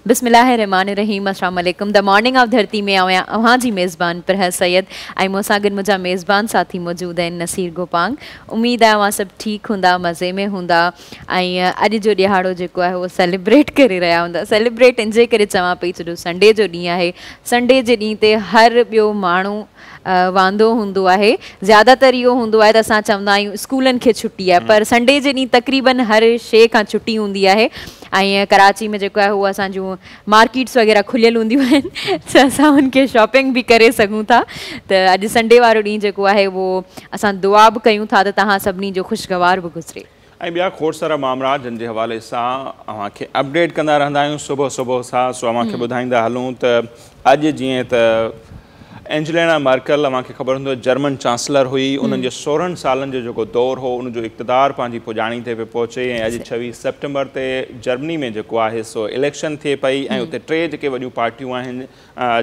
बिस्मिल्लाहिर्रहमानिर्रहीम। अस्सलाम वालेकुम। द मॉर्निंग ऑफ धरती में आया अवां जी मेज़बान परहज़ सैयद ऐं मूंसां गॾु मुंहिंजा मेज़बान साथी मौजूद आहिनि नसीर गोपांग। उम्मीद आहे अवां सभु ठीकु हूंदा, मज़े में हूंदा ऐं अॼु जो ॾिहाड़ो जेको आहे उहो सेलिब्रेट करे रहिया हूंदा। सेलिब्रेट इन जे करे चवां पई छो संडे जो ॾींहुं आहे। संडे जे ॾींहं ते हर ॿियो माण्हू वांदो हूंदो आहे। ज़्यादातर इहो हूंदो आहे त असां चवंदा आहियूं स्कूलनि खे छुटी आहे, पर संडे जे ॾींहुं तक़रीबन हर शइ खां छुटी हूंदी आहे। ऐं कराची में जेको आहे उहो असांजूं मार्केट्स वग़ैरह खुलियल हूंदियूं आहिनि त असां उनखे शॉपिंग बि करे सघूं था। त अॼु संडे वारो ॾींहुं जेको आहे उहो असां दुआ बि कयूं था त तव्हां सभिनी जो ख़ुशगवार बि गुज़रे। ऐं ॿिया खोड़ सारा मामला जिन जे हवाले सां अव्हांखे अपडेट कंदा रहंदा आहियूं सुबुह सुबुह सां। सो अव्हांखे ॿुधाईंदा हलूं त अॼु जीअं त एंजेला मर्कल अव्हांखे ख़बर हूंदो जर्मन चांसलर हुई, उन्हनि जो 16 सालनि जो जेको दौर हो उनजो इक़्तिदार पंहिंजी पुॼाणी ते पियो पहुचे। ऐं अॼु 26 सेप्टेम्बर ते जर्मनी में जेको आहे सो इलेक्शन थिए पई ऐं उते टे जेके वॾियूं पार्टियूं आहिनि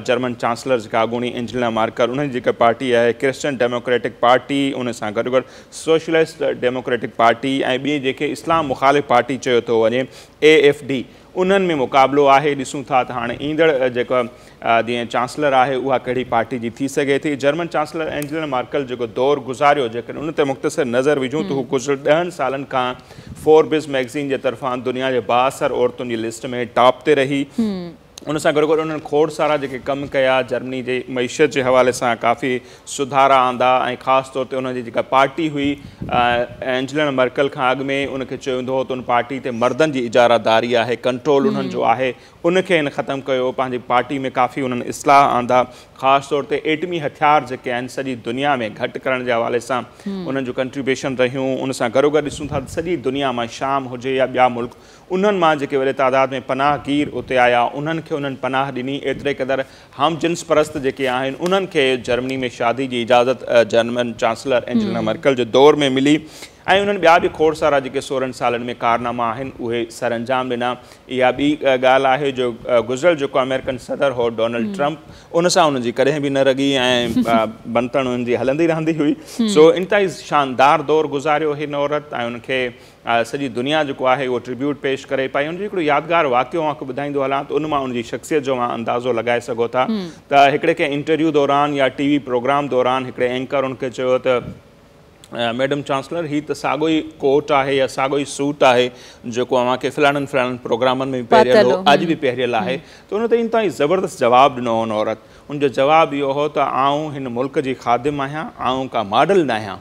जर्मन चांसलर जेका अॻूणी एंजेला मर्कल, उन्हनि जी जेका पार्टी आहे क्रिश्चियन डेमोक्रेटिक पार्टी, उन सां गॾु गॾु सोशलिस्ट डेमोक्रेटिक पार्टी ऐं ॿी जेके इस्लाम मुखालिफ़ पार्टी चयो थो वञे AFD, उन्हनि में मुक़ाबिलो आहे। ॾिसूं था त हाणे ईंदड़ जेका जीअं चांसलर आहे उहा कहिड़ी पार्टी जी थी सघे थी। जर्मन चांसलर एंजेला मर्कल जेको दौर गुज़ारियो, जेकॾहिं उन ते मुख़्तसर नज़र विझूं त हू गुज़िरियल 10 सालनि खां फोर्ब्स मैगज़ीन जे तरफ़ां दुनिया जे 62 औरतुनि जी लिस्ट में टॉप ते रही। उन सां गॾु गॾु उन्हनि खोड़ सारा जेके कम कया, जर्मनी जे मईशत जे हवाले सां काफ़ी सुधारा आंदा ऐं ख़ासि तौर ते उन्हनि जी जेका पार्टी हुई एंजेला मर्कल खां अॻु में उनखे चयो वेंदो हो त उन पार्टी ते मर्दनि जी इजारादारी आहे, कंट्रोल उन्हनि जो आहे, उनखे हिन ख़तमु कयो। पंहिंजी पार्टी में काफ़ी उन्हनि इस्लाह आंदा, ख़ासि तौर ते एटमी हथियार जेके आहिनि सॼी दुनिया में घटि करण जे हवाले सां उन्हनि जो कंट्रीब्यूशन रहियूं। उन सां गॾोगॾु ॾिसूं था सॼी दुनिया मां शाम हुजे या ॿिया मुल्क, उन्हनि मां जेके वॾे तादाद में पनाहगीर उते आया, उन्हनि खे उन्हनि पनाह ॾिनी। एतिरे क़दुरु हम जिन्स परस्त जेके आहिनि उन्हनि खे जर्मनी में शादी जी इजाज़त जर्मन चांसलर एंजेला मर्कल जे दौर में मिली। ऐं उन्हनि ॿिया बि खोड़ सारा जेके 16 सालनि में कारनामा आहिनि उहे सर अंजाम ॾिना। इहा ॿी ॻाल्हि आहे जो गुज़िरियल जेको अमेरिकन सदर हो डोनाल्ड ट्रंप, उन सां उनजी कॾहिं बि न रॻी ऐं बनतण उन्हनि जी हलंदी रहंदी हुई। सो इंतिहाई शानदार दौर गुज़ारियो हिन औरत ऐं उनखे सॼी दुनिया जेको आहे उहो ट्रिब्यूट पेश करे पई। उनजो हिकिड़ो यादगार वाक़ियो तव्हांखे ॿुधाईंदो हलां त उन मां उनजी शख़्सियत जो अंदाज़ो लॻाए सघो था त हिकिड़े कंहिं इंटरव्यू दौरान या TV प्रोग्राम दौरान हिकिड़े एंकर उनखे चयो त मैडम चांसलर ही त साॻियो ई कोट आहे या साॻियो ई सूट आहे जेको अव्हांखे फलाणनि प्रोग्रामनि में बि पहिरियल हो, अॼु बि पहिरियल आहे। त उन ते इंतिहाई ज़बरदस्त जवाबु ॾिनो हुन औरत। उनजो जवाबु इहो हो त आऊं हिन मुल्क जी ख़ादिम आहियां, आऊं का मॉडल न आहियां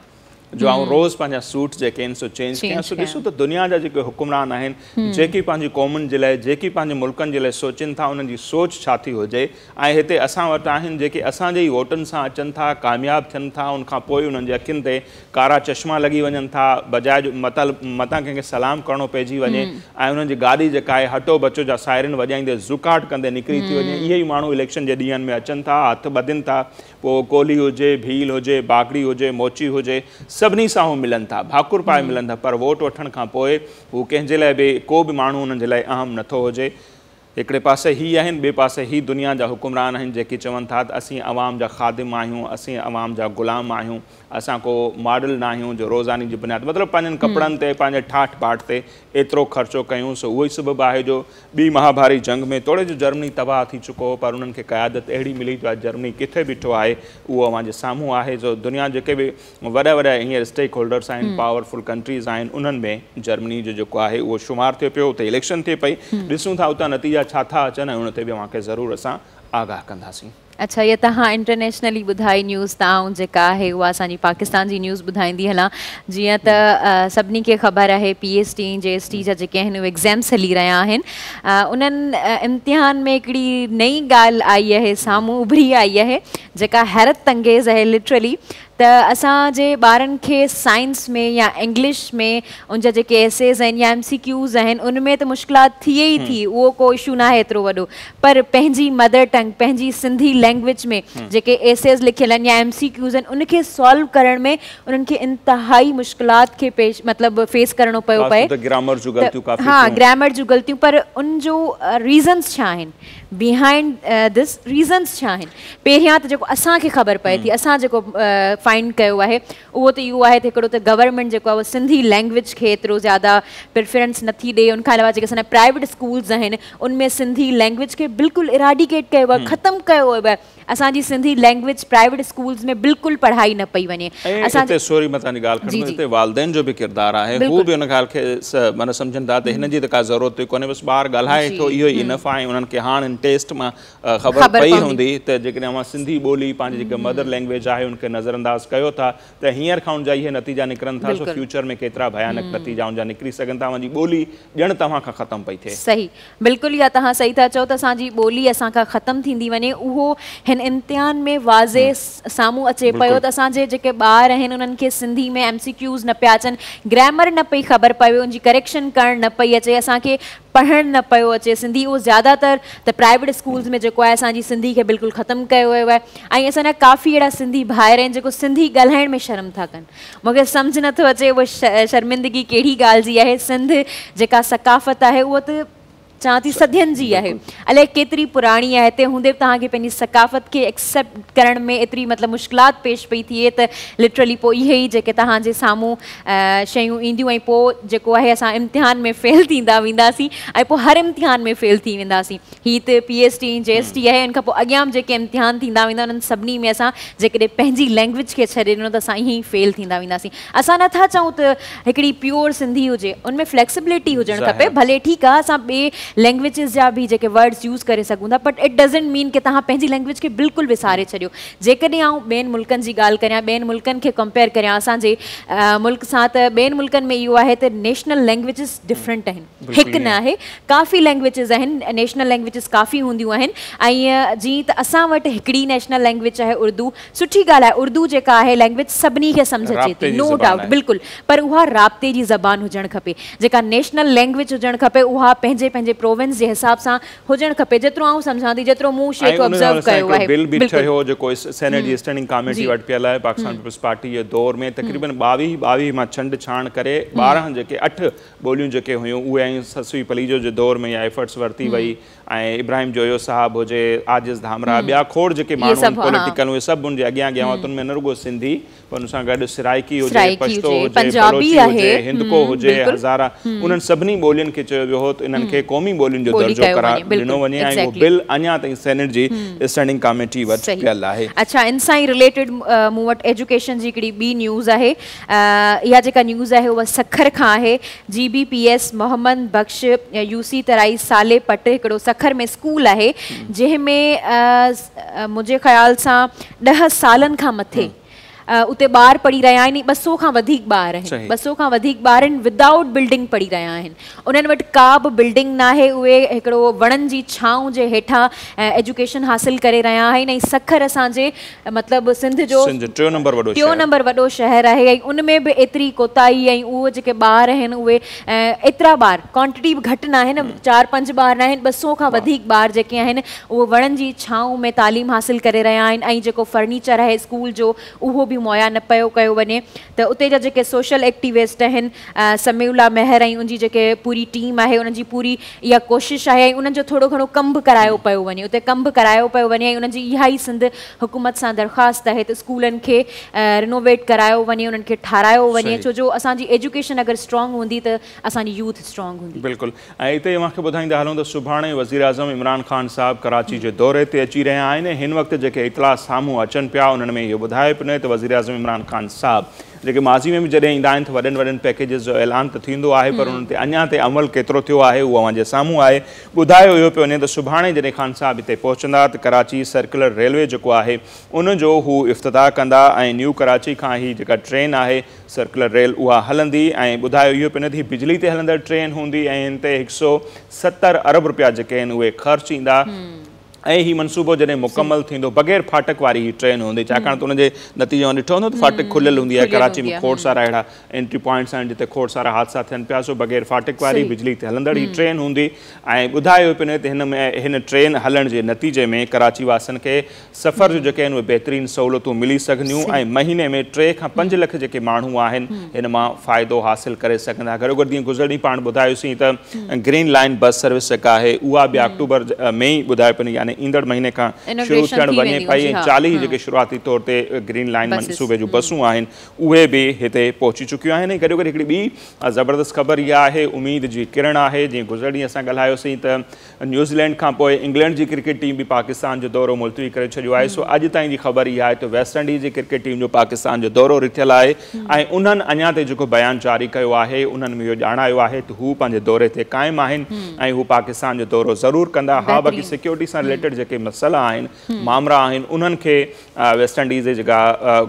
जो आऊं रोज़ पंहिंजा सूट जेके आहिनि सो चेंज कयां। सो ॾिसो त दुनिया जा जेके हुकुमरान आहिनि, जेकी पंहिंजी क़ौमुनि जे लाइ, जेकी पंहिंजे मुल्कनि जे लाइ सोचनि था, उन्हनि जी सोच छा थी हुजे। ऐं हिते असां वटि आहिनि जेके असांजे ई वोटनि सां अचनि था, कामयाबु थियनि था, उनखां पोइ उन्हनि जे अखियुनि ते कारा चश्मा लॻी वञनि था, बजाए जो मतां कंहिंखे सलाम करिणो पइजी वञे ऐं उन्हनि जी गाॾी जेका आहे हटो बचो जा सायरन वॼाईंदे ज़ुकाट कंदे निकिरी थी वञे। इहे ई माण्हू इलेक्शन जे ॾींहंनि में अचनि था, हथु ॿधनि था, पोइ कोली हुजे, भील हुजे, बागड़ी हुजे, मोची हुजे, सभिनी सां हू मिलनि था, भाकुर पाए मिलनि था, पर वोट वठण खां पोइ हू कंहिंजे लाइ बि को बि माण्हू उन्हनि जे लाइ अहम नथो हुजे। हिकिड़े पासे ही आहिनि, ॿिए पासे ही दुनिया जा हुकुमरान आहिनि जेके चवनि था त असीं अवाम जा ख़ादिम आहियूं, असीं अवाम जा ग़ुलाम आहियूं, असां को मॉडल न आहियूं जो रोज़ानी जी बुनियाद मतिलबु पंहिंजनि कपिड़नि ते, पंहिंजे ठाठ बाट ते एतिरो ख़र्चो कयूं। सो उहो ई सबबु आहे जो ॿी महाभारी जंग में तोड़े जो जर्मनी तबाह थी चुको हो, पर उन्हनि खे क़यादत अहिड़ी मिली जो जर्मनी किथे बीठो आहे उहो अव्हां जे साम्हूं आहे। जो दुनिया जेके बि वॾा वॾा हींअर स्टेक होल्डर्स आहिनि, पावरफुल कंट्रीज़ आहिनि, उन्हनि में जर्मनी जो जेको आहे उहो शुमारु थिए पियो। उते इलेक्शन थिए पई, ॾिसूं था उतां नतीजा छा था अचनि ऐं उन ते बि अव्हांखे ज़रूरु असां आगाह कंदासीं। अच्छा, ये तव्हां इंटरनेशनली ॿुधाई न्यूज़ तां जेका आहे उहा असांजी पाकिस्तान जी न्यूज़ ॿुधाईंदी हलां। जीअं त सभिनी खे ख़बर आहे PhD JST जा जेके आहिनि उहे एग्ज़ाम्स हली रहिया आहिनि। उन्हनि इम्तिहान में हिकिड़ी नई ॻाल्हि आई आहे, साम्हूं उभरी आई आहे जेका हैरत अंगेज़ आहे लिटरली। त असांजे ॿारनि खे साइंस में या इंग्लिश में उनजा जेके एसेज आहिनि या MCQs आहिनि उन में त मुश्किलात थिए ई थी, उहो को इशू न आहे एतिरो वॾो, पर पंहिंजी मदर टंग, पंहिंजी सिंधी लैंग्वेज में जेके एसेज लिखियल आहिनि या MCQs आहिनि उनखे सॉल्व करण में उन्हनि खे इंतिहाई मुश्किलात खे मतिलबु फेस करणो पियो पए। ग्रामर जूं ग़लतियूं काफ़ी, हाँ, ग्रामर जूं ग़लतियूं, पर उन जो रीज़न्स छा आहिनि? बिहाइंड दिस रीज़न्स छा आहिनि। पहिरियां त जेको असांखे ख़बर पए थी, असां जेको फाइंड कयो आहे उहो त इहो आहे त हिकिड़ो त गवर्नमेंट जेको आहे उहो सिंधी लैंग्वेज खे एतिरो ज़्यादा प्रिफरेंस नथी ॾिए। उन खां अलावा जेके असांजा प्राइवेट स्कूल्स आहिनि उनमें सिंधी लैंग्वेज खे बिल्कुलु इराडिकेट कयो आहे, ख़तमु कयो वियो आहे। असांजी सिंधी लैंग्वेज प्राइवेट स्कूल्स में बिल्कुलु पढ़ाई न पई वञे। हिते सॉरी मां तव्हांजी ॻाल्हि खणंदुमि, हिते वालदेन जो बि किरदारु आहे, हू बि उन ॻाल्हि खे माना सम्झनि था त हिन जी त का ज़रूरत कोन्हे, बसि ॿारु ॻाल्हाए थो इहो ई इनफ आहे। उन्हनि खे हाणे इन टेस्ट मां ख़बर पई हूंदी त जेकॾहिं अवां सिंधी ॿोली पंहिंजी जेका मदर लैंग्वेज आहे उनखे नज़रअंदाज़ कयो था त हींअर खां उनजा इहे नतीजा निकिरनि था, सो फ्यूचर में केतिरा भयानक नतीजा उनजा निकिरी सघनि था। अवांजी ॿोली ॼण तव्हां खां ख़तमु पई थिए। सही, बिल्कुलु इहा तव्हां सही था चओ त असांजी ॿोली असां खां ख़तमु थींदी वञे। उहो हिन इम्तिहान में वाज़े साम्हूं अचे पियो त असांजे जेके ॿार आहिनि उन्हनि खे सिंधी में MCQs न पिया अचनि, ग्रामर न पई ख़बर पवे, उनजी करेक्शन करणु न पई अचे, असांखे पढ़णु न पियो अचे सिंधी। उहो ज़्यादातर त प्राइवेट स्कूल्स में जेको आहे असांजी सिंधी खे बिल्कुलु ख़तमु कयो वियो आहे। ऐं असांजा काफ़ी अहिड़ा सिंधी भाइर आहिनि जेको सिंधी ॻाल्हाइण में शर्म था कनि। मूंखे सम्झ नथो अचे उहा शर्मिंदगी कहिड़ी ॻाल्हि जी आहे। सिंध जेका सकाफ़त आहे उहा त चवां थी सदियुनि जी आहे, अलाए केतिरी पुराणी आहे। हिते हूंदे बि तव्हांखे पंहिंजी सकाफ़त खे एक्सेप्ट करण में एतिरी मतिलबु मुश्किलात पेश पई थिए त लिटरली पोइ इहे ई जेके तव्हांजे साम्हूं शयूं ईंदियूं ऐं पोइ जेको आहे असां इम्तिहान में फेल थींदा वेंदासीं ऐं पोइ हर इम्तिहान में फेल थी वेंदासीं। हीअ त PST JST आहे, उन खां पोइ अॻियां जेके इम्तिहान थींदा वेंदा उन्हनि सभिनी में असां जेकॾहिं पंहिंजी लैंग्वेज खे छॾे ॾिनो त असां ईअं ई फेल थींदा वेंदासीं। असां नथा चऊं त हिकिड़ी प्योर सिंधी हुजे, उनमें फ्लैक्सिबिलिटी हुजणु खपे। भले ठीकु आहे असां ॿिए लैंग्वेजिस जा भी जेके वर्ड्स यूज़ करे सघूं था, बट इट डज़ंट मीन कि तव्हां पंहिंजी लैंग्वेज खे बिल्कुलु विसारे छॾियो। जेकॾहिं आउं ॿियनि मुल्कनि जी ॻाल्हि करियां, ॿियनि मुल्कनि खे कंपेयर करियां असांजे मुल्क सां, त ॿियनि मुल्कनि में इहो आहे त नेशनल लैंग्वेजिस डिफरेंट आहिनि, हिकु न आहे, काफ़ी लैंग्वेजिस आहिनि, नेशनल लैंग्वेजिस काफ़ी हूंदियूं आहिनि। ऐं जीअं त असां वटि हिकिड़ी नेशनल लैंग्वेज आहे उर्दू, सुठी ॻाल्हि आहे, उर्दू जेका आहे लैंग्वेज सभिनी खे सम्झ अचे थी, नो डाउट, बिल्कुलु, पर उहा राब्ते जी ज़बान हुजणु खपे। जेका नेशनल लैंग्वेज हुजणु खपे उहा पंहिंजे पंहिंजे प्रोविंस जे हिसाब सां हुजणु खपे। जेतिरो आउं सम्झां थी, जेतिरो मूं शइ खे ऑब्ज़र्व कयो आहे, बिल बि ठहियो जेको सेनेट जी स्टैंडिंग कमेटी वटि पियल आहे पाकिस्तान पीपल्स पार्टी जे दौर में, तक़रीबन 22 मां छंड छाण करे 12 जेके 8 ॿोलियूं जेके हुयूं उहे ऐं ससुई पलीजो जे दौर में इहा एफर्ट्स वरिती वई। ऐं इब्राहिम जोयो साहब हुजे, आजिज़ धामरा, ॿिया खोड़ जेके माण्हू आहिनि पॉलिटिकल, उहे सभु उनजे अॻियां अॻियां हुआ। उनमें न रुगो सिंधी, पर उन सां गॾु सराइकी हुजे, पश्तो हुजे, बलोची हुजे, हिंदको हुजे, हज़ारा, उन्हनि सभिनी ॿोलियुनि खे चयो वियो हो त इन्हनि खे क़ौमी ॿोलियुनि जो दर्जो करार ॾिनो वञे ऐं उहो बिल अञा ताईं सेनेट जी स्टैंडिंग कमेटी वटि पियल आहे। अच्छा, इन सां ई रिलेटेड मूं वटि एजुकेशन जी हिकिड़ी ॿी न्यूज़ आहे। इहा जेका न्यूज़ आहे उहा सखर खां आहे। GBPS मोहम्मद बख्श UC तराई साले पट हिकिड़ो सखर में स्कूल आहे जंहिंमें मुंहिंजे ख़्याल सां 10 सालनि खां मथे उते ॿार पढ़ी रहिया आहिनि। 200 खां वधीक ॿार आहिनि, 200 खां वधीक ॿार आहिनि, विदाउट बिल्डिंग पढ़ी रहिया आहिनि। उन्हनि वटि का बि बिल्डिंग न आहे, उहे हिकिड़ो वणनि जी छांव जे हेठां एजुकेशन हासिल करे रहिया आहिनि। ऐं सखर असांजे मतिलबु सिंध जो 3 नंबर वॾो शहर आहे। ऐं उनमें बि एतिरी कोताही, ऐं उहे जेके ॿार आहिनि उहे एतिरा ॿार, क्वांटिटी बि घटि न आहे न, 4-5 ॿार न आहिनि, 200 खां वधीक ॿार जेके आहिनि उहे वणनि जी छांव में तालीम हासिल करे रहिया आहिनि। ऐं जेको फर्नीचर आहे स्कूल जो उहो मुहैया न पियो कयो वञे। त उते जा जेके सोशल एक्टिविस्ट आहिनि, समीउल्ला महर ऐं उनजी जेके पूरी टीम आहे, उन्हनि जी पूरी इहा कोशिशि आहे ऐं उन्हनि जो थोरो घणो कमु बि करायो पियो वञे, उते कमु बि करायो पियो वञे। ऐं उन्हनि जी इहा ई सिंध हुकूमत सां दरख़्वास्त आहे त स्कूलनि खे रिनोवेट करायो वञे, उन्हनि खे ठारायो वञे, छो जो असांजी एजुकेशन अगरि स्ट्रॉन्ग हूंदी त असांजी यूथ स्ट्रॉन्ग हूंदी। बिल्कुलु। ऐं हिते मूंखे ॿुधाईंदा हलूं त सुभाणे वज़ीर आज़म इमरान ख़ान साहिबु कराची जे दौरे ते अची रहिया आहिनि। हिन वक़्तु जेके इतला साम्हूं अचनि पिया उन्हनि में इहो ॿुधाए पियो त वज़ीर आज़म इमरान ख़ान साहब जेके माज़ी में बि जॾहिं ईंदा आहिनि त वॾनि पैकेजिस जो ऐलान त थींदो आहे, पर उन्हनि ते अञा ते अमल केतिरो थियो आहे उहो अव्हांजे साम्हूं आहे। ॿुधायो इहो पियो वञे त सुभाणे जॾहिं ख़ान साहब हिते पहुचंदा त कराची सर्कुलर रेलवे जेको आहे उनजो हू इफ़्तिताह कंदा ऐं न्यू कराची खां ही जेका ट्रेन आहे सर्कुलर रेल उहा हलंदी। ऐं ॿुधायो इहो पियो न त बिजली ते हलंदड़ ट्रेन हूंदी ऐं हिन ते 170 अरब रुपया जेके आहिनि उहे ख़र्च ईंदा। ऐं ही मनसूबो जॾहिं मुकमल थींदो बग़ैर फाटक वारी ही ट्रेन हूंदी छाकाणि त उनजे नतीजे में ॾिठो हूंदो त फाटक खुलियल हूंदी आहे कराची में खोड़ सारा अहिड़ा एंट्री पॉइंट्स आहिनि जिते खोड़ सारा हादसा थियनि पिया सो बग़ैर फाटक वारी बिजली ते हलंदड़ ही ट्रेन हूंदी ऐं ॿुधायो पियो त हिन ट्रेन हलण जे नतीजे में कराची वासियुनि खे सफ़र जो जेके आहिनि उहे बहितरीन सहूलियतूं मिली सघंदियूं ऐं महीने में 3 खां 5 लख जेके माण्हू आहिनि हिन मां फ़ाइदो हासिल करे सघंदा गॾोगॾु ॾींहुं गुज़िरणी पाण ॿुधायोसीं त ग्रीन लाइन बस सर्विस जेका आहे उहा बि अक्टूबर में ई ॿुधाए पियो यानी ईंदड़ महीने खां शुरू थियण वञे पई ऐं 40 जेके शुरूआती तौर ते ग्रीन लाइन मनसूबे जूं बसूं आहिनि उहे बि हिते पहुची चुकियूं आहिनि ऐं गॾोगॾु हिकिड़ी ॿी ज़बरदस्त ख़बर इहा आहे उमेद जी किरण आहे जीअं गुज़िर ॾींहुं असां ॻाल्हायोसीं त न्यूज़ीलैंड खां पोइ इंग्लैंड जी क्रिकेट टीम बि पाकिस्तान जो दौरो मुलतवी करे छॾियो आहे सो अॼु ताईं जी ख़बर इहा आहे त वेस्ट इंडीज़ जी क्रिकेट टीम जो पाकिस्तान जो दौरो रिथियल आहे ऐं उन्हनि अञा ताईं जेको बयानु जारी कयो आहे उन्हनि में इहो ॼाणायो आहे त हू पंहिंजे दौरे ते क़ाइमु आहिनि ऐं हू पाकिस्तान जो दौरो ज़रूरु कंदा हा बाक़ी सिक्योरिटी सां रिलेटेड जेके मसइला आहिनि मामला आहिनि उन्हनि खे वेस्ट इंडीज़ जी जेका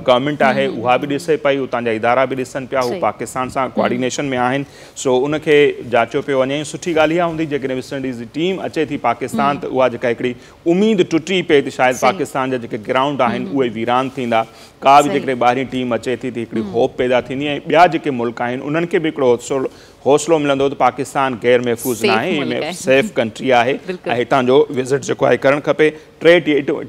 गवर्नमेंट आहे उहा बि ॾिसे पई उतां जा इदारा बि ॾिसनि पिया हू पाकिस्तान सां कोऑर्डिनेशन में आहिनि सो उनखे जाचियो पियो वञे सुठी ॻाल्हि इहा हूंदी जेकॾहिं वेस्ट इंडीज़ जी टीम अचे थी पाकिस्तान त उहा जेका हिकिड़ी उमेद टुटी पए त शायदि पाकिस्तान जा जेके ग्राउंड आहिनि उहे वीरान थींदा का बि जेकॾहिं ॿाहिरीं टीम अचे थी त हिकिड़ी होप पैदा थींदी ऐं ॿिया जेके मुल्क आहिनि उन्हनि खे बि हिकिड़ो हौसलो मिलंदो त पाकिस्तान गैर महफ़ूज़ न आहे सेफ कंट्री आहे ऐं हितां जो विज़िट जेको आहे करणु खपे 3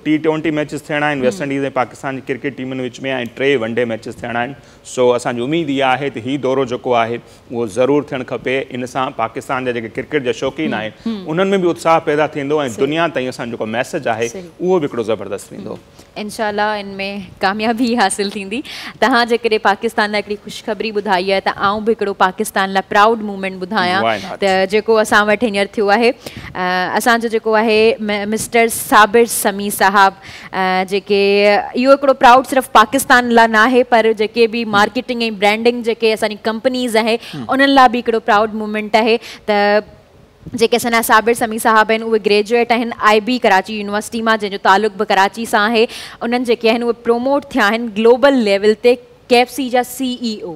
T20 मैचिस थियणा आहिनि वेस्ट इंडीज़ ऐं पाकिस्तान जी क्रिकेट टीमुनि विच में ऐं 3 वनडे मैचिस थियणा आहिनि सो असांजी उमेद इहा आहे त हीउ दौरो जेको आहे उहो ज़रूरु थियणु खपे इन सां पाकिस्तान जा जेके क्रिकेट जा शौक़ीन आहिनि उन्हनि में बि उत्साह पैदा थींदो ऐं दुनिया ताईं असांजो जेको मैसेज आहे उहो बि हिकिड़ो ज़बरदस्त थींदो इंशाल्लाह इनमें कामयाबी हासिल थींदी तव्हां जेकॾहिं पाकिस्तान लाइ हिकिड़ी ख़ुशख़बरी ॿुधाई आहे त आउं बि हिकिड़ो पाकिस्तान लाइ प्राउड मूवमेंट ॿुधायां त जेको असां वटि हींअर थियो आहे असांजो जेको आहे मिस्टर साबिर समी साहब जेके इहो हिकिड़ो प्राउड सिर्फ़ु पाकिस्तान लाइ न आहे पर जेके बि मार्केटिंग ऐं ब्रांडिंग जेके असांजी कंपनीज़ आहे उन्हनि लाइ बि हिकिड़ो प्राउड मूवमेंट आहे त जेके असांजा साबिर समी साहब आहिनि उहे ग्रेजुएट आहिनि IB कराची यूनिवर्सिटी मां जंहिंजो तालुक़ु बि कराची सां आहे उन्हनि जेके आहिनि उहे प्रोमोट थिया आहिनि ग्लोबल लेवल ते KFC जा CEO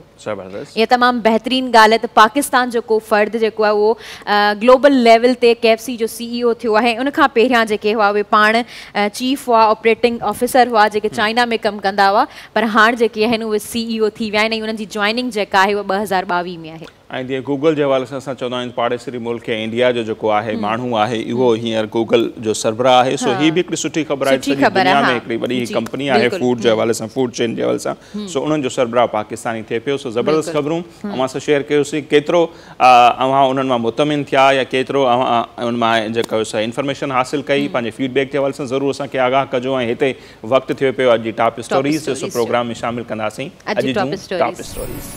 ये तमामु बहितरीनु ॻाल्हि आहे त पाकिस्तान जो को फ़र्द जेको आहे उहो ग्लोबल लेवल ते KFC जो CEO थियो आहे उनखां पहिरियां जेके हुआ उहे पाण चीफ हुआ ऑपरेटिंग ऑफिसर हुआ जेके चाइना में कमु कंदा हुआ पर हाणे जेके आहिनि उहे CEO थी विया आहिनि ऐं उन्हनि जी जॉइनिंग जेका आहे उहा 2022 में आहे ऐं जीअं गूगल जे हवाले सां असां चवंदा आहियूं पाड़ेसरी मुल्क खे इंडिया जो जेको आहे माण्हू आहे इहो हींअर गूगल जो सरबराह आहे सो हीअ बि हिकिड़ी सुठी ख़बर आहे सॼी दुनिया में हिकिड़ी वॾी कंपनी आहे फूड जे हवाले सां फूड चेन जे हवाले सां सो उन्हनि जो सरबराह पाकिस्तानी थिए पियो सो ज़बरदस्त ख़बरूं अवां सां शेयर कयोसीं केतिरो अवां उन्हनि मां मुतमिन थिया या केतिरो अवां उन मां जेको इंफॉर्मेशन हासिल कई पंहिंजे फीडबैक जे हवाले सां ज़रूरु असांखे आगाह कजो ऐं हिते वक़्तु थियो पियो अॼु जी टॉप स्टोरीज़ सो प्रोग्राम में शामिलु कंदासीं अॼु जूं टॉप स्टोरीज़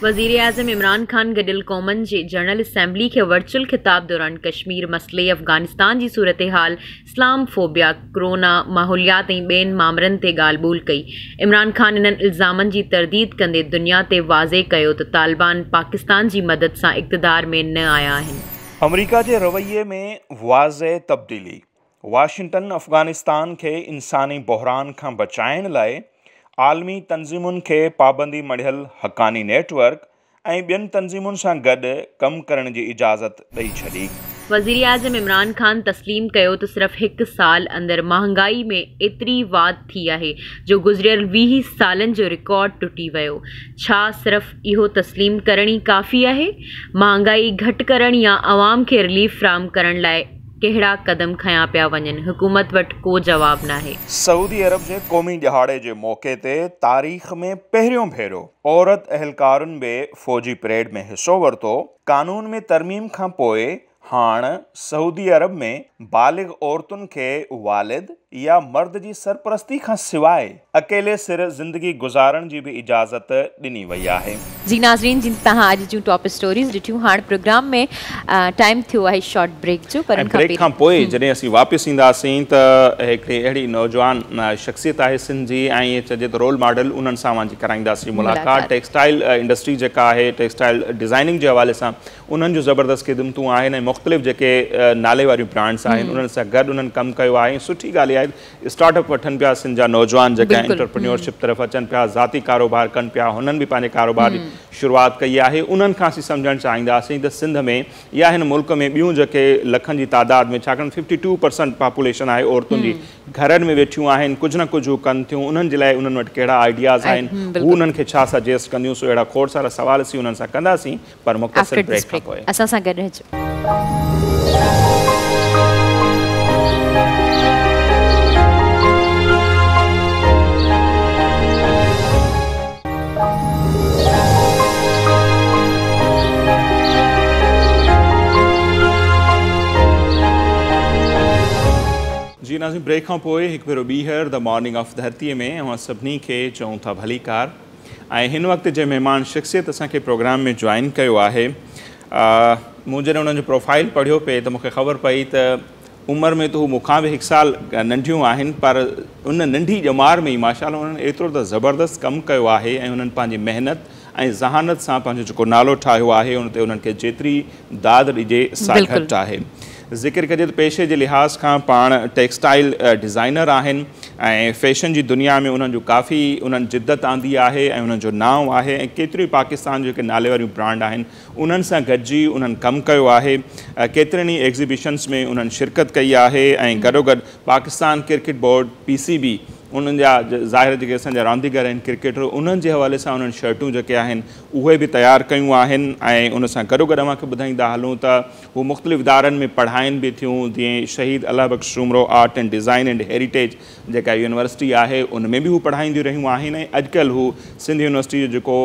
वज़ीर आज़म इमरान ख़ान गडिल क़ौमनि जे जनरल असैम्बली खे वर्चुअल ख़िताब दौरान कश्मीर मसइले अफ़गानिस्तान जी सूरत हाल इस्लाम फोबिया कोरोना माहौलियात ऐं ॿियनि मामरनि ते ॻाल्हि ॿोल कई इमरान ख़ान इन्हनि इल्ज़ामनि जी तरदीद कंदे दुनिया ते वाज़े कयो त तालिबान पाकिस्तान जी मदद सां इक़्तिदार में न आया आहिनि अमरीका जे रवैये में वाज़े तब्दीली वाशिंगटन अफ़गानिस्तान खे इंसानी बहरान खां बचाइण लाइ आलमी तंज़ीमुनि खे पाबंदी मढ़ियल हक़ानी नेटवर्क ऐं ॿियनि तंज़ीमुनि सां गॾु कमु करण जी इजाज़त ॾेई छॾी वज़ीर आज़म इमरान ख़ान तस्लीम कयो त सिर्फ़ु 1 साल अंदरि महांगाई में एतिरी वाधि थी आहे जो गुज़िरियल 20 सालनि जो रिकॉर्ड टुटी वियो छा सिर्फ़ु इहो तस्लीम करण ई काफ़ी आहे महांगाई घटि करण या अवाम खे रिलीफ फ़राहम करण लाइ कहिड़ा क़दम खयां पिया वञनि हुकूमत वटि को जवाब न आहे सऊदी अरब जे क़ौमी ॾिहाड़े जे मौक़े ते तारीख़ में पहिरियों भेरो औरत अहलकारुनि बि फ़ौजी परेड में हिसो वरितो कानून में तरमीम खां पोइ हाणे सऊदी अरब में बालिग औरतुनि खे वालिद या मर्द जी सरपरस्ती खां सवाइ अकेले सिर ज़िंदगी गुज़ारण जी बि इजाज़त ॾिनी वई आहे जी नाज़रीन जिन तव्हां अॼु जूं टॉप स्टोरीज़ ॾिठियूं हाणे प्रोग्राम में टाइम थियो आहे शॉर्ट ब्रेक जो पर ब्रेक खां पोइ जॾहिं असीं वापसि ईंदासीं त हिकिड़ी अहिड़ी नौजवान शख़्सियत आहे सिंध जी ऐं इहे चइजे त रोल मॉडल उन्हनि सां मुंहिंजी कराईंदासीं मुलाक़ात टेक्सटाइल इंडस्ट्री जेका आहे टेक्सटाइल डिज़ाइनिंग जे हवाले सां उन्हनि जूं ज़बरदस्त ख़िदमतूं आहिनि ऐं मुख़्तलिफ़ जेके नाले वारियूं ब्रांड्स आहिनि उन्हनि सां गॾु उन्हनि कमु कयो आहे ऐं सुठी ॻाल्हि आहे स्टार्टअप वठनि पिया सिंध जा नौजवान जेका एंटरप्रेन्योरशिप तरफ़ अचनि पिया ज़ाती कारोबार कनि पिया हुननि बि पंहिंजे कारोबार जी शुरूआत कई आहे उन्हनि खां असीं सम्झणु चाहींदासीं त सिंध में या हिन मुल्क में ॿियूं जेके लखनि जी तादाद में छाकाणि 52% पॉपुलेशन आहे औरतुनि जी घरनि में वेठियूं आहिनि कुझु न कुझु कनि थियूं उन्हनि जे लाइ उन्हनि वटि कहिड़ा आइडियाज़ आहिनि हू उन्हनि खे छा सजेस्ट कंदियूं सो अहिड़ा खोड़ सारा सवाल असीं उन्हनि सां कंदासीं पर मुख़्तसिर ब्रेक खां पोइ असां सां गॾु रहिजो। जी नाज़रीन ब्रेक खां पोइ हिकु भेरो ॿीहर द मॉर्निंग ऑफ धरतीअ में अवां सभिनी खे चऊं था भली कार ऐं हिन वक़्तु जे महिमान शख़्सियत असांखे प्रोग्राम में जॉइन कयो आहे मूं जॾहिं उन्हनि जो प्रोफाइल पढ़ियो पिए त मूंखे ख़बर पई त उमिरि में त हू मूंखां बि 1 साल नंढियूं आहिनि पर उन नंढी ॼमार में ई माशाअल्लाह उन्हनि एतिरो त ज़बरदस्त कमु कयो आहे ऐं उन्हनि पंहिंजी महिनत ऐं ज़हानत सां पंहिंजो जेको नालो ठाहियो आहे उन ते उन्हनि खे जेतिरी दाद ॾिजे सा घटि आहे। ज़िक्र कजे त पेशे जे लिहाज़ खां पाण टेक्सटाइल डिज़ाइनर आहिनि ऐं फैशन जी दुनिया में उन्हनि जो काफ़ी उन्हनि जिद्दत आंदी आहे ऐं उन्हनि जो नाव आहे ऐं केतिरियूं पाकिस्तान जेके नाले वारियूं ब्रांड आहिनि उन्हनि सां गॾिजी उन्हनि कमु कयो आहे केतिरनि ई एग्ज़िबिशन्स में उन्हनि शिरकत कई आहे ऐं गॾोगॾु पाकिस्तान क्रिकेट बोर्ड PCB उन्हनि जा ज़ाहिर जेके असांजा रांदीगर आहिनि क्रिकेटर उन्हनि जे हवाले सां उन्हनि शर्टूं जेके आहिनि उहे बि तयारु कयूं आहिनि ऐं उन सां गॾोगॾु अव्हांखे ॿुधाईंदा हलूं त हू मुख़्तलिफ़ इदारनि में पढ़ाइनि बि थियूं जीअं Shaheed Allah Bakhsh Soomro art and design and heritage जेका यूनिवर्सिटी आहे उन में बि हू पढ़ाईंदियूं रहियूं आहिनि ऐं अॼुकल्ह हू सिंध यूनिवर्सिटी जो जेको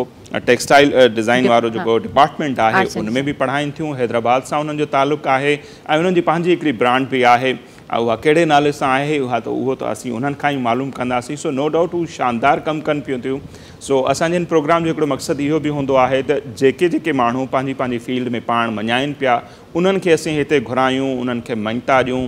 टेक्सटाइल डिज़ाइन वारो जेको डिपार्टमेंट आहे उन में बि पढ़ाइनि थियूं हैदराबाद सां उन्हनि जो तालुक़ु आहे ऐं उन्हनि जी पंहिंजी हिकिड़ी ब्रांड बि आहे उहा कहिड़े नाले सां आहे उहो त असीं उन्हनि खां ई मालूम कंदासीं सो नो डाउट हू शानदार कमु कनि पियूं थियूं सो असांजे हिन प्रोग्राम जो हिकिड़ो मक़सदु इहो बि हूंदो आहे त जेके माण्हू पंहिंजी फील्ड में पाण मञाइनि पिया उन्हनि खे असीं हिते घुरायूं उन्हनि खे मञता ॾियूं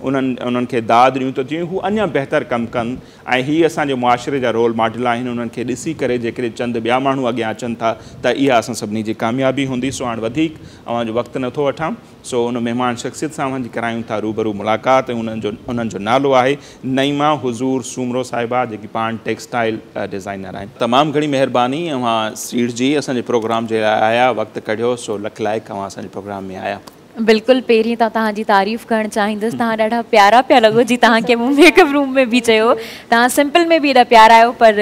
उन्हनि खे दाद ॾियूं त जीअं हू अञा बहितर कमु कनि ऐं हीअ असांजे मुआशिरे जा रोल मॉडल आहिनि उन्हनि खे ॾिसी करे जेकॾहिं चंद ॿिया माण्हू अॻियां अचनि था त इहा असां सभिनी जी कामयाबी हूंदी सो हाणे वधीक अव्हांजो वक़्तु नथो वठां सो उन महिमान शख़्सियत सां अव्हांजी करायूं था रूबरू मुलाक़ात ऐं उन्हनि जो नालो आहे नईमा हुज़ूर सूमरो साहिबा जेकी पाण टेक्सटाइल डिज़ाइनर आहिनि। तमामु घणी महिरबानी अव्हां सीट जी असांजे प्रोग्राम जे लाइ आया वक़्तु कढियो सो लख लाइक़ अव्हां असांजे प्रोग्राम में आया। बिल्कुलु पहिरीं त तव्हांजी तारीफ़ करणु चाहींदसि तव्हां ॾाढा प्यारा पिया लॻो जी तव्हांखे मूं मेकअप रूम में बि चयो तव्हां सिंपल में बि एॾा प्यारा आहियो पर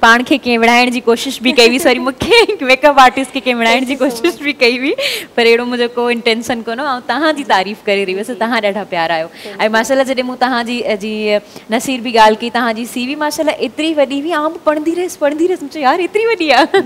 पाण खे कंहिं विढ़ाइण जी कोशिशि बि कई हुई सॉरी मूंखे मेकअप आर्टिस्ट खे कंहिं विढ़ाइण जी कोशिशि बि कई हुई पर अहिड़ो मुंहिंजो को इंटेंशन कोन हो ऐं तव्हांजी तारीफ़ करे रही हुअसि तव्हां ॾाढा प्यारा आहियो ऐं माशाल्लाह जॾहिं मूं तव्हांजी जीअं नसीर बि ॻाल्हि कई तव्हांजी CV माशाल्लाह एतिरी वॾी हुई आउं पढ़ंदी रहियसि चयो यार एतिरी वॾी आहे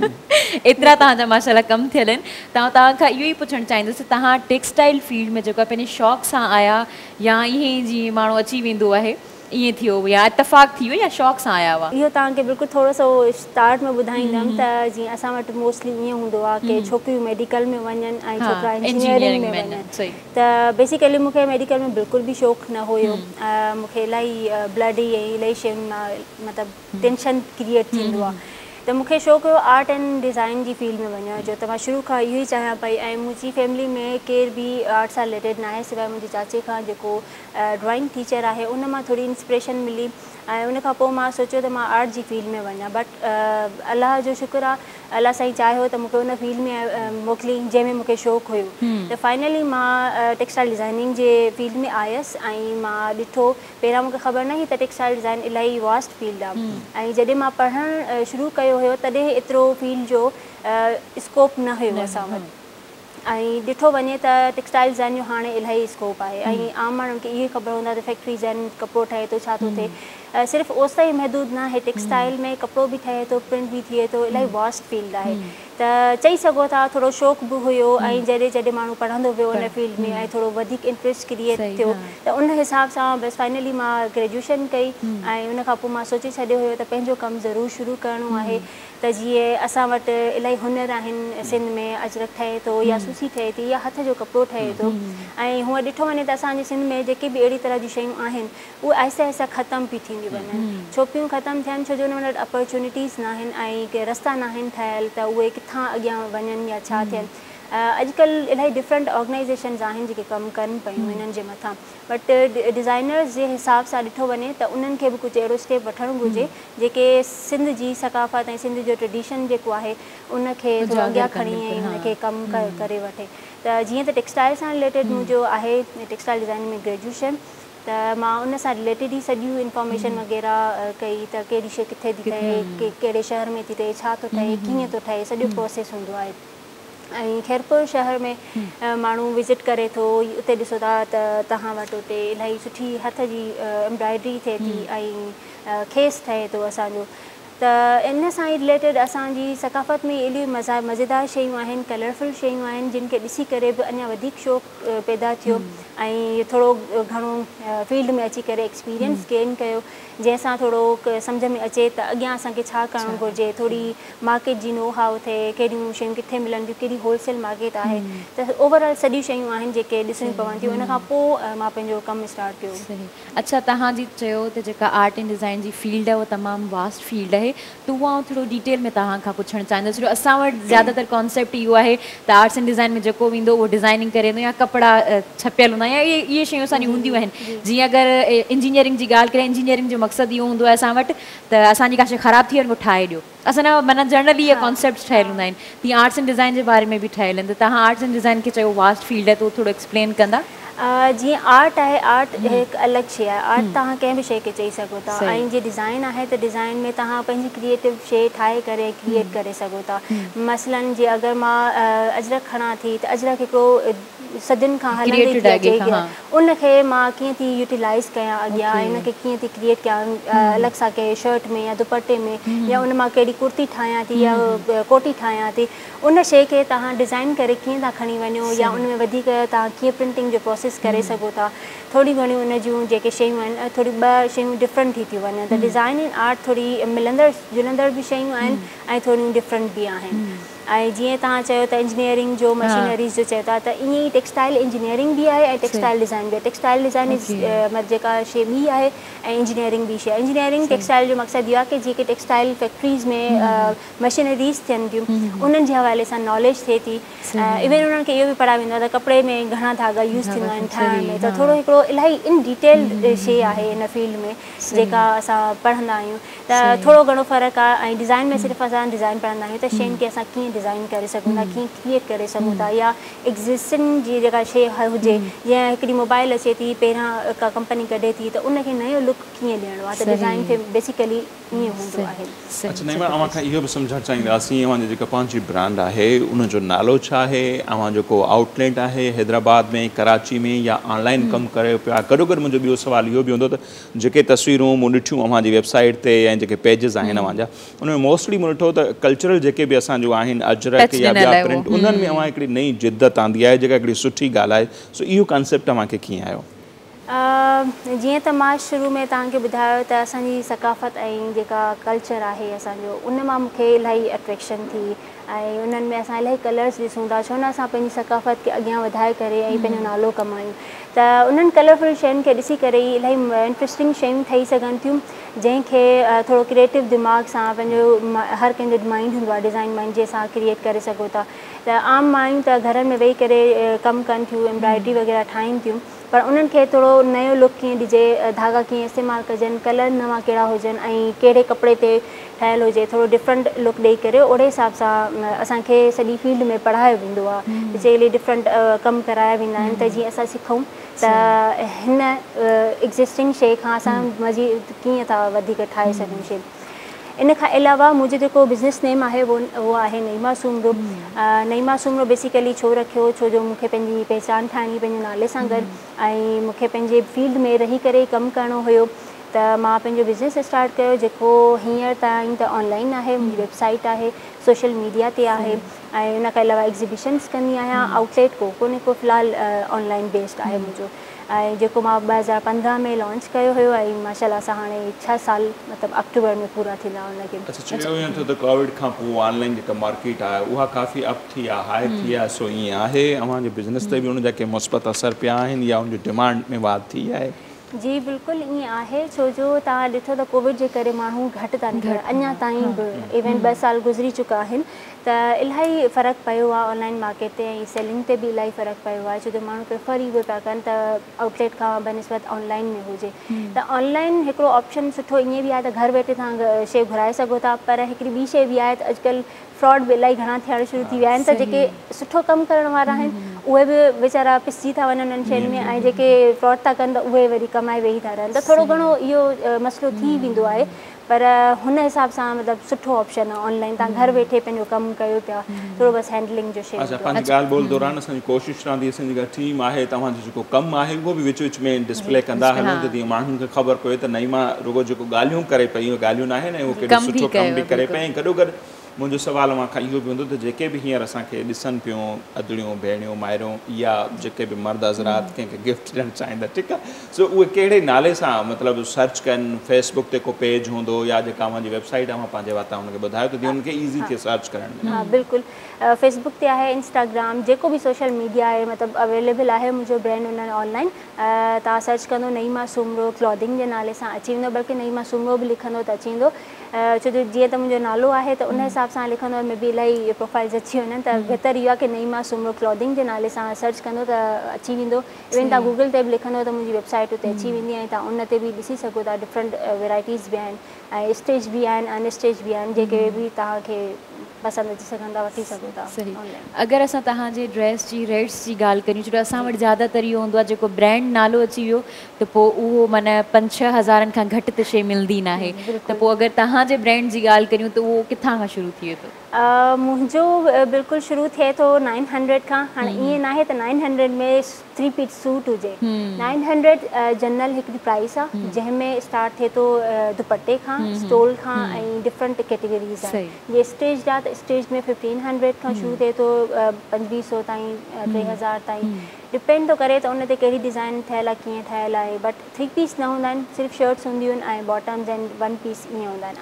एतिरा तव्हांजा माशाल्लाह कमु थियल आहिनि तव्हां खां इहो ई पुछणु चाहींदुसि तव्हां टेक्सटाइल फील्ड में जेको पंहिंजे शौक़ सां आया या ईअं ई जीअं माण्हू अची वेंदो आहे ईअं थियो या इतफ़ाक़ थी वियो या शौक़ सां आया हुआ? इहो तव्हांखे बिल्कुलु थोरो सो स्टार्ट में ॿुधाईंदमि त जीअं असां वटि मोस्टली ईअं हूंदो आहे की छोकिरियूं मेडिकल में वञनि ऐं छोकिरा इंजीनियरिंग में वञनि त बेसिकली मूंखे मेडिकल में बिल्कुलु बि शौक़ु न हुयो मूंखे इलाही ब्लडी ऐं इलाही शयुनि मां मतिलबु टेंशन क्रिएट थींदो आहे त मूंखे शौक़ु हुयो आर्ट एंड डिज़ाइन जी फील्ड में वञण जो त मां शुरू खां इहो ई चाहियां पई ऐं मुंहिंजी फैमिली में केर बि आर्ट सां रिलेटेड न आहे सिवाय मुंहिंजे चाचे खां जेको ड्रॉइंग टीचर आहे उन मां थोरी इंस्पिरेशन मिली ऐं उन खां पोइ मां सोचियो त मां आर्ट जी फील्ड में वञा बट अलाह जो शुक्र आहे अलाह साईं चाहियो त मूंखे उन फील्ड में मोकिली जंहिंमें मूंखे शौक़ु हुयो त फाइनली मां टेक्सटाइल डिज़ाइनिंग जे फील्ड में आयसि ऐं मां ॾिठो पहिरियां मूंखे ख़बर न हुई त टेक्सटाइल डिज़ाइन इलाही वास्ट फील्ड आहे ऐं जॾहिं मां पढ़णु शुरू कयो हुयो तॾहिं एतिरो फील्ड जो स्कोप न हुयो असां वटि ऐं ॾिठो वञे त टेक्सटाइल डिज़ाइन जो हाणे इलाही स्कोप आहे ऐं आम माण्हुनि खे इहो ख़बर हूंदा त फैक्ट्रीज़ आहिनि कपिड़ो ठहे थो छा थो थिए सिर्फ़ु ओसि ताईं महदूद न आहे टेक्सटाइल में कपिड़ो बि ठहे थो प्रिंट बि थिए थो इलाही वास्ट फील्ड आहे त चई सघो था थोरो शौक़ु बि हुयो ऐं जॾहिं माण्हू पढ़ंदो वियो उन फील्ड में ऐं थोरो वधीक इंट्रस्ट क्रिएट थियो त उन हिसाब सां बसि फाइनली मां ग्रेजुएशन कई ऐं उन खां पोइ मां सोचे छॾियो हुयो त पंहिंजो कमु ज़रूरु शुरू करिणो आहे त जीअं असां वटि इलाही हुनर आहिनि सिंध में अजरक ठहे थो या सूसी ठहे थी या हथ जो कपिड़ो ठहे थो ऐं हूअं ॾिठो वञे त असांजे सिंध में जेके बि अहिड़ी तरह जी शयूं आहिनि उहे आहिस्ते आहिस्ते ख़तमु बि थींदियूं वञनि छोकिरियूं ख़तमु थियनि छो जो हुन वटि अपॉर्चुनिटीज़ न आहिनि ऐं के रस्ता न आहिनि ठहियलु त उहे किथां अॻियां वञनि या छा थियनि अॼुकल्ह इलाही डिफरेंट ऑर्गनाइज़ेशन्स आहिनि जेके कमु कनि पियूं हिननि जे मथां, बट डिज़ाइनर्स जे हिसाब सां ॾिठो वञे त उन्हनि खे बि कुझु अहिड़ो स्टेप वठणु घुरिजे जेके सिंध जी सकाफ़त ऐं सिंध जो ट्रेडिशन जेको आहे उनखे थोरो अॻियां खणी ऐं उनखे कमु करे वठे। त जीअं त टेक्सटाइल सां रिलेटेड मुंहिंजो आहे टेक्सटाइल डिज़ाइन में ग्रेजुएशन, त मां उन सां रिलेटेड ई सॼियूं इंफॉर्मेशन वग़ैरह कई त कहिड़ी शइ किथे थी ठहे, कहिड़े शहर में थी ठहे, छा थो ठहे, कीअं थो ठहे, सॼो प्रोसेस हूंदो आहे। ऐं खैरपुर शहर में माण्हू विज़िट करे थो, उते ॾिसो था त तव्हां वटि उते इलाही सुठी हथ जी एम्ब्रॉयडरी थिए थी ऐं खेसि ठहे थो असांजो। त इन सां ई रिलेटेड असांजी सकाफ़त में एॾियूं मज़ेदार शयूं आहिनि, कलरफुल शयूं आहिनि जिन खे ॾिसी करे बि अञा वधीक शौक़ु पैदा थियो ऐं थोरो घणो फील्ड में अची करे एक्सपीरियंस गेन कयो, जंहिंसां थोरो सम्झ में अचे त अॻियां असांखे छा करणु घुरिजे, थोरी मार्केट जी नो हाउ थिए, कहिड़ियूं शयूं किथे मिलंदियूं, कहिड़ी होलसेल मार्केट आहे, त ओवरऑल सॼियूं शयूं आहिनि जेके ॾिसणियूं पवंदियूं। इन खां पोइ मां पंहिंजो कमु स्टार्ट कयो। अच्छा, तव्हांजी चयो त जेका आर्ट एंड डिज़ाइन जी फील्ड आहे उहा तमामु वास्ट फील्ड आहे, त उहा आउं थोरो डिटेल में तव्हां खां पुछणु चाहींदसि। असां वटि ज़्यादातर कॉन्सेप्ट इहो आहे त आर्ट्स एंड डिज़ाइन में जेको वेंदो उहो डिज़ाइनिंग करे वेंदो या कपिड़ा छपियल हूंदा या इहे शयूं असांजी हूंदियूं आहिनि। जीअं अगरि इंजीनियरिंग जी ॻाल्हि करें, इंजीनियरिंग जो मक़सदु इहो हूंदो आहे असां वटि त असांजी का शइ ख़राबु थी वञे उहो ठाहे ॾियो, असांजा माना जनरली इहे कॉन्सेप्ट ठहियल हूंदा आहिनि। तीअं आर्ट्स एंड डिज़ाइन जे बारे में बि ठहियल आहिनि, त तव्हां आर्ट्स एंड डिज़ाइन खे चयो वास्ट फील्ड आहे त उहो थोरो एक्सप्लेन कंदा। जीअं आर्ट आहे, आर्ट हिकु अलॻि शइ आहे, आर्ट तव्हां कंहिं बि शइ खे चई सघो था, ऐं जीअं डिज़ाइन आहे त डिज़ाइन में तव्हां पंहिंजी क्रिएटिव शइ ठाहे करे क्रिएट करे सघो था। मसलन जीअं अगरि मां अजरक खणां थी त अजरक हिकिड़ो सदियुनि खां हलंदी थी अचे, उनखे मां कीअं थी यूटिलाइज़ कयां अॻियां, ऐं उनखे कीअं थी क्रिएट कयां अलॻि सां कंहिं शर्ट में या दुपटे में, या उन मां कहिड़ी कुर्ती ठाहियां थी या कोटी ठाहियां थी, उन शइ खे तव्हां डिज़ाइन करे कीअं था खणी वञो, या उन में वधीक तव्हां कीअं प्रिंटिंग जो प्रोसेस करे सघो था। थोरी घणियूं उन जूं जेके शयूं आहिनि थोरी ॿ शयूं डिफरेंट थी थियूं वञनि, त डिज़ाइन एंड आर्ट थोरी मिलंदड़ जुलंदड़ बि शयूं आहिनि ऐं थोरियूं डिफरेंट बि आहिनि। ऐं जीअं तव्हां चयो त इंजीनियरिंग जो मशीनरीज़ जो चयो था, त ईअं ई टेक्सटाइल इंजीनियरिंग बि आहे ऐं टेक्सटाइल डिज़ाइन बि आहे। टेक्सटाइल डिज़ाइन मतिलबु जेका शइ ॿी आहे ऐं इंजीनियरिंग बि शइ। इंजीनियरिंग टेक्सटाइल जो मक़सदु इहो आहे की जेके टेक्सटाइल फैक्ट्रीज़ में मशीनरीज़ थियनि थियूं उन्हनि जे हवाले सां नॉलेज थिए थी। इवन उन्हनि खे इहो बि पढ़ायो वेंदो आहे त कपिड़े में घणा धागा यूज़ थींदा आहिनि ठाहिण में, त थोरो हिकिड़ो इलाही इन डिटेल शइ आहे इन फील्ड में जेका असां पढ़ंदा आहियूं। त थोरो घणो फ़र्क़ु आहे। ऐं डिज़ाइन में सिर्फ़ु असां डिज़ाइन पढ़ंदा आहियूं त शयुनि खे असां कीअं डिज़ाइन करे सघूं था, कीअं क्रिएट करे सघूं था, या एग्ज़िस्टिंग जी जेका शइ हुजे, जीअं हिकिड़ी मोबाइल अचे थी, पहिरां का कंपनी कढे थी त उनखे नयो लुक कीअं ॾियणो आहे, त डिज़ाइन खे बेसिकली ईअं हूंदो आहे। अच्छा नईमा, अव्हां खां इहो बि सम्झणु चाहींदासीं अव्हांजी जेका पंहिंजी ब्रांड आहे उनजो नालो छा आहे, अव्हां जेको आउटलेट आहे हैदराबाद में, कराची में, या ऑनलाइन कमु करे पिया। गॾो गॾु मुंहिंजो ॿियो सुवालु इहो बि हूंदो त जेके तस्वीरूं मूं ॾिठियूं अव्हांजी वेबसाइट ते ऐं जेके पेजिस आहिनि अव्हांजा, उन में मोस्टली मूं ॾिठो त कल्चरल जेके बि असांजो आहिनि अजरक या ॿिया प्रिंट, उन्हनि में अव्हां हिकिड़ी नई जिद्दत आंदी आहे जेका हिकिड़ी सुठी ॻाल्हि आहे। सो इहो कॉन्सेप्ट अव्हांखे कीअं आयो? जीअं त मां शुरू में तव्हांखे ॿुधायो त असांजी सकाफ़त ऐं जेका कल्चर आहे असांजो, उन मां मूंखे इलाही अट्रैक्शन थी ऐं उन्हनि में असां इलाही कलर्स ॾिसूं था, छो न असां पंहिंजी सकाफ़त खे अॻियां वधाए करे ऐं पंहिंजो नालो कमायूं। त उन्हनि कलरफुल शयुनि खे ॾिसी करे ई इलाही इंट्रस्टिंग शयूं ठही सघनि थियूं, जंहिंखे थोरो क्रिएटिव दिमाग़ सां पंहिंजो हर कंहिंजो माइंड हूंदो आहे डिज़ाइन माइंड, जंहिंसां क्रिएट करे सघो था। त आम मायूं त घरनि में वेही करे कमु कनि थियूं, एम्ब्रॉयडरी वग़ैरह ठाहिनि थियूं, पर उन्हनि खे थोरो नयो लुक कीअं ॾिजे, धागा कीअं इस्तेमालु कजनि, कलर नवां कहिड़ा हुजनि ऐं कहिड़े कपिड़े ते ठहियलु हुजे, थोरो डिफरेंट लुक ॾेई करे ओड़े हिसाब सां असांखे सॼी फील्ड में पढ़ायो वेंदो आहे। बेसिकली डिफरेंट कमु कराया वेंदा आहिनि त जीअं असां सिखूं त हिन एग्ज़िस्टिंग शइ खां असां मज़ीद कीअं था वधीक ठाहे सघूं शइ। इन खां अलावा मुंहिंजो जेको बिज़नेस नेम आहे उहो आहे नईमा सूमरो। नईमा सूमरो बेसिकली छो रखियो, छो जो मूंखे पंहिंजी पहचान ठाहिणी पंहिंजे नाले सां गॾु, ऐं मूंखे पंहिंजे फील्ड में रही करे कमु करिणो हुयो। त मां पंहिंजो बिज़नेस स्टार्ट कयो जेको हींअर ताईं त ऑनलाइन आहे, मुंहिंजी वेबसाइट आहे, सोशल मीडिया ते आहे, ऐं इन खां अलावा एग्ज़िबिशन्स कंदी आहियां। आउटलेट कोन्हे को फ़िलहालु ऑनलाइन बेस्ड आहे मुंहिंजो, ऐं जेको मां 2015 में लॉन्च कयो हुयो, ऐं माशाल्लाह सां हाणे 6 साल मतिलबु अक्टूबर में पूरा थींदा हुनखे। अच्छा, चयो वञे थो त कोविड खां पोइ ऑनलाइन जेका मार्केट आहे उहा काफ़ी अप थी आहे, हाई थी आहे, सो ईअं आहे अव्हांजे बिज़नेस ते बि उन जा के मुस्बत असर पिया आहिनि या उनजी डिमांड में वाध थी आहे? जी बिल्कुलु ईअं आहे, छो जो तव्हां ॾिठो त कोविड जे करे माण्हू घटि था निकिरनि, अञा ताईं बि इवन 2 साल गुज़री चुका आहिनि, त इलाही फ़र्क़ु पियो आहे ऑनलाइन मार्केट ते ऐं सेलिंग ते बि इलाही फ़र्क़ु पियो आहे, छो जो माण्हू प्रिफर ई पिया कनि त आउटलेट खां बनिस्बत ऑनलाइन में हुजे। त ऑनलाइन हिकिड़ो ऑप्शन सुठो ईअं बि आहे त घर वेठे तव्हां शइ घुराए सघो था, पर हिकिड़ी ॿी शइ बि आहे त अॼुकल्ह फ्रॉड बि इलाही घणा थियण शुरू थी विया आहिनि, त जेके सुठो कमु करण वारा आहिनि उहे बि वीचारा पिसिजी था वञनि उन्हनि शयुनि में, ऐं जेके फ्रॉड था कनि त उहे वरी कमाए वेही था रहनि, त थोरो घणो इहो मसइलो थी वेंदो आहे, पर हुन हिसाब सां मतिलबु सुठो ऑप्शन आहे ऑनलाइन, तव्हां घर वेठे पंहिंजो कमु कयो पिया, थोरो बसि हैंडलिंग जो शइ। अच्छा, पंहिंजी ॻाल्हि ॿोल दौरान असांजी कोशिशि रहंदी, असांजी जेका टीम आहे तव्हांजो जेको कमु आहे उहो बि विच विच में डिस्प्ले कंदा हलूं, त जीअं माण्हुनि खे ख़बर पए त नई मां रुगो जेको ॻाल्हियूं करे पई उहे ॻाल्हियूं न आहिनि, ऐं उहो केॾो सुठो कमु बि करे पई, ऐं गॾोगॾु मुंहिंजो सुवाल मां खां इहो बि हूंदो त जेके बि हींअर असांखे ॾिसनि पियूं अदड़ियूं भेणियूं माइरूं या जेके बि मर्द हज़रात कंहिंखे गिफ्ट ॾियणु चाहींदा, ठीकु आहे, सो उहे कहिड़े नाले सां मतिलबु सर्च कनि, फेसबुक ते को पेज हूंदो या जेका मुंहिंजी वेबसाइट आहे मां पंहिंजे वाता हुनखे ॿुधायो त जीअं हुनखे ईज़ी थिए सर्च करण में। हाँ बिल्कुलु, फेसबुक ते आहे, इंस्टाग्राम, जेको बि सोशल मीडिया आहे मतिलबु अवेलेबल आहे मुंहिंजो ब्रांड उन ऑनलाइन, तव्हां सर्च कंदो नईमा सूमरो क्लॉथिंग जे नाले सां अची वेंदो, बल्कि नईमा सूमरो बि लिखंदो त अची वेंदो, छो जो जीअं त मुंहिंजो नालो आहे त उन हिसाब सां लिखंदो में बि इलाही प्रोफाइल्स अची वञनि, त बहितर इहो आहे कि नईमा सूमरो क्लॉथिंग जे नाले सां सर्च कंदो त अची वेंदो, इवन तव्हां गूगल ते बि लिखंदो त मुंहिंजी वेबसाइट उते अची वेंदी, ऐं तव्हां उन ते बि ॾिसी सघो था, डिफरेंट वैराइटीज़ बि आहिनि ऐं स्टेज बि आहिनि, अनस्टेज बि आहिनि, जेके बि तव्हांखे पसंदि अची सघनि था वठी सघो था। सही, अगरि असां तव्हांजे ड्रेस जी रेट्स जी ॻाल्हि करियूं, छो जो असां वटि ज़्यादातर इहो हूंदो आहे जेको ब्रांड नालो अची वियो त पोइ उहो माना 5-6 हज़ारनि खां घटि त शइ मिलंदी न आहे, त पोइ अगरि तव्हांजे ब्रांड जी ॻाल्हि करियूं त उहो किथां खां शुरू थिए थो? मुंहिंजो बिल्कुलु शुरू थिए थो 900 खां, हाणे ईअं न आहे त 900 में 3 पीस सूट हुजे, 900 जनरल हिकिड़ी प्राइस आहे जंहिंमें स्टार्ट थिए थो दुपट्टे खां, स्टोल खां ऐं डिफरेंट कैटेगरीज़ आहे, जीअं स्टेज आहे त स्टेज में 1500 खां शुरू थिए थो 2500 ताईं 3000 ताईं, डिपेंड थो करे त उन ते कहिड़ी डिज़ाइन ठहियलु आहे, कीअं ठहियलु आहे, बट 3 पीस न हूंदा आहिनि, सिर्फ़ु शर्ट्स हूंदियूं आहिनि ऐं बॉटम्स एंड 1 पीस ईअं हूंदा आहिनि,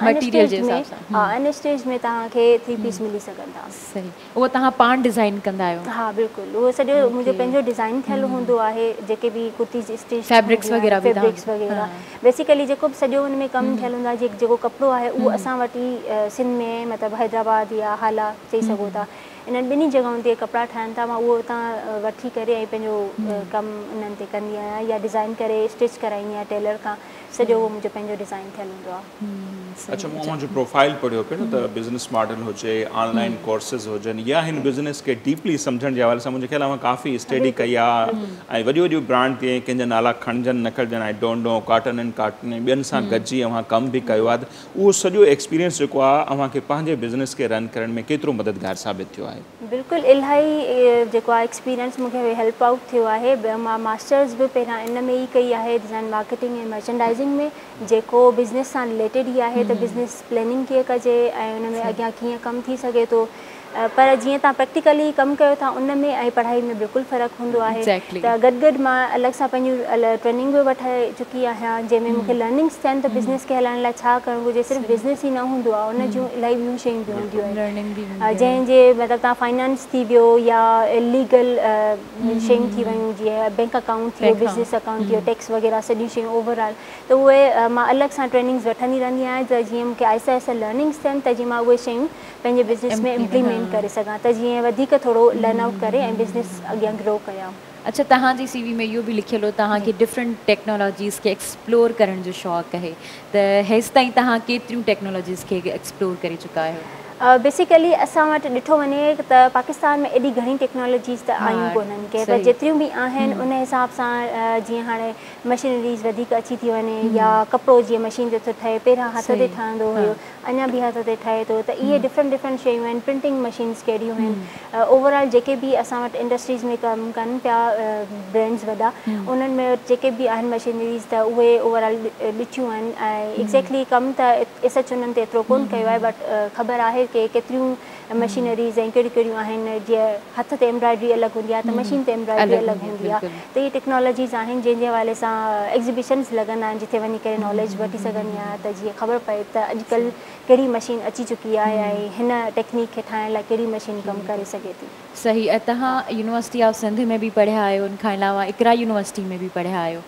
अन स्टेज में तव्हांखे 3 पीस मिली सघनि था। सही, उहो तव्हां पाण डिज़ाइन कंदा आहियो? हा बिल्कुलु, उहो सॼो मुंहिंजो पंहिंजो डिज़ाइन थियलु हूंदो आहे, जेके बि कुर्तीज़ स्टेज फैब्रिक्स वग़ैरह बेसिकली जेको बि सॼो हुन में कमु थियलु हूंदो आहे, जेको कपिड़ो आहे उहो असां वटि सिंध में मतिलबु हैदराबाद या हाला चई सघो था, इन्हनि ॿिन्ही जॻहियुनि ते कपिड़ा ठाहिनि था, मां उहो उतां वठी करे ऐं पंहिंजो कमु इन्हनि ते कंदी आहियां, या डिज़ाइन करे स्टिच कराईंदी आहियां टेलर खां, सॼो उहो मुंहिंजो पंहिंजो डिज़ाइन थियलु हूंदो आहे। अच्छा, मूं मुंहिंजो प्रोफाइल पढ़ियो पियो न त बिज़नेस मॉडल हुजे, ऑनलाइन कोर्सिस हुजनि या हिन बिज़नेस खे डीपली सम्झण जे हवाले सां मुंहिंजे ख़्याल में काफ़ी स्टडी कई आहे, ऐं वॾियूं वॾियूं ब्रांड तीअं कंहिंजा नाला खणजनि न खणजनि, ऐं डोंडो कॉटन एंड कॉटन ॿियनि सां गॾिजी अव्हां कमु बि कयो आहे, त उहो सॼो एक्सपीरियंस जेको आहे अव्हांखे पंहिंजे बिज़नेस खे रन करण में केतिरो मददगार साबित थियो आहे? बिल्कुलु इलाही जेको आहे एक्सपीरियंस मूंखे हेल्प आउट थियो आहे, मां मास्टर्स बि पहिरियां इन में ई कई आहे, डिज़ाइन मार्केटिंग ऐं मर्चेंडाइज़िंग में, जेको बिज़नेस सां रिलेटेड ई आहे, त बिज़नेस प्लानिंग कीअं कजे ऐं उन में अॻियां कीअं कमु थी सघे थो, पर जीअं तव्हां प्रैक्टिकली कमु कयो था उन में ऐं पढ़ाई में बिल्कुलु फ़र्क़ु हूंदो आहे, त गॾु गॾु मां अलॻि सां पंहिंजूं ट्रेनिंग बि वठाए चुकी आहियां, जंहिंमें मूंखे लर्निंग्स थियनि त बिज़नेस खे हलाइण लाइ छा करणु घुरिजे, सिर्फ़ु बिज़नेस ई न हूंदो आहे, उन जूं इलाही ॿियूं शयूं बि हूंदियूं आहिनि, जंहिंजे मतिलबु तव्हां फाइनेंस थी वियो या लीगल शयूं थी वियूं, जीअं बैंक अकाउंट थी वियो, बिज़नेस अकाउंट थी वियो, टैक्स वग़ैरह सॼियूं शयूं ओवरऑल, त उहे मां अलॻि सां ट्रेनिंग्स वठंदी रहंदी आहियां, त जीअं मूंखे आहिस्ते आहिस्ते लर्निंग्स थियनि त जीअं मां उहे शयूं पंहिंजे बिज़नेस में इम्प्लीमेंट करे सघां, त जीअं वधीक थोरो लर्न आउट करे ऐं बिज़नेस अॻियां ग्रो कयां। अच्छा, तव्हांजी CV में इहो बि लिखियलु हो तव्हांखे डिफरेंट टेक्नोलॉजीज़ खे एक्सप्लोर करण जो शौक़ु आहे, त हेसि ताईं तव्हां केतिरियूं टेक्नोलॉजीज़ खे एक्सप्लोर करे चुका आहियो? बेसिकली असां वटि ॾिठो वञे त पाकिस्तान में एॾी घणी टेक्नोलॉजीज़ त आहियूं कोन्हनि के, पर जेतिरियूं बि आहिनि उन हिसाब सां जीअं हाणे मशीनरीज़ वधीक अची थी वञे, या कपिड़ो जीअं मशीन ते थो ठहे, पहिरियां हथ ते ठहंदो हुयो, अञा बि हथ ते ठहे थो, त इहे डिफरेंट शयूं आहिनि, प्रिंटिंग मशीन्स कहिड़ियूं आहिनि, ओवरऑल जेके बि असां वटि इंडस्ट्रीज़ में कमु कनि पिया ब्रांड्स वॾा, उन्हनि में जेके बि आहिनि मशीनरीज़ त उहे ओवरऑल ॾिठियूं आहिनि, ऐं एक्ज़ैक्टली कमु त एसच उन्हनि ते एतिरो कोन कयो आहे, बट ख़बर आहे के केतिरियूं मशीनरीज़ ऐं कहिड़ियूं कहिड़ियूं आहिनि, जीअं हथ ते एम्ब्रॉयडरी अलॻि हूंदी आहे त मशीन ते एम्ब्रॉयडरी अलॻि हूंदी आहे, त इहे टेक्नोलॉजीज़ आहिनि जंहिंजे हवाले सां एग्ज़िबिशन्स लॻंदा आहिनि, जिते वञी करे नॉलेज वठी सघंदी आहियां, त जीअं ख़बर पए त अॼुकल्ह कहिड़ी मशीन अची चुकी आहे ऐं हिन टेक्नीक खे ठाहिण लाइ कहिड़ी मशीन कमु करे सघे थी। सही, ऐं तव्हां यूनिवर्सिटी ऑफ सिंध में बि पढ़िया आहियो, उन खां अलावा इकरा यूनिवर्सिटी में बि पढ़िया आहियो,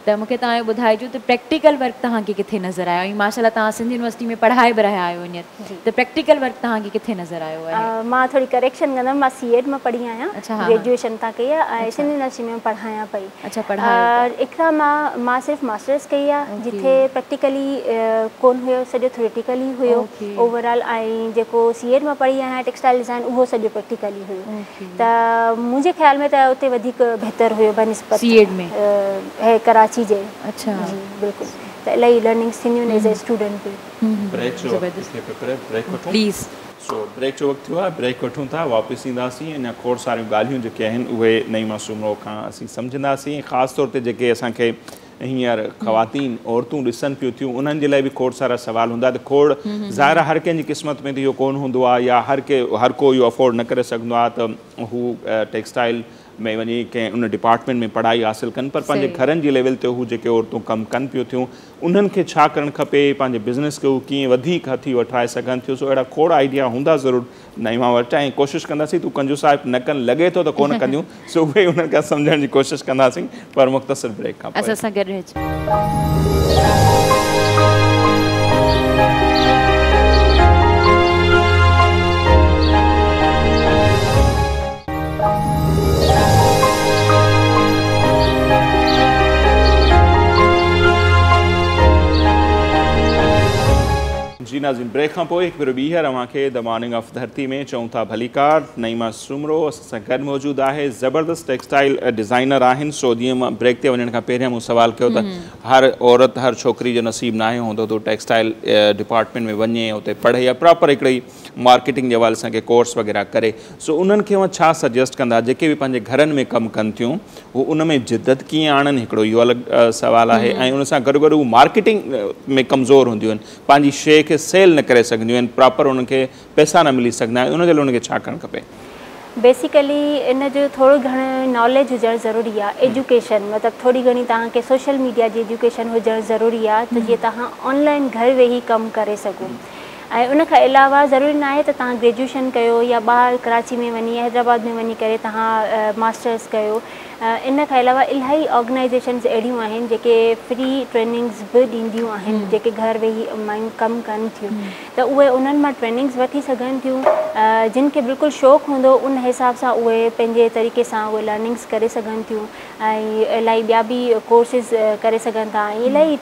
त मूंखे तव्हां ॿुधाइजो त प्रैक्टिकल वर्क तव्हांखे किथे नज़र आयो ऐं माशाल्लाह तव्हां सिंध यूनिवर्सिटी में पढ़ाए बि रहिया आहियो हींअर, त प्रैक्टिकल वर्क तव्हांखे किथे नज़र आयो आहे? मां थोरी करेक्शन कंदमि, मां सीएड में पढ़ी आहियां, ग्रेजुएशन था कई आहे ऐं सिंध यूनिवर्सिटी में पढ़ायां पई। अच्छा, पढ़ायो? हिकिड़ा मां सिर्फ़ु मास्टर्स कई आहे जिथे प्रैक्टिकली कोन हुयो, सॼो थ्योरेटिकली हुयो ओवरऑल, ऐं जेको सीएड में पढ़ी आहियां टेक्सटाइल डिज़ाइन उहो सॼो प्रैक्टिकली हुयो। त मुंहिंजे ख़्याल में त उते वधीक बहितर हुयो बनिस्बत सीएड में कराची जे। अच्छा, जी बिल्कुल, त इलाही लर्निंग्स थींदियूं आहिनि एज़ ए स्टूडेंट बि। ब्रेक जो प्लीज़ सो ब्रेक जो वक़्तु थियो आहे, ब्रेक वठूं था, वापसि ईंदासीं, अञा खोड़ सारियूं ॻाल्हियूं जेके आहिनि उहे नईमा सूमरो खां असीं सम्झंदासीं, ख़ासि तौर ते जेके असांखे हींअर ख़वातीन औरतूं ॾिसनि पियूं थियूं उन्हनि जे लाइ बि खोड़ सारा सुवाल हूंदा, त खोड़ ज़ाहिर हर कंहिंजी क़िस्मत में त इहो कोन हूंदो आहे या हर को इहो अफोर्ड न करे सघंदो आहे त हू टेक्सटाइल में वञी कंहिं उन डिपार्टमेंट में पढ़ाई हासिलु कनि, पर पंहिंजे घरनि जी लेवल ते हू जेके औरतूं कमु कनि पियूं थियूं उन्हनि खे छा करणु खपे, पंहिंजे बिज़नेस खे हू कीअं वधीक हथी वठाए सघनि थियूं। सो अहिड़ा खोड़ आइडिया हूंदा ज़रूरु नईमा वटि ऐं कोशिशि कंदासीं, तूं कंजू साहिब न कनि लॻे थो त कोन कंदियूं, सो उहे उन्हनि खां सम्झण जी कोशिशि कंदासीं, पर मुख़्तसिर ब्रेक खां पोइ। असां सां गॾु रहिजो। जी नाज़रीन, ब्रेक खां पोइ हिकु भेरो ॿीहर अव्हांखे द मॉर्निंग ऑफ धरती में चऊं था भलीकार। नईमा सूमरो असां सां गॾु मौजूदु आहे, ज़बरदस्त टेक्सटाइल डिज़ाइनर आहिनि। सो जीअं मां ब्रेक ते वञण खां पहिरियां मूं सुवाल कयो त हर औरत हर छोकिरी जो नसीब नाहे हूंदो त टेक्सटाइल डिपार्टमेंट में वञे, उते पढ़े या प्रॉपर हिकिड़ी मार्केटिंग जे हवाले सां के कोर्स वग़ैरह करे। सो उन्हनि खे छा सजेस्ट कंदा जेके बि पंहिंजे घरनि में कमु कनि थियूं, हू उन में जिदत कीअं आणनि, हिकिड़ो इहो अलॻि सुवाल आहे। ऐं उन सां गॾु गॾु हू मार्केटिंग में कमज़ोर हूंदियूं आहिनि, पंहिंजी शइ खे सेल न करे सघंदियूं आहिनि, प्रॉपर उनखे पैसा न मिली सघंदा आहिनि, उनजे लाइ उनखे छा करणु खपे? बेसिकली इन जो थोरो घणो नॉलेज हुजणु ज़रूरी आहे, एजुकेशन मतिलबु थोरी घणी तव्हांखे सोशल मीडिया जी एजुकेशन हुजणु ज़रूरी आहे त जीअं तव्हां ऑनलाइन घर वेही कमु करे सघो। ऐं उनखां अलावा ज़रूरी न आहे त तव्हां ग्रेजुएशन कयो या ॿाहिरि कराची में वञी हैदराबाद में वञी करे तव्हां मास्टर्स कयो। इन खां अलावा इलाही ऑर्गनाइज़ेशन्स अहिड़ियूं आहिनि जेके फ्री ट्रेनिंग्स बि ॾींदियूं आहिनि, जेके घर वेही मायूं कमु कनि थियूं, त उहे उन्हनि मां ट्रेनिंग्स वठी सघनि थियूं। जिन खे बिल्कुलु शौक़ु हूंदो उन हिसाब सां उहे पंहिंजे तरीक़े सां उहे लर्निंग्स करे सघनि थियूं ऐं इलाही ॿिया बि कोर्सिस करे सघनि था। ऐं इलाही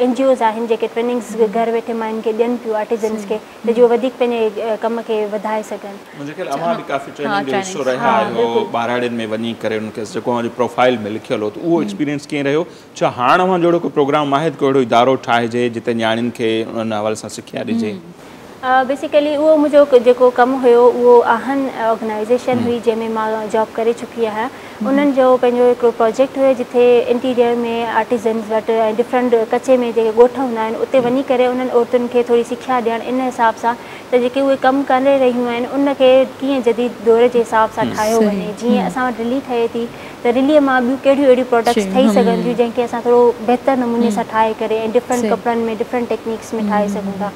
NGOs आहिनि जेके ट्रेनिंग्स घर वेठे मायुनि खे ॾियनि पियूं, आर्टिज़न्स खे, त जो वधीक पंहिंजे कम खे वधाए सघनि। मुंहिंजे ख़्याल अव्हां बि काफ़ी ट्रेनिंग जो हिसो रहिया आहियो, ॿारड़ियुनि में वञी करे उनखे जेको अव्हांजी प्रोफाइल में लिखियल हो, त उहो एक्सपीरियंस कीअं रहियो? छा हाणे अव्हां जहिड़ो कोई प्रोग्राम आहे, कोई अहिड़ो इदारो ठाहिजे जिते न्याणियुनि खे उन हवाले सां सिखिया ॾिजे? बेसिकली उहो मुंहिंजो जेको कमु हुयो उहो आहन ऑर्गनाइज़ेशन हुई जंहिंमें मां जॉब करे चुकी आहियां। उन्हनि जो पंहिंजो हिकिड़ो प्रोजेक्ट हुयो जिथे इंटीरियर में आर्टिज़न्स वटि ऐं डिफरेंट कचे में जेके ॻोठ हूंदा आहिनि उते वञी करे उन्हनि औरतुनि खे थोरी सिखिया ॾियणु, इन हिसाब सां त जेके उहे कमु करे रहियूं आहिनि उनखे कीअं जदीद दौर जे हिसाब सां ठाहियो वञे। जीअं असां वटि रिली ठहे थी त रिलीअ मां ॿियूं कहिड़ियूं अहिड़ियूं प्रोडक्ट्स ठही सघनि थियूं जंहिंखे असां थोरो बहितर नमूने सां ठाहे करे ऐं डिफरेंट कपिड़नि में डिफरेंट टेक्निक्स में ठाहे सघूं था।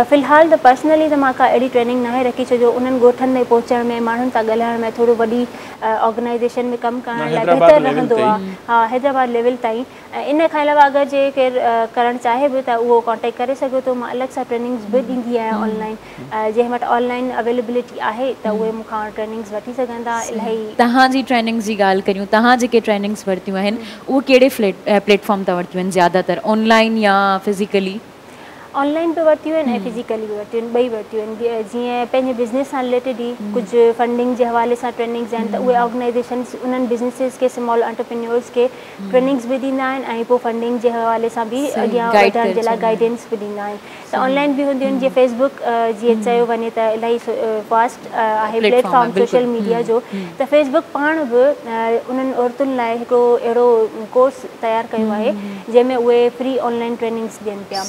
फ़िलहाल त पर्सनली त मां का अहिड़ी ट्रेनिंग नाहे रखी, छो जो उन्हनि ॻोठनि में पहुचण में, माण्हुनि सां ॻाल्हाइण में, थोरो वॾी ऑर्गनाइज़ेशन में कमु करण लाइ बहितर रहंदो आहे। हा, हैदराबाद लेवल ताईं। इन खां अलावा अगरि जे केरु करणु चाहे बि त उहो कॉन्टेक्ट करे सघे थो। मां अलॻि सां ट्रेनिंग्स बि ॾींदी आहियां ऑनलाइन, जंहिं वटि ऑनलाइन अवेलेबिलिटी आहे त उहे मूंखां ट्रेनिंग्स वठी सघनि था। इलाही तव्हांजी ट्रेनिंग्स जी ॻाल्हि करियूं, तव्हां जेके ट्रेनिंग्स वरितियूं आहिनि उहे कहिड़े प्लेटफॉर्म तां वरितियूं आहिनि ज़्यादातर, ऑनलाइन या फिज़िकली? ऑनलाइन बि वरितियूं आहिनि ऐं फिज़िकली बि वरितियूं आहिनि, ॿई वरितियूं आहिनि। जीअं पंहिंजे बिज़नेस सां रिलेटेड ई कुझु फंडिंग जे हवाले सां ट्रेनिंग्स आहिनि, त उहे ऑर्गनाइज़ेशन्स उन्हनि बिज़नेसिस खे, स्मॉल एंटरप्रेन्योर्स खे ट्रेनिंग्स बि ॾींदा आहिनि ऐं पोइ फंडिंग जे हवाले सां बि अॻियां वधण जे लाइ गाइडेंस बि ॾींदा आहिनि। त ऑनलाइन बि हूंदियूं आहिनि, जीअं फेसबुक जीअं चयो वञे त इलाही फास्ट आहे प्लेटफॉर्म सोशल मीडिया जो, त फेसबुक पाण बि उन्हनि औरतुनि लाइ हिकिड़ो अहिड़ो कोर्स तयारु कयो आहे जंहिंमें उहे फ्री ऑनलाइन ट्रेनिंग्स ॾियनि पिया,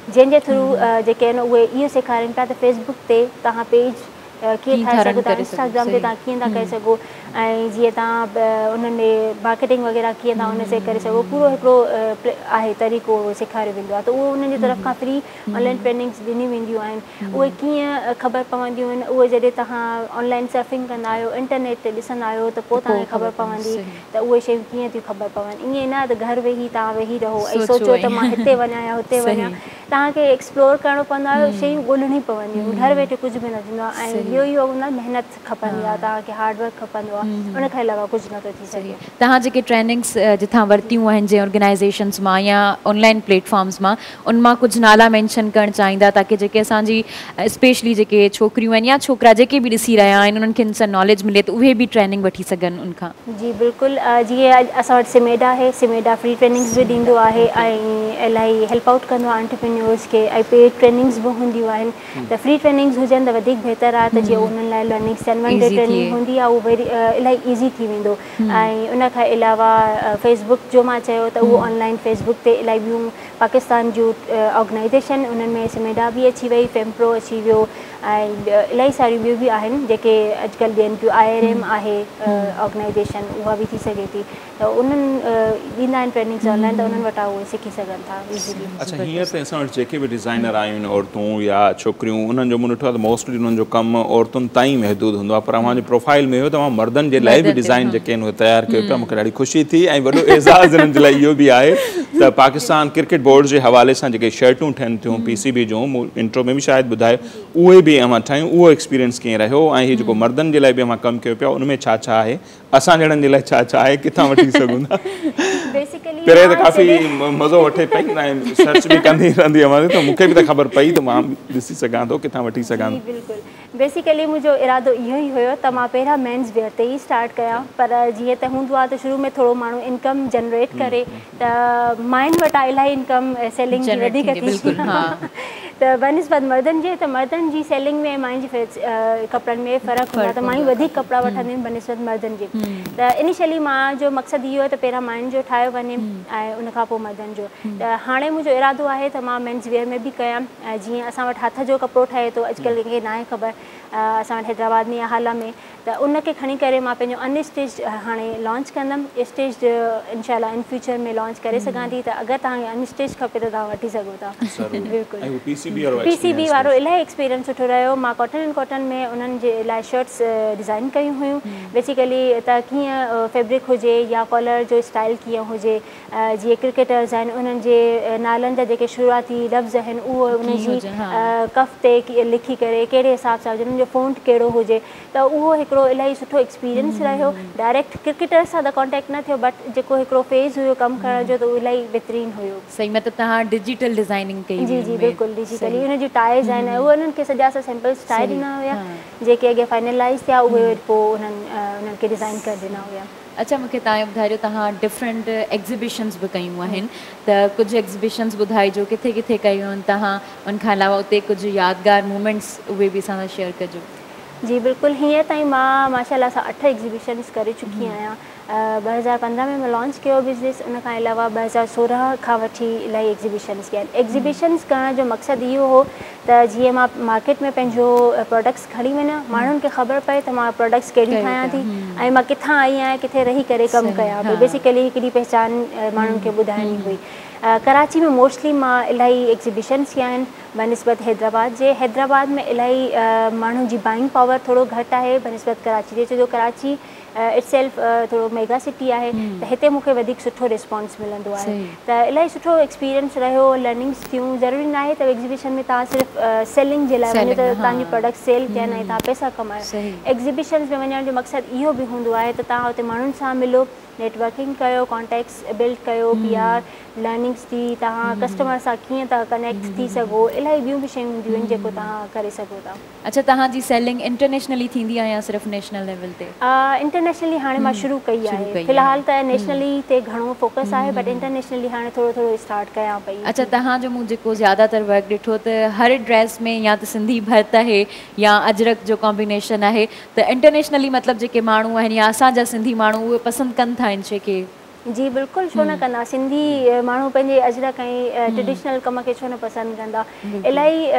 जंहिंजे थ्रू जेके आहिनि उहे इहो सेखारनि पिया त फेसबुक ते तव्हां पेज कीअं ठाहे सघो था, इंस्टाग्राम ते तव्हां कीअं था करे सघो, ऐं जीअं तव्हां उन्हनि में मार्केटिंग वग़ैरह कीअं था उन से करे सघो, पूरो हिकिड़ो आहे तरीक़ो तसेखारियो वेंदो आहे। त उहो उन्हनि जी तरफ़ खां फ्री ऑनलाइन ट्रेनिंग्स ॾिनी वेंदियूं आहिनि। उहे कीअं ख़बर पवंदियूं आहिनि, उहे जॾहिं तव्हां ऑनलाइन सर्फिंग कंदा आहियो, इंटरनेट ते ॾिसंदा आहियो त पोइ तव्हांखे ख़बर पवंदी त उहे शयूं कीअं थियूं ख़बर पवनि। ईअं न त घर वेही तव्हां वेही रहो ऐं सोचो त मां हिते वञा या हुते वञा, तव्हांखे एक्सप्लोर करिणो पवंदो आहे, शयूं ॻोल्हणी पवंदियूं, घर वेठे कुझु बि न थींदो आहे। ऐं ॿियो इहो हूंदो आहे महिनत खपंदी आहे, तव्हांखे हार्डवर्क खपंदो आहे, उन खां अलावा कुझु नथो थी सघे। तव्हां जेके ट्रेनिंग्स जिथां वरितियूं आहिनि जंहिं ऑर्गेनाइज़ेशन्स मां या ऑनलाइन प्लेटफॉर्म्स मां, उन मां कुझु नाला मैंशन करणु चाहींदा ताकी जेके असांजी स्पेशली जेके छोकिरियूं आहिनि या छोकिरा जेके बि ॾिसी रहिया आहिनि उन्हनि खे इनसां नॉलेज मिले त उहे बि ट्रेनिंग वठी सघनि उनखां? जी बिल्कुलु, जीअं असां वटि सिमेडा आहे, सिमेडा फ्री ट्रेनिंग्स बि ॾींदो आहे ऐं इलाही हेल्प आउट कंदो आहे एंटरप्रेन्योर्स खे, ऐं पेड ट्रेनिंग्स बि हूंदियूं आहिनि। त फ्री ट्रेनिंग्स हुजनि त वधीक बहितर आहे, त जीअं उन्हनि लाइ लर्निंग 7 डे ट्रेनिंग हूंदी आहे, उहो इलाही ईज़ी थी वेंदो। ऐं उन खां अलावा फेसबुक जो मां चयो त उहो ऑनलाइन फेसबुक ते इलाही ॿियूं पाकिस्तान जूं ऑर्गेनाइज़ेशन, उन्हनि में सिमेडा बि अची वई, फेम्प्रो अची वियो, ऐं इलाही सारियूं ॿियूं बि आहिनि जेके अॼुकल्ह ॾियनि पियूं। IRM आहे ऑर्गेनाइज़ेशन, उहा बि थी सघे थी, त उन्हनि ॾींदा आहिनि ट्रेनिंग्स ऑनलाइन, त उन्हनि वटां उहे सिखी सघनि था ईज़िली। अच्छा, हीअं त असां वटि जेके बि डिज़ाइनर आहिनि औरतूं या छोकिरियूं, उन्हनि जो मूं ॾिठो आहे त मोस्टली उन्हनि जो कमु औरतुनि ताईं महदूदु हूंदो आहे, पर अव्हांजे प्रोफाइल में हुयो तव्हां मर्दनि जे लाइ बि डिज़ाइन जेके आहिनि उहे तयारु कयो पिया। मूंखे ॾाढी ख़ुशी थी ऐं वॾो एज़ाज़ हिननि जे लाइ इहो बि आहे त पाकिस्तान क्रिकेट बोर्ड जे हवाले सां जेके शर्टूं ठहिनि थियूं PCB जूं, मूं इंट्रो में बि शायदि ॿुधायो, उहे बि अव्हां ठाहियूं। उहो एक्सपीरियंस कीअं रहियो ऐं हीउ जेको मर्दनि जे लाइ बि अव्हां कमु कयो पिया उनमें छा छा आहे, असां जहिड़नि जे लाइ छा छा आहे, किथां वठी सघूं था? पहिरें त काफ़ी मज़ो वठे पई ऐं सर्च बि कंदी रहंदी हुअमि त मूंखे बि त ख़बर पई त मां ॾिसी सघां थो किथां वठी सघां थो। बिल्कुलु, बेसिकली मुंहिंजो इरादो इहो ई हुयो त मां पहिरियां मेंस वेयर ते ई स्टार्ट कयां, पर जीअं त हूंदो आहे त शुरू में थोरो माण्हू इनकम जनरेट करे, त माइनि वटां इलाही इनकम सेलिंग जी वधीक थी, त बनिस्बत मर्दनि जे, त मर्दनि जी सेलिंग में माइनि जी कपिड़नि में फ़र्क़ु हूंदो आहे, त माइयूं वधीक कपिड़ा वठंदियूं आहिनि बनिस्बत मर्दनि जे। त इनिशियली मां जो मक़सदु इहो आहे त पहिरियां माइनि जो ठाहियो वञे ऐं उनखां पोइ मर्दनि जो। त हाणे मुंहिंजो इरादो आहे त मां मेंस वेयर में बि कयां। ऐं जीअं असां वटि हथ जो कपिड़ो ठहे थो, अॼुकल्ह कंहिंखे न आहे ख़बर, असां वटि हैदराबाद में या हाल में, त उनखे खणी करे मां पंहिंजो अनस्टिच हाणे लॉन्च कंदमि। स्टिच इंशाल्लाह इन फ्यूचर में लॉन्च करे सघां थी, त अगरि तव्हांखे अनस्टिच खपे त तव्हां वठी सघो था। बिल्कुलु, PCB वारो इलाही एक्सपीरियंस सुठो रहियो। मां कॉटन एंड कॉटन में उन्हनि जे लाइ शर्ट्स डिज़ाइन कयूं हुयूं, बेसिकली त कीअं फैब्रिक हुजे या कॉलर जो स्टाइल कीअं हुजे, जीअं क्रिकेटर्स आहिनि उन्हनि जे नालनि जा जेके शुरूआती लफ़्ज़ आहिनि उहो उनजी कफ़ ते लिखी करे कहिड़े हिसाब सां हुजे, उन्हनि जो फ़ॉन्ट कहिड़ो हुजे, त उहो हिकिड़ो इलाही सुठो एक्सपीरियंस रहियो। डायरेक्ट क्रिकेटर सां त कॉन्टेक्ट न थियो, बट जेको हिकिड़ो फेज़ हुयो कमु करण जो, त उहो इलाही बहितरीनु हुयो। सही, मतिलबु तव्हां डिजिटल डिज़ाइनिंग कई? जी बिल्कुलु, डिजिटली उनजी टाइज़ आहिनि, उहे उन्हनि खे सॼा सैंपल ठाहे ॾिना हुया, जेके अॻे फाइनलाइज़ थिया उहे पोइ उन्हनि खे डिज़ाइन करे ॾिना हुया। अच्छा, मूंखे तव्हां ॿुधायो तव्हां डिफरेंट एग्ज़िबिशन्स बि कयूं आहिनि, त कुझु एग्ज़िबिशन्स ॿुधाइजो किथे किथे कयूं आहिनि तव्हां, उनखां अलावा उते कुझु यादगार मूमेंट्स उहे बि असां सां शेयर कजो। जी बिल्कुलु, हीअं ताईं मां माशाअल्लाह सां 8 एग्ज़िबिशन्स करे चुकी आहियां। 2015 में मां लॉन्च कयो बिज़नेस, उनखां अलावा 2016 खां वठी इलाही एग्ज़िबिशन्स कया आहिनि। एग्ज़िबिशन्स करण जो मक़सदु इहो हो त जीअं मां मार्केट में पंहिंजो प्रोडक्ट्स खणी वञा, माण्हुनि खे ख़बर पए त मां प्रोडक्ट्स कहिड़ी ठाहियां थी ऐं मां किथां आई आहियां, किथे रही करे कमु कयां पई। बेसिकली हिकिड़ी पहचान माण्हुनि खे ॿुधाइणी हुई। कराची में मोस्टली मां इलाही एग्ज़िबिशन्स कया आहिनि बनिस्बत हैदराबाद जे। हैदराबाद में इलाही माण्हुनि जी बाइंग पावर थोरो घटि आहे बनिस्बत कराची जे, छो जो कराची इटसेल्फ थोरो मेगा सिटी आहे, त हिते मूंखे वधीक सुठो रिस्पॉन्स मिलंदो आहे। त इलाही सुठो एक्सपीरियंस रहियो, लर्निंग्स थियूं। ज़रूरी न आहे त एग्ज़िबिशन में तव्हां सिर्फ़ु सेलिंग जे लाइ वञो त तव्हांजी प्रोडक्ट सेल थियनि ऐं तव्हां पैसा कमायो। एग्ज़िबिशन्स में वञण जो मक़सदु इहो बि हूंदो आहे त तव्हां हुते माण्हुनि सां मिलो, नेटवर्किंग कयो, कॉन्टेक्ट्स बिल्ड कयो, PR लर्निंग्स थी, तव्हां कस्टमर सां कीअं था कनेक्ट थी सघो, इलाही ॿियूं बि शयूं हूंदियूं आहिनि जेको तव्हां करे सघो था। अच्छा, तव्हांजी सेलिंग इंटरनेशनली थींदी आहे या सिर्फ़ु नेशनल लेवल ते? इंटरनेशनली हाणे मां शुरू कई आहे, फ़िलहाल त नेशनली ते घणो फोकस आहे, बट इंटरनेशनली हाणे थोरो थोरो स्टार्ट कयां पई। अच्छा, तव्हांजो मूं जेको ज़्यादातर वर्क ॾिठो त हर ड्रेस में या त सिंधी भर्त आहे या अजरक जो कॉम्बिनेशन आहे, त इंटरनेशनली मतिलबु जेके माण्हू आहिनि या असांजा सिंधी माण्हू उहे पसंदि कनि था इन शइ खे? जी बिल्कुलु, छो न कंदा। सिंधी माण्हू पंहिंजे अजरक ऐं ट्रेडिशनल कम खे छो न पसंदि कंदा। इलाही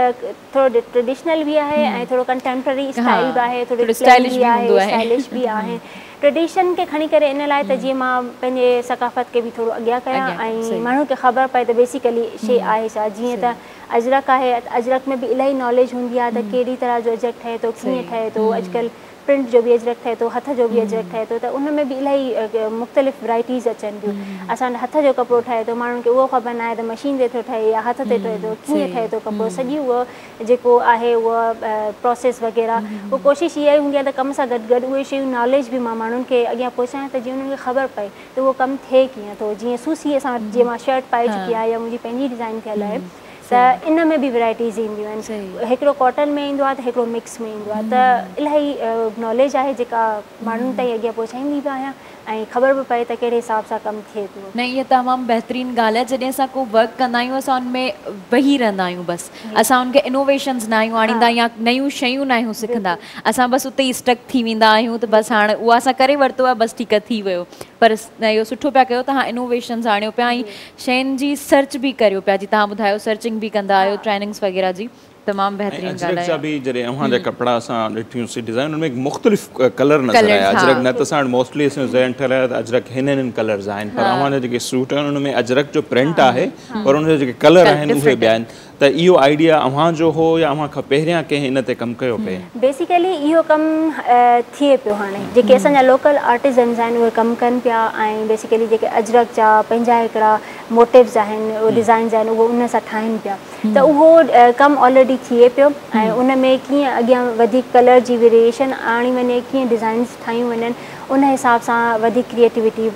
थोरो ट्रेडिशनल बि आहे ऐं थोरो कंटेम्पररी स्टाइल बि आहे, थोरो स्टाइलिश बि आहे, स्टाइलिश बि आहे। ट्रेडिशन खे खणी करे इन लाइ त जीअं मां पंहिंजे सकाफ़त खे बि थोरो अॻियां कयां ऐं माण्हू खे ख़बर पए त बेसिकली शइ आहे छा। जीअं त अजरक आहे, अजरक में बि इलाही नॉलेज हूंदी आहे त कहिड़ी तरह जो अजरक ठहे थो, कीअं ठहे थो। अॼुकल्ह प्रिंट जो बि अजरक ठहे थो, हथ जो बि अजरक ठहे थो, त उन में बि इलाही मुख़्तलिफ़ वैराइटीज़ अचनि थियूं। असांजो हथ जो कपिड़ो ठहे थो, माण्हुनि खे उहो ख़बर न आहे त मशीन ते थो ठहे या हथ ते ठहे थो, कीअं ठहे थो कपिड़ो। सॼी उहा जेको आहे उहा प्रोसेस वग़ैरह, उहा कोशिशि इहा ई हूंदी आहे त कम सां गॾु गॾु उहे शयूं नॉलेज बि मां माण्हुनि खे अॻियां पहुचायां त जीअं उन्हनि खे ख़बर पए त उहो कमु थिए कीअं थो। जीअं सूसीअ सां जीअं मां शर्ट पाए चुकी आहियां या मुंहिंजी पंहिंजी डिज़ाइन थियल आहे, त इन में बि वैराइटीज़ ईंदियूं आहिनि। हिकिड़ो कॉटन में ईंदो आहे त हिकिड़ो मिक्स में ईंदो आहे। त इलाही नॉलेज आहे जेका माण्हुनि ताईं अॻियां पहुचाईंदी बि आहियां ऐं ख़बर बि पए त कहिड़े हिसाब सां कमु थिए थो। न, इहा तमामु बहितरीनु ॻाल्हि आहे। जॾहिं असां को वर्क कंदा आहियूं असां उनमें वेही रहंदा आहियूं, बसि असां उनखे इनोवेशन्स न आहियूं आणींदा या नयूं शयूं न आहियूं सिखंदा, असां बसि उते ई स्टक थी वेंदा आहियूं त बसि हाणे उहा असां करे वरितो आहे, बसि ठीकु आहे थी वियो। पर इहो सुठो पिया कयो तव्हां, इनोवेशन्स आणियो पिया ऐं शयुनि जी सर्च बि करियो पिया। जीअं तव्हां ॿुधायो सर्चिंग बि कंदा आहियो, ट्रेनिंग्स वग़ैरह जी, तमामु बहितरीनु ॻाल्हि आहे। बि जॾहिं अव्हां जा कपिड़ा असां ॾिठियूंसीं डिज़ाइन, उनमें मुख़्तलिफ़ कलर नज़र आया। अजरक न त असां मोस्टली असां ज़हन ठहियल आहे त अजरक हिन कलर्स आहिनि, पर अव्हां जा जेके सूट आहिनि उनमें अजरक जो प्रिंट आहे पर उनजा जेके कलर आहिनि उहे ॿिया आहिनि। त इहो आइडिया अव्हां जो हो या अव्हां खां पहिरियां कंहिं इन ते कमु कयो पिए? बेसिकली इहो कमु थिए पियो हाणे। जेके असांजा लोकल आर्टिज़न्स आहिनि उहे कमु कनि पिया ऐं बेसिकली जेके अजरक जा पंहिंजा हिकिड़ा मोटिव्स आहिनि, उहे डिज़ाइन्स आहिनि, उहो उन सां ठाहिनि पिया। त उहो कमु ऑलरेडी थिए पियो ऐं उन में कीअं अॻियां वधीक कलर जी वेरिएशन आणी वञे, कीअं डिज़ाइन्स ठाहियूं वञनि, उन हिसाब सां वधीक क्रिएटिविटी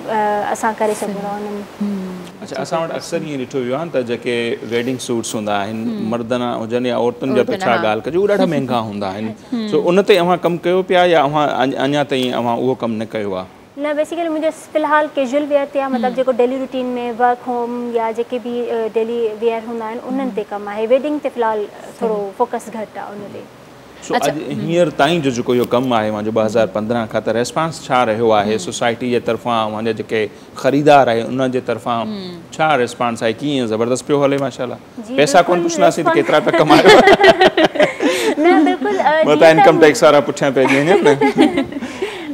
असां करे सघूं था उन में। अच्छा, असां वटि अक्सर ईअं ॾिठो वियो आहे त जेके वेडिंग सूट्स हूंदा आहिनि, मर्दना हुजनि या औरतुनि जा त छा ॻाल्हि कजे, उहे ॾाढा महांगा हूंदा आहिनि। सो उन ते अव्हां कमु कयो पिया या अव्हां अञा ताईं अव्हां उहो कमु न कयो आहे? न, बेसिकली मुंहिंजो फ़िलहालु कैजुअल वेयर ते आहे, मतिलबु जेको डेली रूटीन में वर्क होम या जेके बि डेली वेयर हूंदा आहिनि उन्हनि ते कमु आहे। वेडिंग ते फ़िलहालु थोरो फोकस घटि आहे उन ते। सो अॼु हींअर ताईं जो जेको इहो कमु आहे मुंहिंजो 2015 खां, त रेस्पॉन्स छा रहियो आहे सोसाइटी जे तरफ़ां, मुंहिंजा जेके ख़रीदार आहे उन जे तरफ़ां छा रिस्पॉन्स आहे? कीअं ज़बरदस्त पियो हले? माशाल्लाह। पैसा कोन पुछंदासीं त केतिरा पिया कमायो? न बिल्कुलु, मां त इनकम टैक्स वारा पुठियां पइजी वञनि।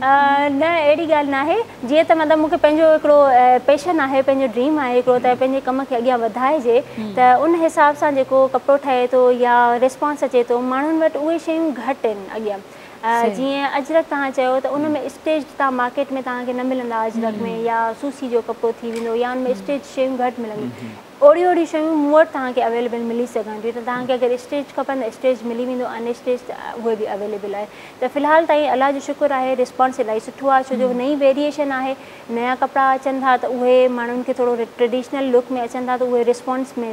न, अहिड़ी ॻाल्हि न आहे। जीअं त मतिलबु मूंखे पंहिंजो हिकिड़ो पैशन आहे, पंहिंजो ड्रीम आहे हिकिड़ो त पंहिंजे कम खे अॻियां वधाइजे, त उन हिसाब सां जेको कपिड़ो ठहे थो या रिस्पॉन्स अचे थो, माण्हुनि वटि उहे शयूं घटि आहिनि अॻियां। जीअं अजरक तव्हां चयो त उन में स्टेज तव्हां मार्केट में तव्हांखे न मिलंदा अजरक में, या सूसी जो कपिड़ो थी वेंदो या उन में स्टेज शयूं घटि मिलंदियूं। ओड़ी ओड़ी शयूं मूं वटि तव्हांखे अवेलेबल मिली सघनि थियूं। त तव्हांखे अगरि स्टेज खपनि त स्टेज मिली वेंदो, अन स्टेज उहे बि अवेलेबल आहे। त फ़िलहालु ताईं अलाह जो शुक्र आहे, रिस्पॉन्स इलाही सुठो आहे, छो जो नई वेरिएशन आहे, नया कपिड़ा अचनि था त उहे माण्हुनि खे थोरो ट्रेडिशनल लुक में अचनि था, त उहे रिस्पॉन्स में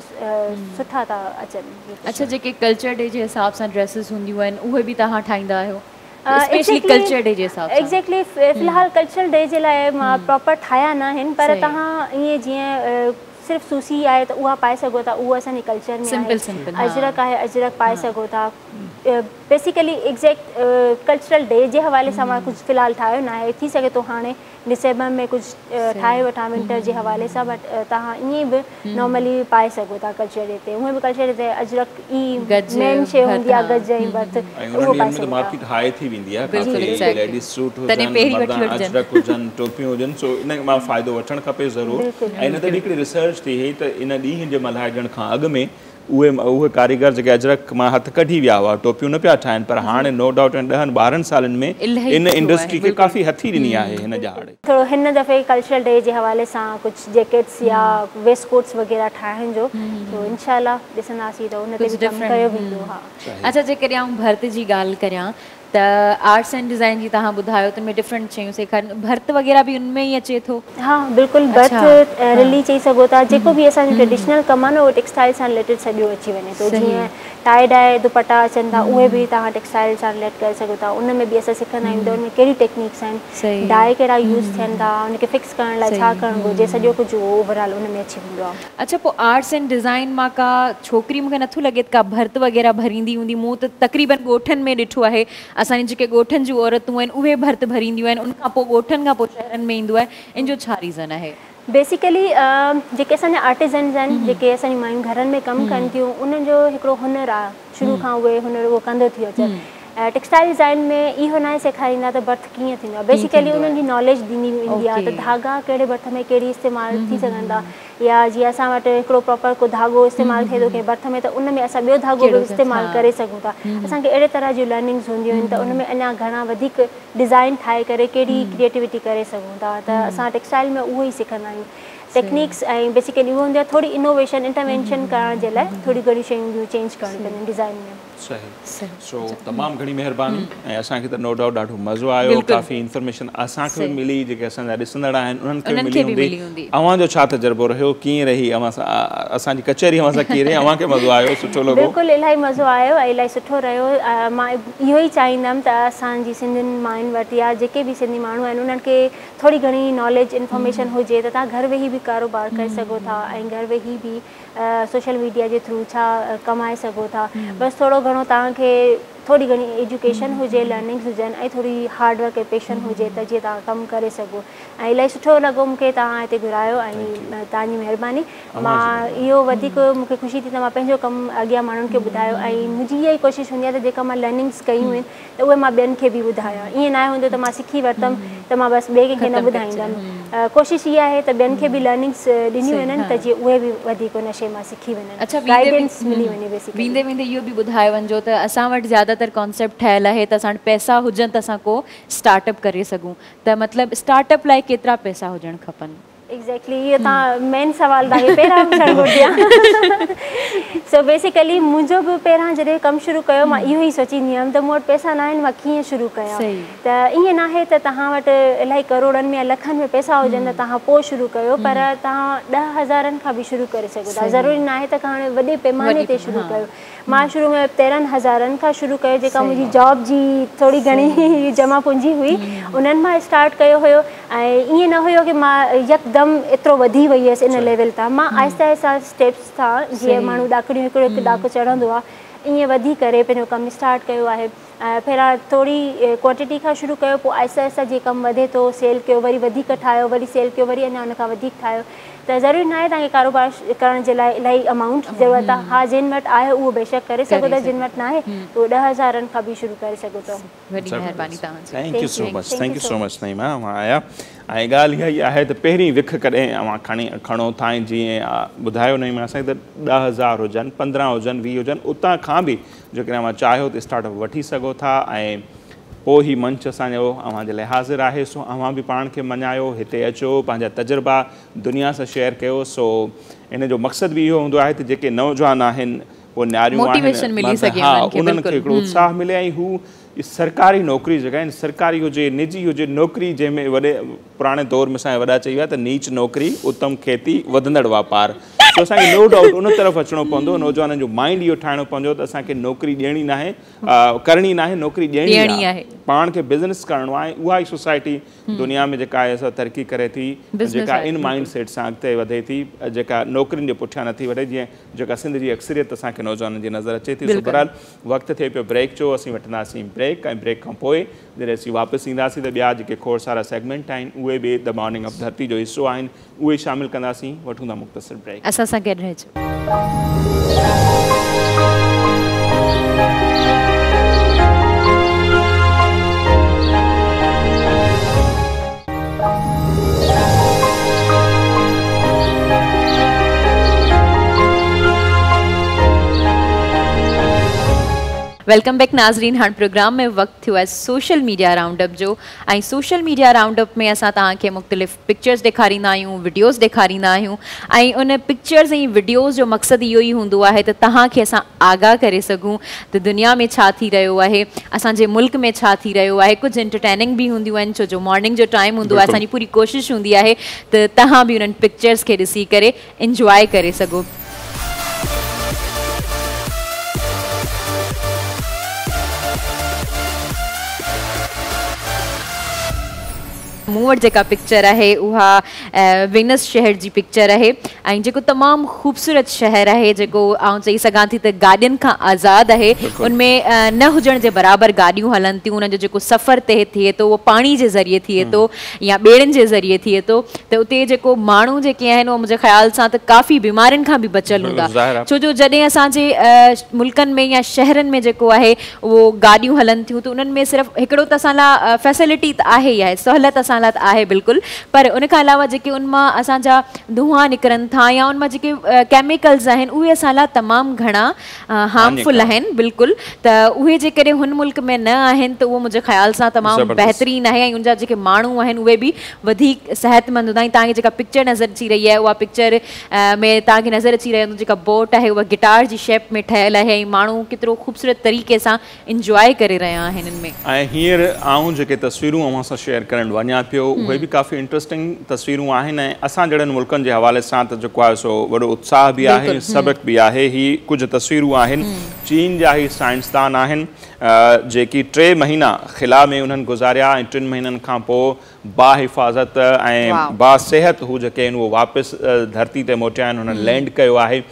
सुठा था अचनि। अच्छा, जेके कल्चर डे जे हिसाब सां ड्रेसिस हूंदियूं आहिनि उहे बि तव्हां ठाहींदा आहियो? कल्चर डे जे हिसाब सां एग्जैक्टली फ़िलहालु कल्चरल डे जे लाइ मां प्रॉपर ठाहिया न आहिनि, पर तव्हां ईअं जीअं सिर्फ़ु सूसी आहे त उहा पाए सघो था, उहा असांजे कल्चर में आहे। अजरक आहे, अजरक पाए सघो था। बेसिकली एग्जैक्ट कल्चरल डे जे हवाले सां मां कुझु फ़िलहालु ठाहियो न आहे। थी सघे थो हाणे डिसेंबर में कुझु ठाहे वठां विंटर जे हवाले सां, बट तव्हां ईअं बि नॉर्मली पाए सघो था कल्चर डे ते। उहे बि कल्चर डे ते अजरक ई मेन शइ हूंदी आहे, गज ऐं भर्त, उहो पाए सघो था। मार्केट हाई थी वेंदी आहे, काफ़ी लेडीज़ सूट हुजनि, अजरक हुजनि, टोपियूं हुजनि, सो इन मां फ़ाइदो वठणु खपे ज़रूरु। ऐं इन ते बि हिकिड़ी रिसर्च थी हुई त इन ॾींहं जे मल्हाइजण खां अॻु में उहे कारीगर जेके अजरक मां हथ कढी विया हुआ, टोपियूं न पिया ठाहिनि, पर हाणे नो डाउट 10-12 सालनि में इन इंडस्ट्री खे काफ़ी हथी ॾिनी आहे हिन जा हाणे। थोरो हिन दफ़े कल्चरल डे जे हवाले सां कुझु जैकेट्स या वेस्ट कोट्स वग़ैरह ठाहिण जो, तो इंशाल्लाह ॾिसंदासीं त उन ते बि कमु कयो वेंदो। हा, अच्छा, जेकॾहिं आउं भर्त जी ॻाल्हि करियां त आर्ट्स एंड डिज़ाइन जी तव्हां ॿुधायो त में डिफरेंट शयूं सेखारीनि, भर्त वग़ैरह बि उनमें ई अचे थो? हा बिल्कुलु, भर्त रिली चई सघो था। जेको बि असांजो ट्रेडिशनल कमु आहे न, उहो टेक्सटाइल सां रिलेटेड सॼो अची वञे थो। जीअं टाई डाई दुपट्टा अचनि था, उहे बि तव्हां टेक्सटाइल सां रिलेट करे सघो था। उन में बि असां सिखंदा आहियूं त उनमें कहिड़ी टेक्निक्स आहिनि, डाई कहिड़ा यूज़ थियनि था, उनखे फिक्स करण लाइ छा करणु घुरिजे, सॼो कुझु ओवरऑल उन में अची वेंदो आहे। अच्छा, पोइ आर्ट्स एंड डिज़ाइन मां का छोकिरी मूंखे नथो लॻे का भर्त वग़ैरह भरींदी हूंदी। मूं त तक़रीबन ॻोठनि में ॾिठो आहे, असांजी जेके ॻोठनि जूं औरतूं आहिनि उहे भर्त भरींदियूं आहिनि, उनखां पोइ ॻोठनि खां पोइ शहरनि में ईंदो आहे। इन जो छा रीज़न आहे? बेसिकली जेके असांजा आर्टिज़न्स आहिनि, जेके असांजी मायूं घरनि में कमु कनि थियूं, उन्हनि जो हिकिड़ो हुनर आहे, शुरू खां उहे हुनर उहो कंदो थी अचनि। टेक्सटाइल डिज़ाइन में इहो न सेखारींदा त बर्थ कीअं थींदो आहे, बेसिकली उन्हनि जी नॉलेज ॾिनी वेंदी आहे त धागा कहिड़े बर्थ में कहिड़ी इस्तेमालु थी सघनि था, या जीअं असां वटि हिकिड़ो प्रॉपर को धागो इस्तेमालु थिए थो कंहिं बर्थ में, त उन में असां ॿियो धागो बि इस्तेमालु करे सघूं था। असांखे अहिड़े तरह जूं लर्निंग्स हूंदियूं आहिनि त उन में अञा घणा वधीक डिज़ाइन ठाहे करे कहिड़ी क्रिएटिविटी करे सघूं था, त असां टेक्सटाइल में उहो ई सिखंदा आहियूं। टेक्निक्स ऐं बेसिकली उहो हूंदी आहे थोड़ी इनोवेशन इंटरवेंशन करण जे लाइ थोड़ी घणी शयूं चेंज करणियूं पवंदियूं डिज़ाइन में। सही, सो तमामु घणी महिरबानी ऐं असांखे त नो डाउट ॾाढो मज़ो आयो, काफ़ी इंफॉर्मेशन असांखे बि मिली, जेके असांजा ॾिसंदड़ आहिनि उन्हनि खे बि मिली हूंदी। अव्हांजो छा तजुर्बो रहियो, कीअं रही असांजी कचहरी अव्हां सां कीअं रही, अव्हांखे मज़ो आयो, सुठो लॻो? बिल्कुलु इलाही मज़ो आयो ऐं इलाही सुठो रहियो। मां इहो ई चाहींदमि त असांजी सिंधियुनि मायुनि वटि या जेके बि सिंधी माण्हू आहिनि उन्हनि खे थोड़ी घणी नॉलेज इंफॉर्मेशन हुजे त तव्हां घर वेही बि कारोबार करे सघो था ऐं घर वेही बि सोशल मीडिया जे थ्रू छा कमाए सघो था। बसि थोरो घणो तव्हांखे थोड़ी घणी एजुकेशन हुजे, लर्निंग्स हुजनि ऐं थोड़ी हार्डवर्क ऐं पेशन हुजे त जीअं तव्हां कमु करे सघो। ऐं इलाही सुठो लॻो मूंखे तव्हां हिते घुरायो ऐं तव्हांजी महिरबानी। मां इहो वधीक मूंखे ख़ुशी थी त मां पंहिंजो कमु अॻियां माण्हुनि खे ॿुधायो ऐं मुंहिंजी इहा ई कोशिशि हूंदी आहे त जेका मां लर्निंग्स कयूं आहिनि त उहे मां ॿियनि खे बि ॿुधायां। ईअं न हूंदो त मां सिखी वरितमि त मां बसि ॿिए कंहिंखे न ॿुधाईंदमि। कोशिशि इहा आहे त ॿियनि खे बि लर्निंग्स ॾिनियूं वञनि त जीअं उहे बि वधीक उन शइ मां सिखी वञनि, गाइडेंस मिली वञे। बेसिकली वेंदे वेंदे इहो बि ॿुधाए वञिजो त असां वटि ज़्यादातर कॉन्सेप्ट ठहियल आहे त असां पैसा हुजनि त असां को स्टार्टअप करे सघूं, त मतिलबु स्टार्टअप लाइ केतिरा पैसा हुजणु खपनि? एक्ज़ैक्टली, इहो तव्हां मेन सवाल तव्हांखे पहिरां पुछणु घुरिजे। सो बेसिकली मुंहिंजो बि पहिरां जॾहिं कमु शुरू कयो मां इहो ई सोचींदी हुअमि त मूं वटि पैसा न आहिनि, मां कीअं शुरू कयां। त ईअं न आहे त तव्हां वटि इलाही करोड़नि में या लखनि में पैसा हुजनि त तव्हां पोइ शुरू कयो, पर तव्हां 10,000 खां बि शुरू करे सघो था। ज़रूरी न आहे त हाणे वॾे पैमाने ते शुरू कयो। मां शुरू में 13,000 खां शुरू कयो, जेका मुंहिंजी जॉब जी थोड़ी घणी जमा पूंजी हुई उन्हनि मां स्टार्ट कयो हुयो। ऐं ईअं न हुयो की मां यकदमि एतिरो वधी वई हुयसि इन लेवल तां। मां आहिस्ता आहिस्ता स्टेप्स सां, जीअं माण्हू ॾाकड़ियूं हिकिड़ो हिकु ॾाको चढ़ंदो आहे, ईअं वधी करे पंहिंजो कमु स्टार्ट कयो आहे। पहिरां थोड़ी क्वांटिटी खां शुरू कयो, पोइ आहिस्ता आहिस्ता जीअं कमु वधे थो सेल कयो, वरी वधीक ठाहियो, वरी सेल कयो, वरी अञा हुन खां वधीक ठाहियो। त ज़रूरी न आहे तव्हांखे कारोबार करण जे लाइ इलाही अमाउंट ज़रूरत आहे। हा, जिन वटि आहे उहो बेशक करे सघो था, जिन वटि न आहे त उहो 10,000 खां बि शुरू करे सघो था। वॾी महिरबानी तव्हांजी। थैंक यू सो मच नईमा, अव्हां आया। ऐं ॻाल्हि इहा ई आहे त पहिरीं विख कॾहिं अव्हां खणो था, जीअं ॿुधायो नईमा असांखे त 10,000 हुजनि, 15 हुजनि, 20 हुजनि, उतां खां बि जेकॾहिं अव्हां चाहियो त स्टार्टअप वठी सघो था। ऐं पोइ ही मंच असांजो अव्हां जे लाइ हाज़िर आहे। सो अव्हां बि पाण खे मञायो, हिते अचो, पंहिंजा तजुर्बा दुनिया सां शेयर कयो। सो इन जो मक़सदु बि इहो हूंदो आहे त जेके नौजवान आहिनि, उहे न्यारियूं आहिनि, हा, उन्हनि खे हिकिड़ो उत्साह मिले ऐं हू सरकारी नौकिरी जेका आहिनि, सरकारी हुजे, निजी हुजे, नौकिरी जंहिंमें वॾे पुराणे दौर में असांजे वॾा चई विया त नीच नौकिरी, उत्तम खेती, वधंदड़ वापार। सो असांखे नो डाउट उन तरफ़ अचिणो पवंदो, नौजवाननि जो माइंड इहो ठाहिणो पवंदो त असांखे नौकिरी ॾियणी न आहे, करणी न आहे, नौकिरी ॾियणी आहे, पाण खे बिज़नेस करिणो आहे। उहा ई सोसाइटी दुनिया में जेका आहे तरक़ी करे थी, जेका इन माइंड सेट सां अॻिते वधे थी, जेका नौकिरियुनि जे पुठियां नथी वधे, जीअं जेका सिंध जी अक्सरियत असांखे नौजवाननि जी नज़र अचे थी। सो बहरहाल वक़्तु थिए पियो ब्रेक जो, असीं वठंदासीं ब्रेक ऐं ब्रेक खां पोइ जॾहिं असीं वापसि ईंदासीं त ॿिया जेके खोड़ सारा सेगमेंट आहिनि उहे बि द मॉर्निंग ऑफ धरती जो हिसो आहिनि, उहे शामिलु कंदासीं। वठूं था मुख़्तसिर ब्रेक। असां सां गॾु रहिजो। वेलकम बैक नाज़रीन। हाणे प्रोग्राम में वक़्तु थियो आहे सोशल मीडिया राउंडअप जो। ऐं सोशल मीडिया राउंडअप में असां तव्हांखे मुख़्तलिफ़ पिक्चर्स ॾेखारींदा आहियूं, वीडियोज़ ॾेखारींदा आहियूं। ऐं उन पिक्चर्स ऐं वीडियोज़ जो मक़सदु इहो ई हूंदो आहे त तव्हांखे असां आगाह करे सघूं त दुनिया में छा थी रहियो आहे, असांजे मुल्क में छा थी रहियो आहे। कुझु एंटरटेनिंग बि हूंदियूं आहिनि, छो जो मॉर्निंग जो टाइम हूंदो आहे। असांजी पूरी कोशिशि हूंदी आहे त तव्हां बि उन्हनि पिक्चर्स खे ॾिसी करे इंजॉय करे सघो। मूं वटि जेका पिक्चर आहे उहा वेनस शहर जी पिक्चर आहे ऐं जेको तमामु ख़ूबसूरत शहर आहे जेको आउं चई सघां थी त गाॾियुनि खां आज़ादु आहे उनमें न हुजण जे बराबरि गाॾियूं हलनि थियूं उनजो जेको सफ़र थिए थो उहो पाणी जे ज़रिए थिए थो या ॿेड़ियुनि जे ज़रिए थिए थो त उते जेको माण्हू जेके आहिनि उहो मुंहिंजे ख़्याल सां त काफ़ी बीमारियुनि खां बि बचियल हूंदा छो जो जॾहिं असांजे मुल्कनि में या शहरनि में जेको आहे उहो गाॾियूं हलनि थियूं त उन्हनि में सिर्फ़ु हिकिड़ो त असां लाइ फैसिलिटी त आहे ई आहे सहूलियत असां लाइ त आहे बिल्कुलु पर उन खां अलावा जेके उन मां असांजा धुआं निकिरनि था या उन मां जेके केमिकल्स आहिनि उहे असां लाइ तमामु घणा हार्मफुल आहिनि बिल्कुलु त उहे जेकॾहिं हुन मुल्क में न आहिनि त उहो मुंहिंजे ख़्याल सां तमामु बहितरीनु आहे ऐं उनजा जेके माण्हू आहिनि उहे बि वधीक सिहतमंद हूंदा आहिनि तव्हांखे जेका पिक्चर नज़र अची रही आहे उहा पिक्चर में तव्हांखे नज़र अची रहियो जेका बोट आहे उहा गिटार जी शेप में ठहियल आहे ऐं माण्हू केतिरो ख़ूबसूरत तरीक़े सां इंजॉय करे रहिया आहिनि हिन में ऐं हींअर आऊं जेके तस्वीरूं अव्हां सां शेयर करणु वञा पियो उहे बि काफ़ी इंट्रस्टिंग तस्वीरूं आहिनि ऐं असां जहिड़नि मुल्कनि जे हवाले सां त जेको आहे सो वॾो उत्साह बि आहे सबक़ बि आहे ही कुझु तस्वीरूं आहिनि चीन जा ई साइंसदान आहिनि जेकी 3 महीना ख़िला में उन्हनि गुज़ारिया ऐं 3 महीननि खां पोइ बाहिफ़ाज़त ऐं बासिहत हू जेके आहिनि उहो वापसि धरती ते मोटिया आहिनि हुननि लैंड कयो आहे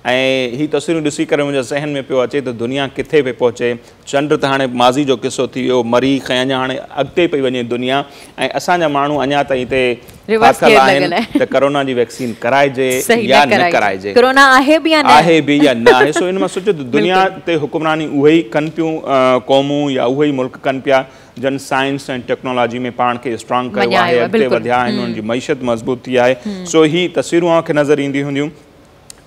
ऐं ही तस्वीरूं ॾिसी करे मुंहिंजे ज़हन में पियो अचे त दुनिया किथे पई पहुचे चंड त हाणे माज़ी जो किसो थी वियो मरीख़ ऐं अञा हाणे अॻिते पई वञे दुनिया ऐं असांजा माण्हू अञा ताईं हिते फाथल आहिनि त कोरोना जी वैक्सीन कराइजे या न कराइजे कोरोना आहे बि या न आहे सो इन मां सोचो त दुनिया ते हुक्मरानी उहे ई कनि पियूं क़ौमूं या उहे ई मुल्क कनि पिया जन साइंस ऐं टेक्नोलॉजी में पाण खे स्ट्रॉन्ग कयो आहे अॻिते वधिया आहिनि उन्हनि जी मईशत मज़बूत थी आहे सो ही तस्वीरूं अव्हांखे नज़र ईंदी हूंदियूं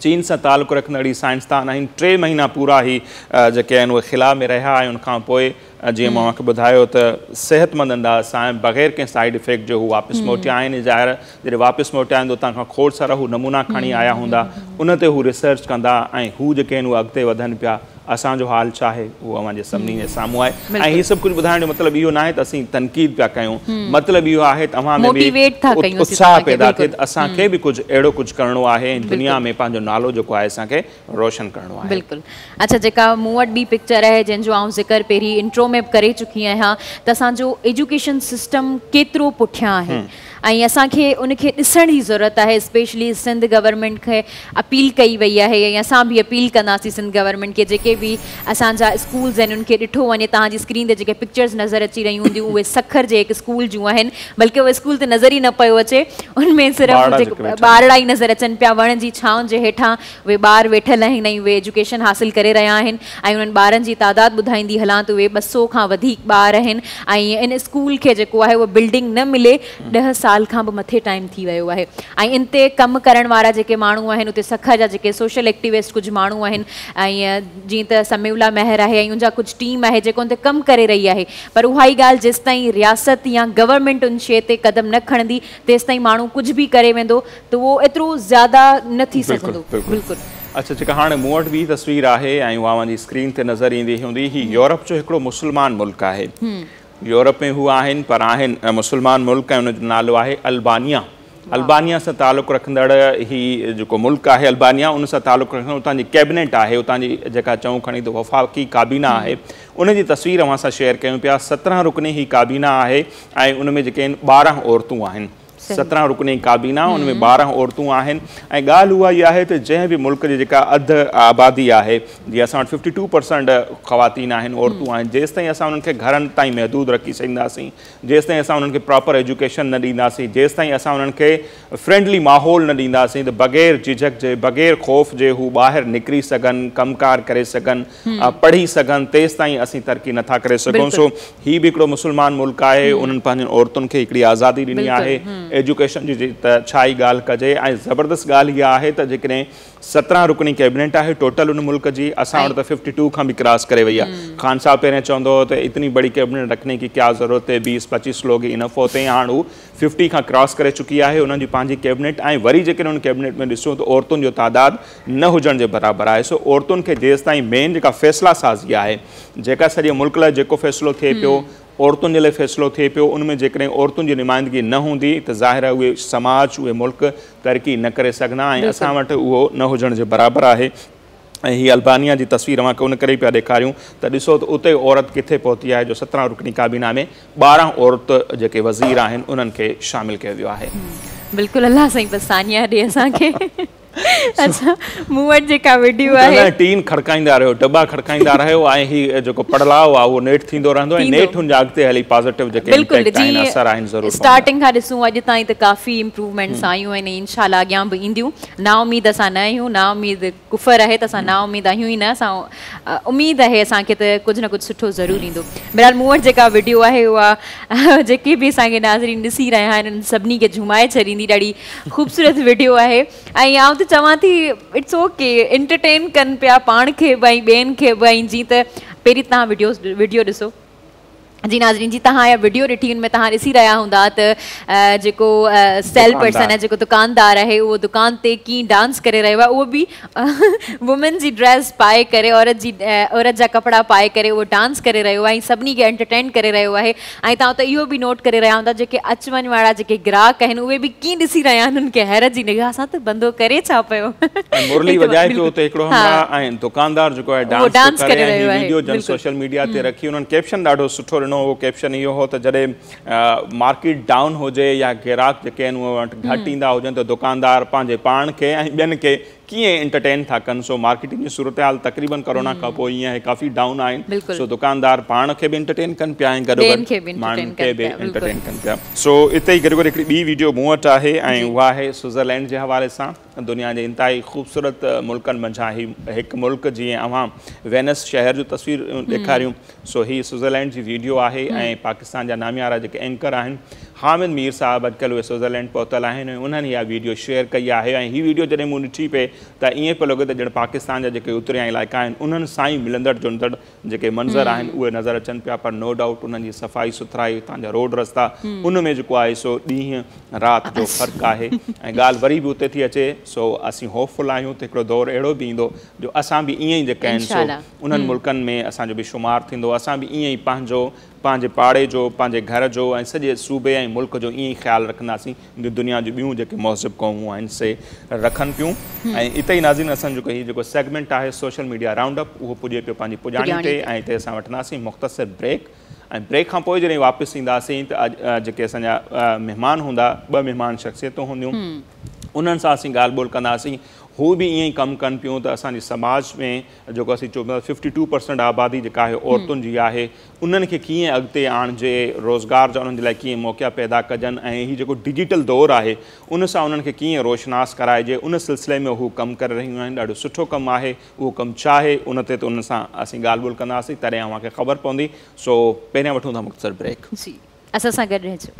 चीन से ताल्लुक़ रखंदड़ साइंसदान आहिनि 3 महीना पूरा ही जेके आहिनि उहे ख़िला में रहिया ऐं उनखां पोइ जीअं मां तव्हांखे ॿुधायो त सेहतमंद अंदाज़ सां बग़ैर कंहिं साइड इफेक्ट जो हू वापसि मोटिया आहिनि ज़ाहिर जॾहिं वापसि मोटिया आहिनि त उतां खां खोड़ सारा हू नमूना खणी आया हूंदा उन ते हू रिसर्च कंदा ऐं हू जेके आहिनि उहे अॻिते वधनि पिया असांजो हाल छा आहे उहो अव्हांजे सभिनी जे साम्हूं आहे ऐं हीउ सभु कुझु ॿुधाइण जो मतिलबु इहो न आहे त असीं तनक़ीद पिया कयूं मतिलबु इहो आहे त अव्हां में बि उत्साह पैदा थिए त असांखे बि कुझु अहिड़ो कुझु करिणो आहे ऐं दुनिया में पंहिंजो नालो जेको आहे असांखे रोशन करिणो आहे बिल्कुलु अच्छा जेका मूं वटि ॿी पिक्चर आहे जंहिंजो आउं ज़िक्र पहिरीं इंट्रो में करे चुकी आहियां त असांजो एजुकेशन सिस्टम केतिरो पुठियां आहे ऐं असांखे उनखे ॾिसण जी ज़रूरत आहे स्पेशली सिंध गवर्नमेंट खे अपील कई वई आहे ऐं असां बि अपील कंदासीं सिंध गवर्नमेंट खे जेके बि असांजा स्कूल्स आहिनि उनखे ॾिठो वञे तव्हांजी स्क्रीन ते जेके पिक्चर्स नज़र अची रहियूं हूंदियूं उहे सखर जे हिकु स्कूल जूं आहिनि बल्कि उहे स्कूल ते नज़र ई न पियो अचे उनमें सिर्फ़ु जेको ॿारड़ा ई नज़र अचनि पिया वण जी छांव जे हेठां उहे ॿार वेठल आहिनि ऐं उहे एजुकेशन हासिल करे रहिया आहिनि ऐं उन्हनि ॿारनि जी तादाद ॿुधाईंदी हलां त उहे 200 खां वधीक ॿार आहिनि ऐं इन स्कूल खे जेको आहे उहो बिल्डिंग न मिले 10 साल खां बि मथे टाइम थी वियो आहे ऐं इन ते कमु करण वारा जेके माण्हू आहिनि उते सखर जा जेके सोशल एक्टिविस्ट कुझु माण्हू आहिनि ऐं जीअं त समीउला महर आहे ऐं उनजा कुझु टीम आहे जेको उन ते कमु करे रही आहे पर उहा ई ॻाल्हि जेसि ताईं रियासत या गवर्नमेंट उन शइ ते क़दम न खणंदी तेसि ताईं माण्हू कुझु बि करे वेंदो त उहो एतिरो ज़्यादा न थी सघंदो बिल्कुलु अच्छा जेका हाणे मूं वटि बि तस्वीर आहे ऐं उहा मुंहिंजी स्क्रीन ते नज़र ईंदी हूंदी ही यूरोप जो हिकिड़ो मुस्लमान मुल्क आहे यूरोप में हू आहिनि पर आहिनि मुस्लमान मुल्क ऐं उनजो नालो आहे अल्बानिया से ताल्लुक़ रखंदड़ ही जेको मुल्क आहे अल्बानिया उन सां ताल्लुक़ रखंदड़ उतां जी कैबिनेट आहे उतां जी जेका चऊं खणी त वफ़ाक़ी काबीना आहे उन जी तस्वीर अव्हां सां शेयर कयूं पिया 17 रुकनी ही काबीना आहे ऐं उन में जेके आहिनि 12 औरतूं आहिनि 17 रुकनी काबीना उनमें 12 औरतूं आहिनि ऐं ॻाल्हि उहा ई आहे त जंहिं बि मुल्क जी जेका अधु आबादी आहे जीअं असां वटि 52% ख़वातीन आहिनि औरतूं आहिनि जेसि ताईं असां उन्हनि खे घरनि ताईं महदूद रखी सघंदासीं जेसि ताईं असां उन्हनि खे प्रॉपर एजुकेशन न ॾींदासीं जेसि ताईं असां उन्हनि खे फ्रेंडली माहौल न ॾींदासीं त बग़ैर झिझक जे बग़ैर ख़ौफ़ जे हू ॿाहिरि निकिरी सघनि कमकार करे सघनि पढ़ी सघनि तेसि ताईं असीं तरक़ी नथा करे सघूं सो हीउ बि हिकिड़ो मुस्लमान मुल्क आहे उन्हनि पंहिंजनि औरतुनि खे हिकिड़ी आज़ादी ॾिनी आहे एजुकेशन जी त छा ई ॻाल्हि कजे ऐं ज़बरदस्त ॻाल्हि इहा आहे त जेकॾहिं 17 रुकनी कैबिनेट आहे टोटल उन मुल्क जी असां वटि त 52 खां बि क्रॉस करे वई आहे खान साहब पहिरियों चवंदो हो त इतनी बड़ी कैबिनेट रखने की क्या ज़रूरत है 20-25 लोग इनफ होते हैं हाणे हू 50 खां क्रॉस करे चुकी आहे उन्हनि जी पंहिंजी कैबिनेट ऐं वरी जेकॾहिं उन कैबिनेट में ॾिसूं त औरतुनि जो तादाद न हुजण जे बराबरि आहे सो औरतुनि खे जेसि ताईं मेन जेका फ़ैसिला साज़ी आहे जेका सॼे मुल्क लाइ जेको फ़ैसिलो थिए पियो औरतुनि जे लाइ फ़ैसिलो थिए पियो उनमें जेकॾहिं औरतुनि जी नुमाइंदगी न हूंदी त ज़ाहिर आहे उहे समाज उहे मुल्क तरक़ी न करे सघंदा ऐं असां वटि उहो न हुजण जे बराबरि आहे ऐं हीअ अल्बानिया जी तस्वीर अवांखे उन करे पिया ॾेखारियूं त ॾिसो त उते औरत किथे पहुती आहे जो 17 रुकनी काबीना में 12 औरत जेके वज़ीर आहिनि उन्हनि खे शामिल कयो वियो आहे। बिल्कुलु अल्लाह साईं बसि सानिया ॾे असांखे। अच्छा मूं वटि जेका वीडियो आहे टीन खड़काईंदा रहियो, दॿा खड़काईंदा रहियो ऐं हीअ जेको पड़लाव आहे उहो नेठि थींदो रहंदो ऐं नेठि हुनजा अॻिते हली पॉज़िटिव जेके इम्पैक्ट आहिनि असर आहिनि ज़रूरु स्टार्टिंग खां ॾिसूं अॼु ताईं त काफ़ी इम्प्रूवमेंट्स आयूं आहिनि इंशाल्लाह अॻियां बि ईंदियूं। ना उमीद असां न आहियूं, ना उमीद कुफर आहे त असां ना उमीद आहियूं ई न, असां उमीद आहे असांखे त कुझु न कुझु सुठो ज़रूरु ईंदो। बहरहाल मूं वटि जेका वीडियो आहे उहा जेके बि असांखे नाज़रीन ॾिसी रहिया आहिनि सभिनी खे झुमाए छॾींदी, ॾाढी ख़ूबसूरत वीडियो आहे। ऐं आउं त चवां थी इट्स ओके एंटरटेन कनि पिया पाण खे बि ॿियनि खे बि। जीअं त पहिरीं तव्हां वीडियो ॾिसो जी नाज़रीन जी, तव्हां इहा वीडियो ॾिठी हुन में तव्हां ॾिसी रहिया हूंदा त जेको सेल पर्सन आहे, जेको दुकानदार आहे, उहो दुकान ते कीअं डांस करे रहियो आहे, उहो बि वुमेन जी ड्रेस पाए करे, औरत जा कपिड़ा पाए करे उहो डांस करे रहियो आहे ऐं सभिनी खे एंटरटेन करे रहियो आहे। ऐं तव्हां त इहो बि नोट करे रहिया हूंदा जेके अचु वञु वारा जेके ग्राहक आहिनि उहे बि कीअं ॾिसी रहिया आहिनि, उन्हनि खे हैरत जी निगाह सां त बंदो करे छा पियो। मुरली वॼाए पियो उते हिकिड़ो ऐं दुकानदार जेको आहे डांस करे रहियो आहे, वीडियो जन सोशल मीडिया ते रखी, उन्हनि कैप्शन ॾाढो सुठो वो कैप्शन इहो हो त जॾहिं मार्केट डाउन हुजे या ग्राहक जेके आहिनि उहे वटि घटि ईंदा हुजनि त दुकानदार पंहिंजे पाण खे ऐं ॿियनि खे कीअं एंटरटेन था कनि। सो मार्केटिंग जी सूरत हाल तक़रीबन कोरोना खां पोइ ईअं आहे काफ़ी डाउन आहिनि। सो दुकानदार पाण खे बि एंटरटेन कनि पिया ऐं गॾो गॾु माण्हुनि खे बि एंटरटेन कनि पिया। सो इते ई गॾो गॾु हिकिड़ी ॿी वीडियो मूं वटि आहे ऐं उहा आहे स्विट्ज़रलैंड जे हवाले सां। दुनिया जे इंतिहाई ख़ूबसूरत मुल्कनि मंझां हिकु मुल्क जीअं अवां वेनिस शहर जो तस्वीर ॾेखारियूं। सो हीअ स्विट्ज़रलैंड जी वीडियो आहे ऐं पाकिस्तान जा नामियारा जेके एंकर आहिनि हामिद मीर साहब अॼुकल्ह उहे स्विट्ज़रलैंड पहुतल आहिनि ऐं उन्हनि इहा वीडियो शेयर कई आहे। ऐं हीअ वीडियो जॾहिं मूं ॾिठी पए त ईअं पियो लॻे त ॼण पाकिस्तान जा जेके उतरिया इलाइक़ा आहिनि उन्हनि सां ई मिलंदड़ जुलंदड़ जेके मंज़र आहिनि उहे नज़र अचनि पिया। पर नो डाउट उन्हनि जी सफ़ाई सुथराई, हितां जा रोड रस्ता, उन में जेको आहे सो ॾींहं राति जो फ़र्क़ु आहे। ऐं ॻाल्हि वरी बि उते थी अचे सो असीं होपफुल आहियूं त हिकिड़ो दौरु अहिड़ो बि ईंदो जो असां बि ईअं ई जेके आहिनि सो उन्हनि मुल्कनि में असांजो बि शुमारु थींदो, असां बि ईअं ई पंहिंजे पाड़े जो, पंहिंजे घर जो ऐं सॼे सूबे ऐं मुल्क जो ईअं ई ख़्यालु रखंदासीं जो दुनिया जूं ॿियूं जेके महज़िब क़ौमूं आहिनि से रखनि पियूं। ऐं इते ई नाज़रीन असांजो हीउ जेको सेगमेंट आहे सोशल मीडिया राउंड अप उहो पुॼे पियो पंहिंजी पुॼाणी ते ऐं हिते असां वठंदासीं मुख़्तसिर ब्रेक। ऐं ब्रेक खां पोइ जॾहिं वापसि ईंदासीं त अॼु जेके असांजा महिमान हूंदा, 2 महिमान शख़्सियतूं हूंदियूं, उन्हनि सां असीं ॻाल्हि ॿोल कंदासीं। हू बि ईअं ई कमु कनि पियूं त असांजे समाज में जेको असीं चऊं 52% आबादी जेका आहे औरतुनि जी आहे, उन्हनि खे कीअं अॻिते आणिजे, रोज़गार जा उन्हनि जे लाइ कीअं मौक़ा पैदा कजनि ऐं हीउ जेको डिजिटल दौरु आहे उन सां उन्हनि खे कीअं रोशनास कराइजे, उन सिलसिले में हू कमु करे रहियूं आहिनि। ॾाढो सुठो कमु आहे, उहो कमु छा आहे उन ते त उन सां असीं ॻाल्हि ॿोल कंदासीं, तॾहिं अव्हांखे ख़बर पवंदी। सो पहिरियां वठूं था मुख़्तसर ब्रेक। जी असां सां गॾु रहिजो।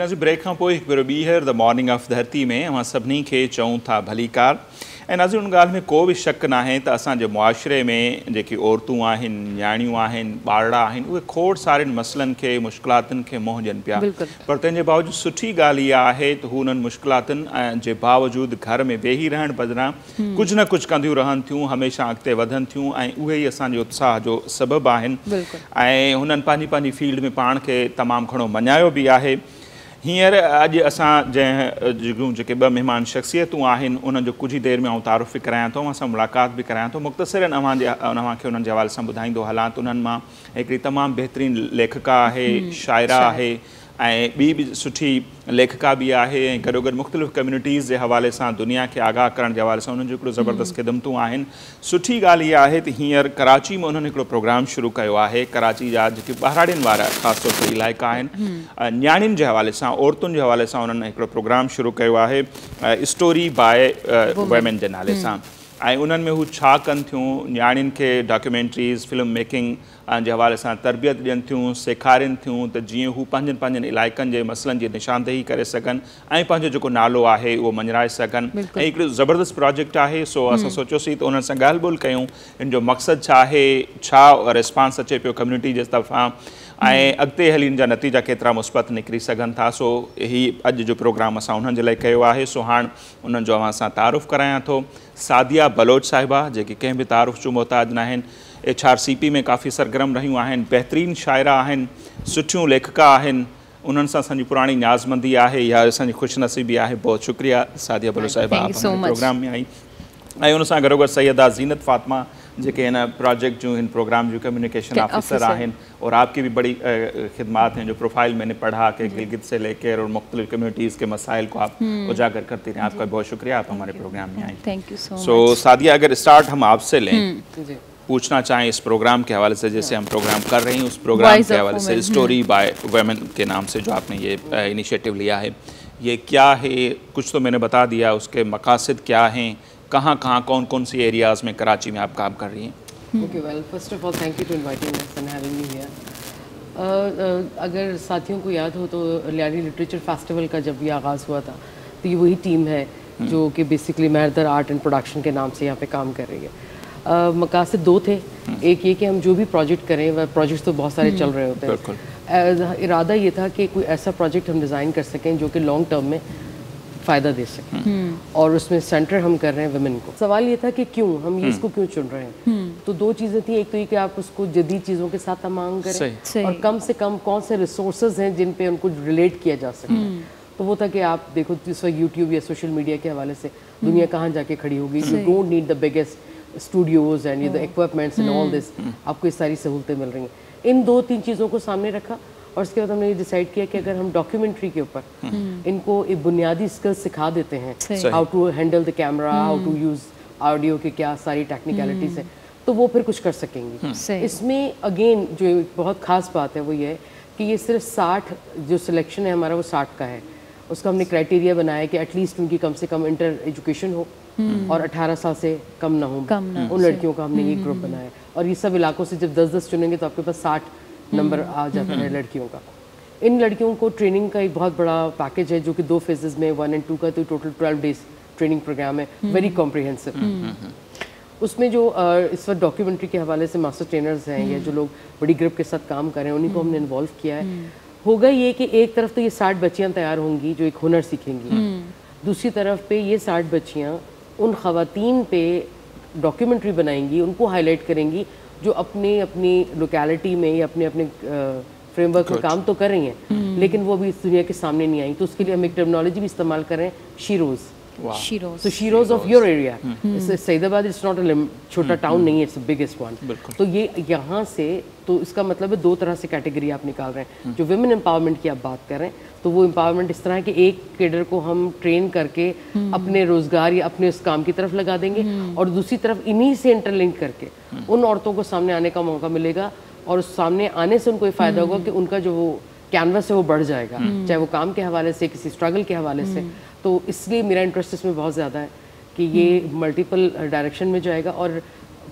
जी ब्रेक खां पोइ हिकु भेरो ॿीहर द मॉर्निंग ऑफ धरती में असां सभिनी खे चऊं था भलीकार। ऐं नाज़रीन उन ॻाल्हि में को बि शक न आहे त असांजे मुआशिरे में जेकी औरतूं आहिनि, न्याणियूं आहिनि, ॿारड़ा आहिनि, उहे खोड़ सारनि मसइलनि खे, मुश्किलातुनि खे मोहजनि पिया। पर तंहिंजे बावजूदि सुठी ॻाल्हि इहा आहे त हू उन्हनि मुश्किलातुनि जे बावजूदि घर में वेही रहण बदिरां कुझु न कुझु कंदियूं रहनि थियूं, हमेशह अॻिते वधनि थियूं ऐं उहे ई असांजे उत्साह जो सबबु आहिनि। ऐं हुननि पंहिंजी फील्ड में पाण खे तमामु घणो मञायो बि आहे। हींअर अॼु असां जंहिं जेके 2 महिमान शख़्सियतूं आहिनि उन्हनि जो कुझु ई देरि में आउं तारुफ़ बि करायां थो, असां मुलाक़ात बि करायां थो। मुख़्तसिरनि अव्हांखे उन्हनि जे हवाले सां ॿुधाईंदो हलां त उन्हनि मां हिकिड़ी तमामु बहितरीनु लेखिका आहे, शाइरा आहे ऐं ॿी बि सुठी लेखिका बि आहे ऐं गॾो गॾु मुख़्तलिफ़ कम्यूनिटीज़ जे हवाले सां दुनिया खे आगाह करण जे हवाले सां उन्हनि जो हिकिड़ो ज़बरदस्त ख़िदमतूं आहिनि। सुठी ॻाल्हि इहा आहे त हींअर कराची में उन्हनि हिकिड़ो प्रोग्राम शुरू कयो आहे। कराची जा जेके ॿाहिराड़ियुनि वारा ख़ासि तौर ते इलाइक़ा आहिनि, न्याणियुनि जे हवाले सां, औरतुनि जे हवाले सां उन्हनि हिकिड़ो प्रोग्राम शुरू कयो आहे स्टोरी बाय वुमेन जे नाले सां। ऐं उन्हनि में हू छा कनि थियूं, न्याणियुनि खे डॉक्यूमेंट्रीज़, फिल्म मेकिंग जे हवाले सां तरबियत ॾियनि थियूं, सेखारीनि थियूं त जीअं हू पंहिंजनि इलाइक़नि जे मसइलनि जी निशानदेही करे सघनि ऐं पंहिंजो जेको नालो आहे उहो मंझराए सघनि। ऐं हिकिड़ो ज़बरदस्त प्रोजेक्ट आहे। सो असां सोचियोसीं त उन्हनि सां ॻाल्हि ॿोल कयूं, हिन जो मक़सदु छा आहे, छा रिस्पॉन्स अचे पियो कम्यूनिटी जे तरफ़ां ऐं अॻिते हली हिन जा नतीजा केतिरा मुस्बत निकिरी सघनि था। सो ही अॼु जो प्रोग्राम असां उन्हनि जे लाइ कयो आहे। सो हाणे उन्हनि जो अवां सां तारुफ़ करायां थो। सादिया बलोच साहिबा, जेकी कंहिं बि तारुफ़ जो मोहताज न आहिनि, HRCP में काफ़ी सरगर्म रहियूं आहिनि, बहितरीनु शाइरा आहिनि, सुठियूं लेखिका आहिनि, उन्हनि सां असांजी पुराणी न्याज़मंदी आहे, इहा असांजी ख़ुशनसीबी आहे। बहुत शुक्रिया सादिया बलोच साहिबा, आप हमारे प्रोग्राम में आई। ऐं उन सां गॾोगॾु सैयदा ज़ीनत फ़ातिमा, जेके इन प्रोजेक्ट जो इन प्रोग्राम जो कम्युनिकेशन ऑफिसर आहिनि, और आपकी भी बड़ी खिदमात हैं। जो प्रोफाइल मैंने पढ़ा कि गिलगित से लेकर और मुख्तलिफ कम्युनिटीज़ के मसाइल को आप उजागर करती रहें। आपका बहुत शुक्रिया, आप हमारे प्रोग्राम में आई। Thank you so much. So Sadia, अगर स्टार्ट हम आपसे लें, पूछना चाहें इस प्रोग्राम के हवाले से, जैसे हम प्रोग्राम कर रहे हैं उस प्रोग्राम के हवाले से, स्टोरी बाय वुमेन के नाम से जो आपने ये इनिशिएटिव लिया है, ये क्या है? कुछ तो मैंने बता दिया, उसके मकासद क्या हैं, कहाँ कहाँ कौन कौन सी एरियाज़ में कराची में आप काम कर रही हैं? Okay, well first of all thank you to inviting us and having me here. अगर साथियों को याद हो तो लियारी लिटरेचर फेस्टिवल का जब ये आगाज़ हुआ था, तो ये वही टीम है जो कि बेसिकली मेहरदर आर्ट एंड प्रोडक्शन के नाम से यहाँ पे काम कर रही है। मकासद दो थे। एक ये कि हम जो भी प्रोजेक्ट करें, वह प्रोजेक्ट्स तो बहुत सारे चल रहे होते हैं, इरादा ये था कि कोई ऐसा प्रोजेक्ट हम डिज़ाइन कर सकें जो कि लॉन्ग टर्म में फ़ायदा दे सकें, और उसमें सेंटर हम कर रहे हैं वुमेन को। सवाल ये था कि क्यों हम ये इसको क्यों चुन रहे हैं। तो दो चीज़ें थी, एक तो ये कि आप उसको जदीद चीज़ों के साथ तमाम करें, और कम से कम कौन से रिसोर्सेज हैं जिन पे उनको रिलेट किया जा सके। तो वो था कि आप देखो इस वक्त यूट्यूब या सोशल मीडिया के हवाले से दुनिया कहाँ जाके खड़ी होगी। U don't need the biggest Studios and the equipments and all this, आपको ये सारी सहूलतें मिल रही हैं। इन दो तीन चीज़ों को सामने रखा, और उसके बाद हमने ये डिसाइड किया कि अगर हम डॉक्यूमेंट्री के ऊपर इनको एक बुनियादी स्किल्स सिखा देते हैं, how to handle the camera, how to use audio के क्या सारी टेक्निकलिटीज़ हैं, तो वो फिर कुछ कर सकेंगी। इसमें अगेन जो एक बहुत ख़ास बात है वो ये है कि ये सिर्फ 60 जो सिलेक्शन है हमारा वो 60 का है। उसका हमने क्राइटेरिया बनाया कि एटलीस्ट उनकी कम से कम इंटर एजुकेशन हो और 18 साल से कम ना हो। उन लड़कियों का हमने ये ग्रुप बनाया, और ये सब इलाकों से जब 10-10 चुनेंगे तो आपके पास 60 नंबर आ जाता है लड़कियों का। इन लड़कियों को ट्रेनिंग का एक बहुत बड़ा पैकेज है जो कि 2 फेजेस में 1 और 2 का, तो टोटल 12 डेज ट्रेनिंग प्रोग्राम है, वेरी कॉम्प्रिहेंसिव। उसमें जो इस वक्त डॉक्यूमेंट्री के हवाले से मास्टर ट्रेनर्स हैं या जो लोग बड़ी ग्रुप के साथ काम कर रहे हैं, उन्हीं को हमने इन्वॉल्व किया है। होगा ये कि एक तरफ तो ये 60 बच्चियाँ तैयार होंगी जो एक हुनर सीखेंगी, दूसरी तरफ पे ये 60 बच्चियाँ उन ख़वातीन पे डॉक्यूमेंट्री बनाएंगी, उनको हाईलाइट करेंगी जो अपनी अपनी लोकेलिटी में या अपने अपने फ्रेमवर्क में काम तो कर रही हैं, लेकिन वो अभी इस दुनिया के सामने नहीं आई। तो उसके लिए हम एक टर्मिनोलॉजी भी इस्तेमाल कर रहे हैं, sheroes. So sheroes of your area. Saidabad it's not a छोटा टाउन नहीं है, इट्स बिगेस्ट वन। तो ये यहाँ से, तो इसका मतलब है 2 तरह से कैटेगरी आप निकाल रहे हैं। जो वुमेन एम्पावरमेंट की आप बात कर रहे हैं, तो वो एम्पावरमेंट इस तरह है कि एक कैडर को हम ट्रेन करके अपने रोजगार या अपने उस काम की तरफ लगा देंगे, और दूसरी तरफ इन्हीं से इंटरलिंक करके उन औरतों को सामने आने का मौका मिलेगा, और उस सामने आने से उनको ये फ़ायदा होगा कि उनका जो वो कैनवस है वो बढ़ जाएगा, चाहे वो काम के हवाले से, किसी स्ट्रगल के हवाले से। तो इसलिए मेरा इंटरेस्ट इसमें बहुत ज़्यादा है कि ये मल्टीपल डायरेक्शन में जाएगा, और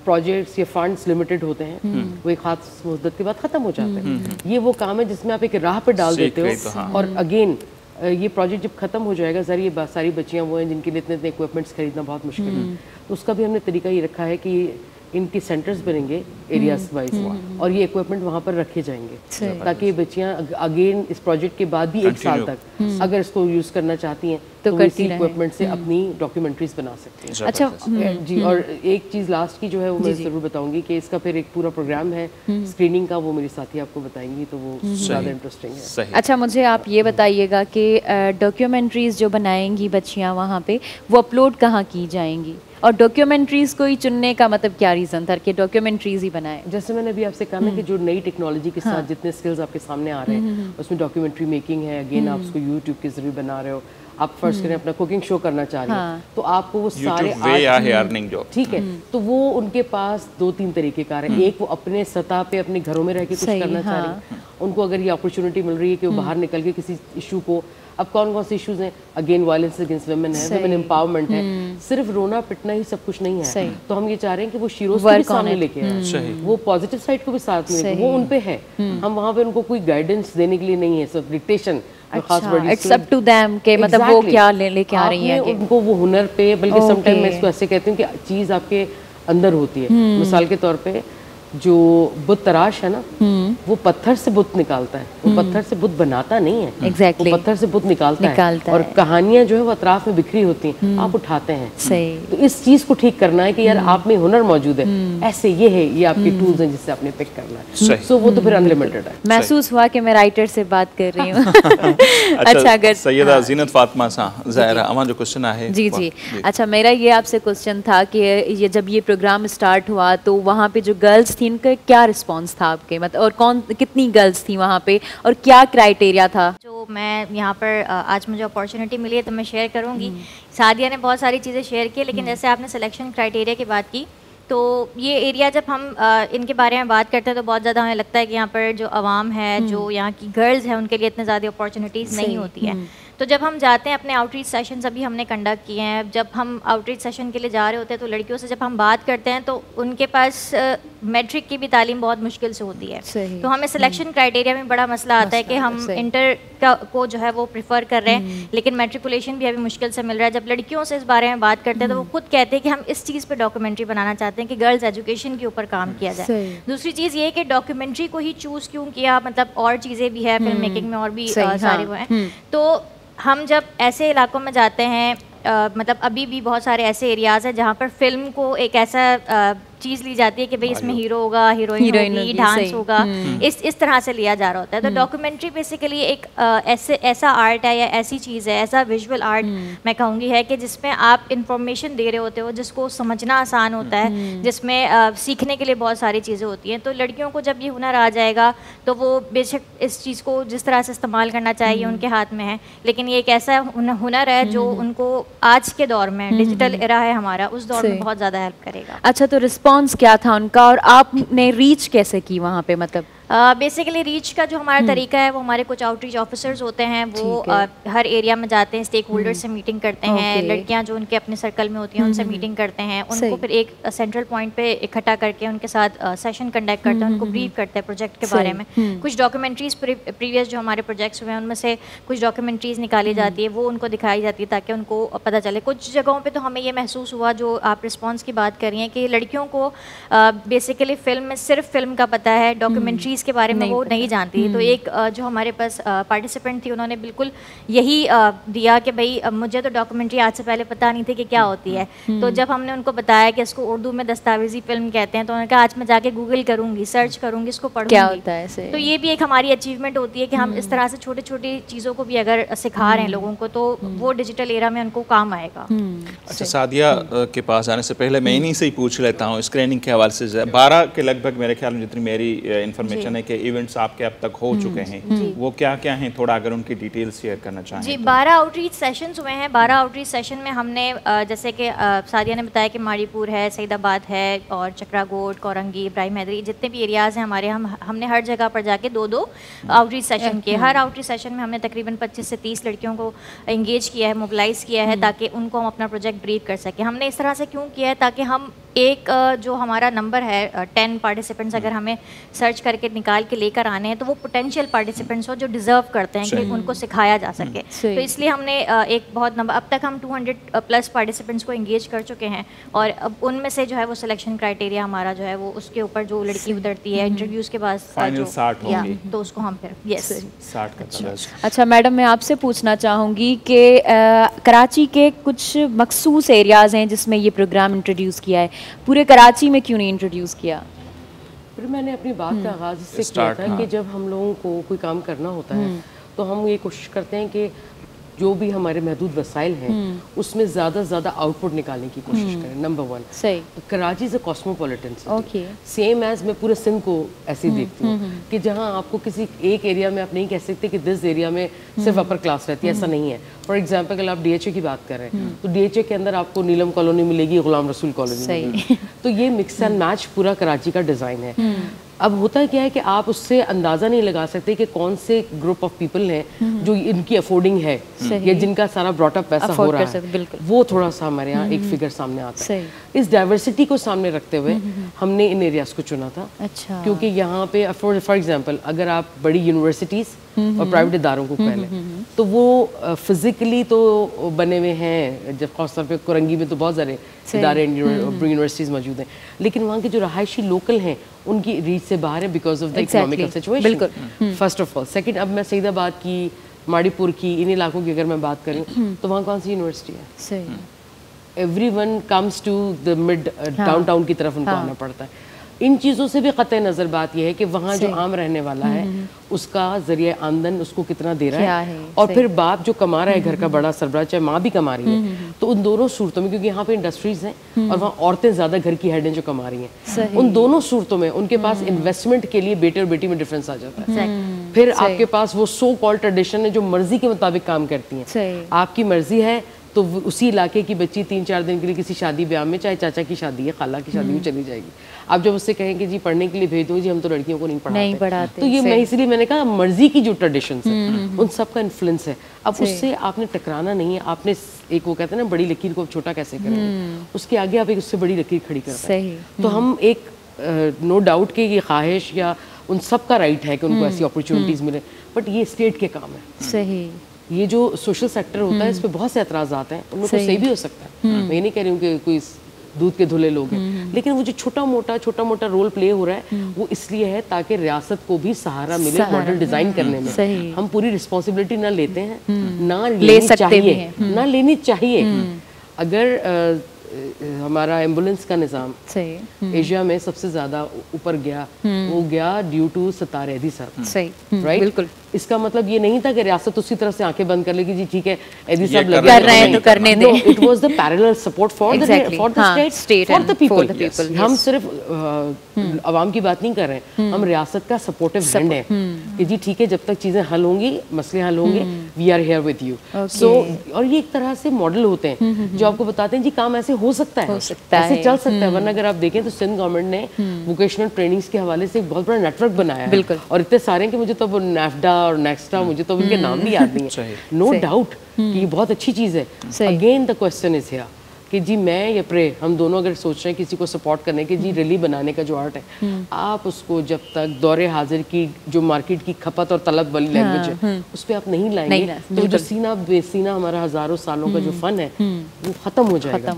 प्रोजेक्ट्स या फंड्स लिमिटेड होते हैं, वो एक खास मुद्दत के बाद ख़त्म हो जाते हैं। ये वो काम है जिसमें आप एक राह पे डाल देते हो, और अगेन ये प्रोजेक्ट जब ख़त्म हो जाएगा, ज़रा ये सारी बच्चियाँ वो हैं जिनके लिए इतने इतने इक्विपमेंट्स खरीदना बहुत मुश्किल है, तो उसका भी हमने तरीका ये रखा है कि इनके सेंटर्स बनेंगे एरियाज वाइज, और ये इक्विपमेंट वहाँ पर रखे जाएंगे, ताकि ये बच्चियाँ अगेन इस प्रोजेक्ट के बाद भी 1 साल तक अगर इसको यूज़ करना चाहती हैं तो इसी इक्विपमेंट से अपनी डॉक्यूमेंट्रीज बना सकती हैं। अच्छा जी, और एक चीज़ लास्ट की जो है वो मैं ज़रूर बताऊंगी कि इसका फिर एक पूरा प्रोग्राम है स्क्रीनिंग का, वो मेरी साथी आपको बताएंगी, तो वो ज़्यादा इंटरेस्टिंग है। अच्छा, मुझे आप ये बताइएगा कि डॉक्यूमेंट्रीज जो बनाएंगी बच्चियाँ वहाँ पे, वो अपलोड कहाँ की जाएंगी, और डॉक्यूमेंट्रीज को ही चुनने का मतलब क्या रीज़न था कि डॉक्यूमेंट्रीज ही बनाए? जैसे मैंने अभी आपसे कहा ना कि जो नई टेक्नोलॉजी के साथ जितने स्किल्स आपके सामने आ रहे हैं, उसमें डॉक्यूमेंट्री मेकिंग है, अगेन आप उसको यूट्यूब के जरिए बना रहे हो, आप फर्स्ट करें अपना कुकिंग शो करना चाह रहे हैं, तो आपको वो सारे ठीक है, तो वो उनके पास 2-3 तरीकेकार है। एक, वो अपने सतह पे अपने घरों में रह के कुछ करना चाह रही हैं, उनको अगर ये अपॉर्चुनिटी मिल रही है कि वो बाहर निकल के किसी इशू को, अब कौन कौन से इश्यूज हैं, अगेन वायलेंस अगेंस्ट वुमेन है, वुमेन एम्पावरमेंट है, सिर्फ रोना पिटना ही सब कुछ नहीं है। तो हम ये चाह रहे हैं कि वो शीरोज को भी सामने लेके आए, वो पॉजिटिव साइड को भी साथ में, वो उन पे है, हम वहाँ पे उनको कोई गाइडेंस देने के लिए नहीं है, सब dictation, it's up to them के मतलब वो क्या लेके आ रही हैं, उनको वो हुनर पे, बल्कि समटाइम मैं इसको ऐसे कहती हूँ कि चीज़ आपके अंदर होती है। मिसाल के तौर पे जो बुत तराश है ना, वो पत्थर से बुत निकालता है, वो पत्थर से बुत बनाता नहीं है। Exactly. वो पत्थर से बुत निकालता है और कहानियां जो है वो अतराफ में बिखरी होती हैं, आप उठाते हैं। सही। तो इस चीज को ठीक करना है कि यार आप में हुनर मौजूद है, ऐसे ये है, ये आपके टूल्स हैं जिससे आपने पिक करना है। सो वो तो फिर अनलिमिटेड है। महसूस हुआ कि मैं राइटर से बात कर रही हूँ। अच्छा, अगर सैयदा ज़ीनत फातिमा सा ज़ाहिरा अमा जो क्वेश्चन है। जी जी। अच्छा, मेरा ये आपसे क्वेश्चन था कि ये जब ये प्रोग्राम स्टार्ट हुआ तो वहाँ पे जो गर्ल्स थी उनका क्या रिस्पांस था आपके, मतलब और कितनी गर्ल्स थी वहाँ पे और क्या क्राइटेरिया था? जो मैं यहाँ पर आज मुझे अपॉर्चुनिटी मिली है तो मैं शेयर करूँगी। सादिया ने बहुत सारी चीज़ें शेयर की, लेकिन जैसे आपने सिलेक्शन क्राइटेरिया की बात की, तो ये एरिया जब हम इनके बारे में बात करते हैं तो बहुत ज़्यादा हमें लगता है कि यहाँ पर जो आवाम है, जो यहाँ की गर्ल्स हैं, उनके लिए इतने ज़्यादा अपॉर्चुनिटीज़ नहीं होती है। तो जब हम जाते हैं अपने आउटरीच सेशंस अभी हमने कंडक्ट किए हैं, जब हम आउटरीच सेशन के लिए जा रहे होते हैं तो लड़कियों से जब हम बात करते हैं तो उनके पास मैट्रिक की भी तालीम बहुत मुश्किल से होती है। तो हमें सिलेक्शन क्राइटेरिया में बड़ा मसला आता है कि हम इंटर को जो है वो प्रिफर कर रहे हैं, लेकिन मैट्रिकुलेशन भी अभी मुश्किल से मिल रहा है। जब लड़कियों से इस बारे में बात करते हैं तो वो खुद कहते हैं कि हम इस चीज़ पर डॉक्यूमेंट्री बनाना चाहते हैं कि गर्ल्स एजुकेशन के ऊपर काम किया जाए। दूसरी चीज़ ये कि डॉक्यूमेंट्री को ही चूज़ क्यों किया, मतलब और चीज़ें भी है फिल्म मेकिंग में और भी सारे वो हैं। तो हम जब ऐसे इलाकों में जाते हैं, मतलब अभी भी बहुत सारे ऐसे एरियाज़ हैं जहाँ पर फिल्म को एक ऐसा चीज़ ली जाती है कि भाई इसमें हीरो होगा, हीरोइन होगी, डांस होगा, इस तरह से लिया जा रहा होता है। तो डॉक्यूमेंट्री बेसिकली एक ऐसा आर्ट है या ऐसी चीज़ है, ऐसा विजुअल आर्ट मैं कहूँगी है कि जिसमें आप इंफॉर्मेशन दे रहे होते हो, जिसको समझना आसान होता है, जिसमें सीखने के लिए बहुत सारी चीज़ें होती हैं। तो लड़कियों को जब ये हुनर आ जाएगा तो वो बेशक इस चीज़ को जिस तरह से इस्तेमाल करना चाहिए उनके हाथ में है, लेकिन ये एक ऐसा हुनर है जो उनको आज के दौर में, डिजिटल एरा है हमारा, उस दौर में बहुत ज़्यादा हेल्प करेगा। अच्छा, तो रिस्पॉन्स क्या था उनका और आपने रीच कैसे की वहाँ पे? मतलब बेसिकली रीच का जो हमारा तरीका है वो हमारे कुछ आउटरीच ऑफिसर्स होते हैं, वो हर एरिया में जाते हैं, स्टेक होल्डर से मीटिंग करते हैं, लड़कियां जो उनके अपने सर्कल में होती हैं उनसे मीटिंग करते हैं, उनको फिर एक सेंट्रल पॉइंट पे इकट्ठा करके उनके साथ सेशन कंडक्ट करते हैं, उनको ब्रीफ करते हैं प्रोजेक्ट के बारे में। कुछ डॉक्यूमेंट्रीज प्रीवियस जो हमारे प्रोजेक्ट्स हुए हैं उनमें से कुछ डॉक्यूमेंट्रीज निकाली जाती है, वो उनको दिखाई जाती है ताकि उनको पता चले। कुछ जगहों पर तो हमें ये महसूस हुआ, जो आप रिस्पॉन्स की बात कर रही हैं, कि लड़कियों को बेसिकली फिल्म में सिर्फ फिल्म का पता है, डॉक्यूमेंट्रीज के बारे में वो नहीं जानती। तो एक जो हमारे पास पार्टिसिपेंट थी, उन्होंने बिल्कुल यही दिया कि भाई मुझे तो डॉक्यूमेंट्री आज से पहले पता नहीं थी कि क्या होती है। तो जब हमने उनको बताया कि इसको उर्दू में दस्तावेजी फिल्म कहते हैं, तो उन्होंने कहा आज मैं जाके गूगल करूँगी, सर्च करूँगी, इसको पढ़ूँगी क्या होता है ऐसे। तो ये भी एक हमारी अचीवमेंट होती है कि हम इस तरह से छोटी छोटी चीज़ों को भी अगर सिखा रहे हैं लोगों को, तो वो डिजिटल एरा में उनको काम आएगा। अच्छा, सादिया के पास आने से पहले मैं इन्हीं से ही पूछ लेता हूँ, स्क्रीनिंग के हवाले से 12 के लगभग मेरे ख्याल में जितनी मेरी इन्फॉर्मेशन है कि इवेंट्स आपके अब तक हो चुके हैं, वो क्या क्या हैं, थोड़ा अगर उनकी डिटेल्स शेयर करना चाहें। जी, 12 आउटरीच सेशंस हुए हैं। 12 आउटरीच सेशन में हमने जैसे कि सादिया ने बताया कि माड़ीपुर है, सईदाबाद है और चक्रागोट, कोरंगी, इब्राहिम हैदरी, जितने भी एरियाज़ हैं हमारे, हमने हर जगह पर जाके 2-2 आउटरीच सेशन किए। हर आउटरीच सेशन में हमने तकरीबन 25 से 30 लड़कियों को इंगेज किया है, मोबिलाइज़ किया है, ताकि उनको हम अपना प्रोजेक्ट ब्रीफ कर सकें। हमने इस तरह से क्यों किया है, ताकि हम एक जो हमारा नंबर है 10 पार्टिसिपेंट्स अगर हमें सर्च करके निकाल के लेकर आने हैं, तो वो पोटेंशियल पार्टिसिपेंट्स हो जो डिज़र्व करते हैं कि उनको सिखाया जा सके। तो इसलिए हमने एक बहुत नंबर, अब तक हम 200 प्लस पार्टिसिपेंट्स को इंगेज कर चुके हैं, और अब उनमें से जो है वो सिलेक्शन क्राइटेरिया हमारा जो है वो उसके ऊपर जो लड़की उतरती है इंटरव्यूज़ के बाद फाइनल 60 होगी, तो उसको हम फिर 60 का। अच्छा मैडम, मैं आपसे पूछना चाहूँगी कि कराची के कुछ मखसूस एरियाज़ हैं जिसमें ये प्रोग्राम इंट्रोड्यूस किया है, पूरे कराची में क्यों नहीं इंट्रोड्यूस किया? फिर मैंने अपनी बात का आगाज़ इससे किया था कि जब हम लोगों को कोई काम करना होता है तो हम ये कोशिश करते हैं कि जो भी हमारे महदूद वसाइल हैं उसमें ज़्यादा से ज़्यादा आउटपुट निकालने की कोशिश करें। नंबर 1, सही, Karachi is a cosmopolitan city, same as मैं पूरे सिंध को ऐसे ही देखती हूँ कि जहाँ आपको किसी एक एरिया में आप नहीं कह सकते कि दिस एरिया में सिर्फ अपर क्लास रहती है, ऐसा नहीं है। फॉर एग्जाम्पल अगर आप DHA की बात कर रहे हैं तो DHA के अंदर आपको नीलम कॉलोनी मिलेगी, गुलाम रसूल कॉलोनी मिलेगी, तो ये मिक्स एंड मैच पूरा कराची का डिज़ाइन है। अब होता क्या है कि आप उससे अंदाज़ा नहीं लगा सकते कि कौन से ग्रुप ऑफ पीपल हैं जो इनकी अफोर्डिंग है या जिनका सारा ब्रॉटअप पैसा हो रहा है, वो थोड़ा सा हमारे यहाँ एक फिगर सामने आता है। इस डाइवर्सिटी को सामने रखते हुए हमने इन एरियाज़ को चुना था। अच्छा। क्योंकि यहाँ पे फॉर एग्जांपल अगर आप बड़ी यूनिवर्सिटीज़ और प्राइवेट इदारों को पहले, तो वो फिजिकली तो बने हुए हैं, जब खासतौर पे कोरंगी में तो बहुत सारे इदारे यूनिवर्सिटीज़ मौजूद हैं, लेकिन वहाँ के जो रहायशी लोकल हैं उनकी रीच से बाहर है because of the economical situation, first of all. Second, अब मैं सईदाबाद की, माड़ीपुर की, इन इलाकों की अगर मैं बात करूँ तो वहाँ कौन सी यूनिवर्सिटी है? Everyone comes to the mid downtown की तरफ उनको आना पड़ता है। इन चीज़ों से भी कतई नज़र बात यह है कि वहाँ जो आम रहने वाला है उसका जरिए आमदन उसको कितना दे रहा है, और फिर बाप जो कमा रहा है घर का बड़ा सरबराह, चाहे माँ भी कमा रही है, तो उन दोनों सूरतों में, क्योंकि यहाँ पे इंडस्ट्रीज हैं और वहाँ औरतें ज़्यादा घर की हेड हैं जो कमा रही हैं, उन दोनों सूरतों में उनके पास इन्वेस्टमेंट के लिए बेटे और बेटी में डिफरेंस आ जाता है। फिर आपके पास वो सो कॉल्ड ट्रेडिशन है जो मर्जी के मुताबिक काम करती हैं। आपकी मर्जी है तो उसी इलाके की बच्ची 3-4 दिन के लिए किसी शादी ब्याह में, चाहे चाचा की शादी है, खाला की शादी में चली जाएगी। आप जब उससे कहें कि जी पढ़ने के लिए भेज दो, जी हम तो लड़कियों को नहीं पढ़ाते। तो ये मैं इसलिए मैंने कहा मर्जी की जो ट्रेडिशंस है उन सब का इन्फ्लुएंस है। अब उससे आपने टकराना नहीं है, आपने एक वो कहते हैं ना बड़ी लकीर को छोटा कैसे करेंगे, उसके आगे आप एक उससे बड़ी लकीर खड़ी करते हैं। तो हम एक नो डाउट कि ये ख्वाहिश या उन सब का राइट है कि उनको ऐसी अपॉर्चुनिटीज़ मिले, बट ये स्टेट के काम है। सही। ये जो सोशल सेक्टर होता है इस पे बहुत से एतराज़ात हैं, उनमें कुछ सही भी हो सकता है, मैं ये नहीं कह रही हूँ कि कोई दूध के धुले लोग हैं, लेकिन वो जो छोटा मोटा रोल प्ले हो रहा है वो इसलिए है ताकि रियासत को भी सहारा मिले मॉडल डिजाइन करने में। हम पूरी रिस्पॉन्सिबिलिटी ना लेते हैं, ना लेनी चाहिए। अगर हमारा एम्बुलेंस का निज़ाम एशिया में सबसे ज़्यादा ऊपर गया, वो गया ड्यू टू सतार एदी साहब, राइट? बिल्कुल। इसका मतलब ये नहीं था कि रियासत उसी तरह से आंखें बंद कर लेगी, जी ठीक है एदी साहब लगे कर रहे हैं तो करने दें। It was the parallel support for the state, for the people. हम सिर्फ आवाम की बात नहीं कर रहे हैं, हम रियासत का सपोर्टिव हैंड है कि जी ठीक है जब तक चीज़ें हल होंगी, मसले हल होंगे, we are here with you. So और ये एक तरह से मॉडल होते हैं जो आपको बताते हैं जी काम ऐसे हो सकता है, ऐसे चल सकता है। वरना अगर आप देखें तो सिंध गवर्नमेंट ने वोकेशनल ट्रेनिंग्स के हवाले से एक बहुत बड़ा नेटवर्क बनाया है, और इतने सारे कि मुझे तो वो नेफ्डा और नेक्स्टा, मुझे तो उनके नाम भी याद नहीं है। नो डाउट कि ये बहुत अच्छी चीज़ है। Again the question is here कि जी मैं या प्रे, हम दोनों अगर सोच रहे हैं किसी को सपोर्ट करने की, जी रैली बनाने का जो आर्ट है, आप उसको जब तक दौरे हाजिर की जो मार्केट की खपत और तलब वाली लैंग्वेज है उस पर आप नहीं लाएंगे तो जो सीना बेसीना हमारा हजारों सालों का जो फन है वो खत्म हो जाएगा।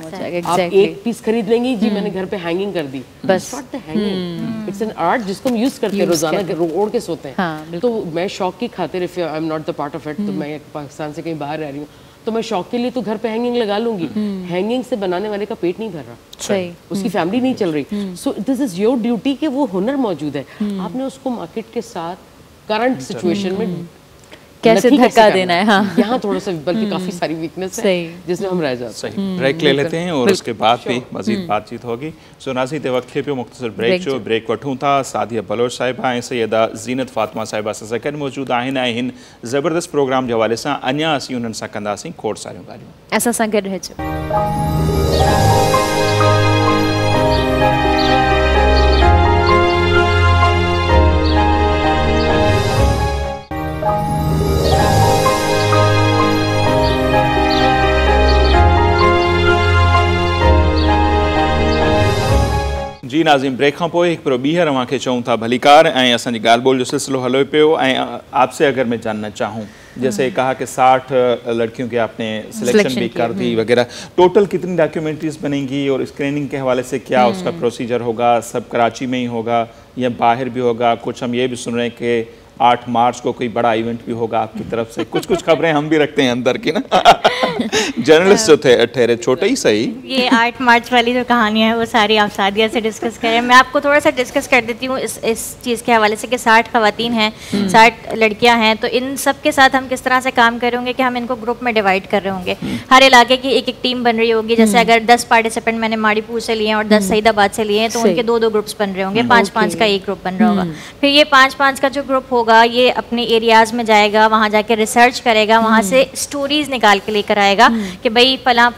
आप एक पीस खरीद लेंगे, जी मैंने घर पे हैंगिंग कर दी, बस not the hanging, it's an art जिसको हम यूज करते हैं रोजाना, ओढ़ के सोते हैं। तो मैं शौक की खातिर, if I am not the part of it, तो मैं पाकिस्तान से कहीं बाहर रह रही हूँ तो मैं शौक के लिए तो घर पे हैंगिंग लगा लूंगी। हैंगिंग से बनाने वाले का पेट नहीं भर रहा, सही, उसकी फैमिली नहीं चल रही। So this is your duty कि वो हुनर मौजूद है, आपने उसको मार्केट के साथ करंट सिचुएशन में कैसे धक्का देना है। हाँ, यहाँ थोड़ा सा बल्कि काफी सारी वीकनेस है जिसमें हम रह जाते हैं। सही, ब्रेक ले लेते हैं और उसके बाद भी मजीद बातचीत होगी। सो नाज़रीन ते वक्त थे पियो मुख्तसर ब्रेक जो ब्रेक वठूं था। सादिया बलोच साहिबा ऐं सैयदा ज़ीनत फातिमा साहिबा सां गॾु मौजूद आहिनि ऐं हिन ज़बरदस्त प्रोग्राम के हवाले से अञा असीं उन्हनि सां कंदासीं खोड़ सारियूं ॻाल्हियूं। असां सां गॾु रहिजो। जी नाज़रीन, ब्रेक खां पोइ हिकु ॿीहर अव्हांखे चऊं था भलीकार ऐं असांजी ॻाल्हि ॿोल जो सिलसिलो हलो पियो। ऐं आपसे अगर मैं जानना चाहूँ, जैसे कहा कि 60 लड़कियों के आपने सिलेक्शन भी कर दी वगैरह, टोटल कितनी डॉक्यूमेंट्रीज बनेंगी और स्क्रीनिंग के हवाले से क्या उसका प्रोसीजर होगा? सब कराची में ही होगा या बाहर भी होगा? कुछ हम ये भी सुन रहे हैं कि 8 मार्च को कोई बड़ा इवेंट भी होगा आपकी तरफ से। कुछ खबरें हम भी रखते हैं अंदर की ना। जर्नलिस्ट जो थे ठहरे छोटे ही सही। ये 8 मार्च वाली जो कहानी है वो सारी आप सादिया से डिस्कस करें। मैं आपको थोड़ा सा डिस्कस कर देती हूँ इस चीज़ के हवाले से कि 60 खवातीन हैं, 60 लड़कियाँ हैं, तो इन सब के साथ हम किस तरह से काम कर रहे होंगे कि हम इनको ग्रुप में डिवाइड कर रहे होंगे। हर इलाके की एक टीम बन रही होगी। जैसे अगर 10 पार्टिसिपेंट मैंने माड़ीपुर से लिए हैं और 10 सईदाबाद से लिए हैं, तो उनके 2-2 ग्रुप्स बन रहे होंगे, 5-5 का एक ग्रुप बन रहा होगा। फिर ये 5-5 का जो ग्रुप होगा ये अपने एरियाज़ में जाएगा, वहाँ जाके रिसर्च करेगा, वहाँ से स्टोरीज निकाल के लेकर आएगा कि भाई फला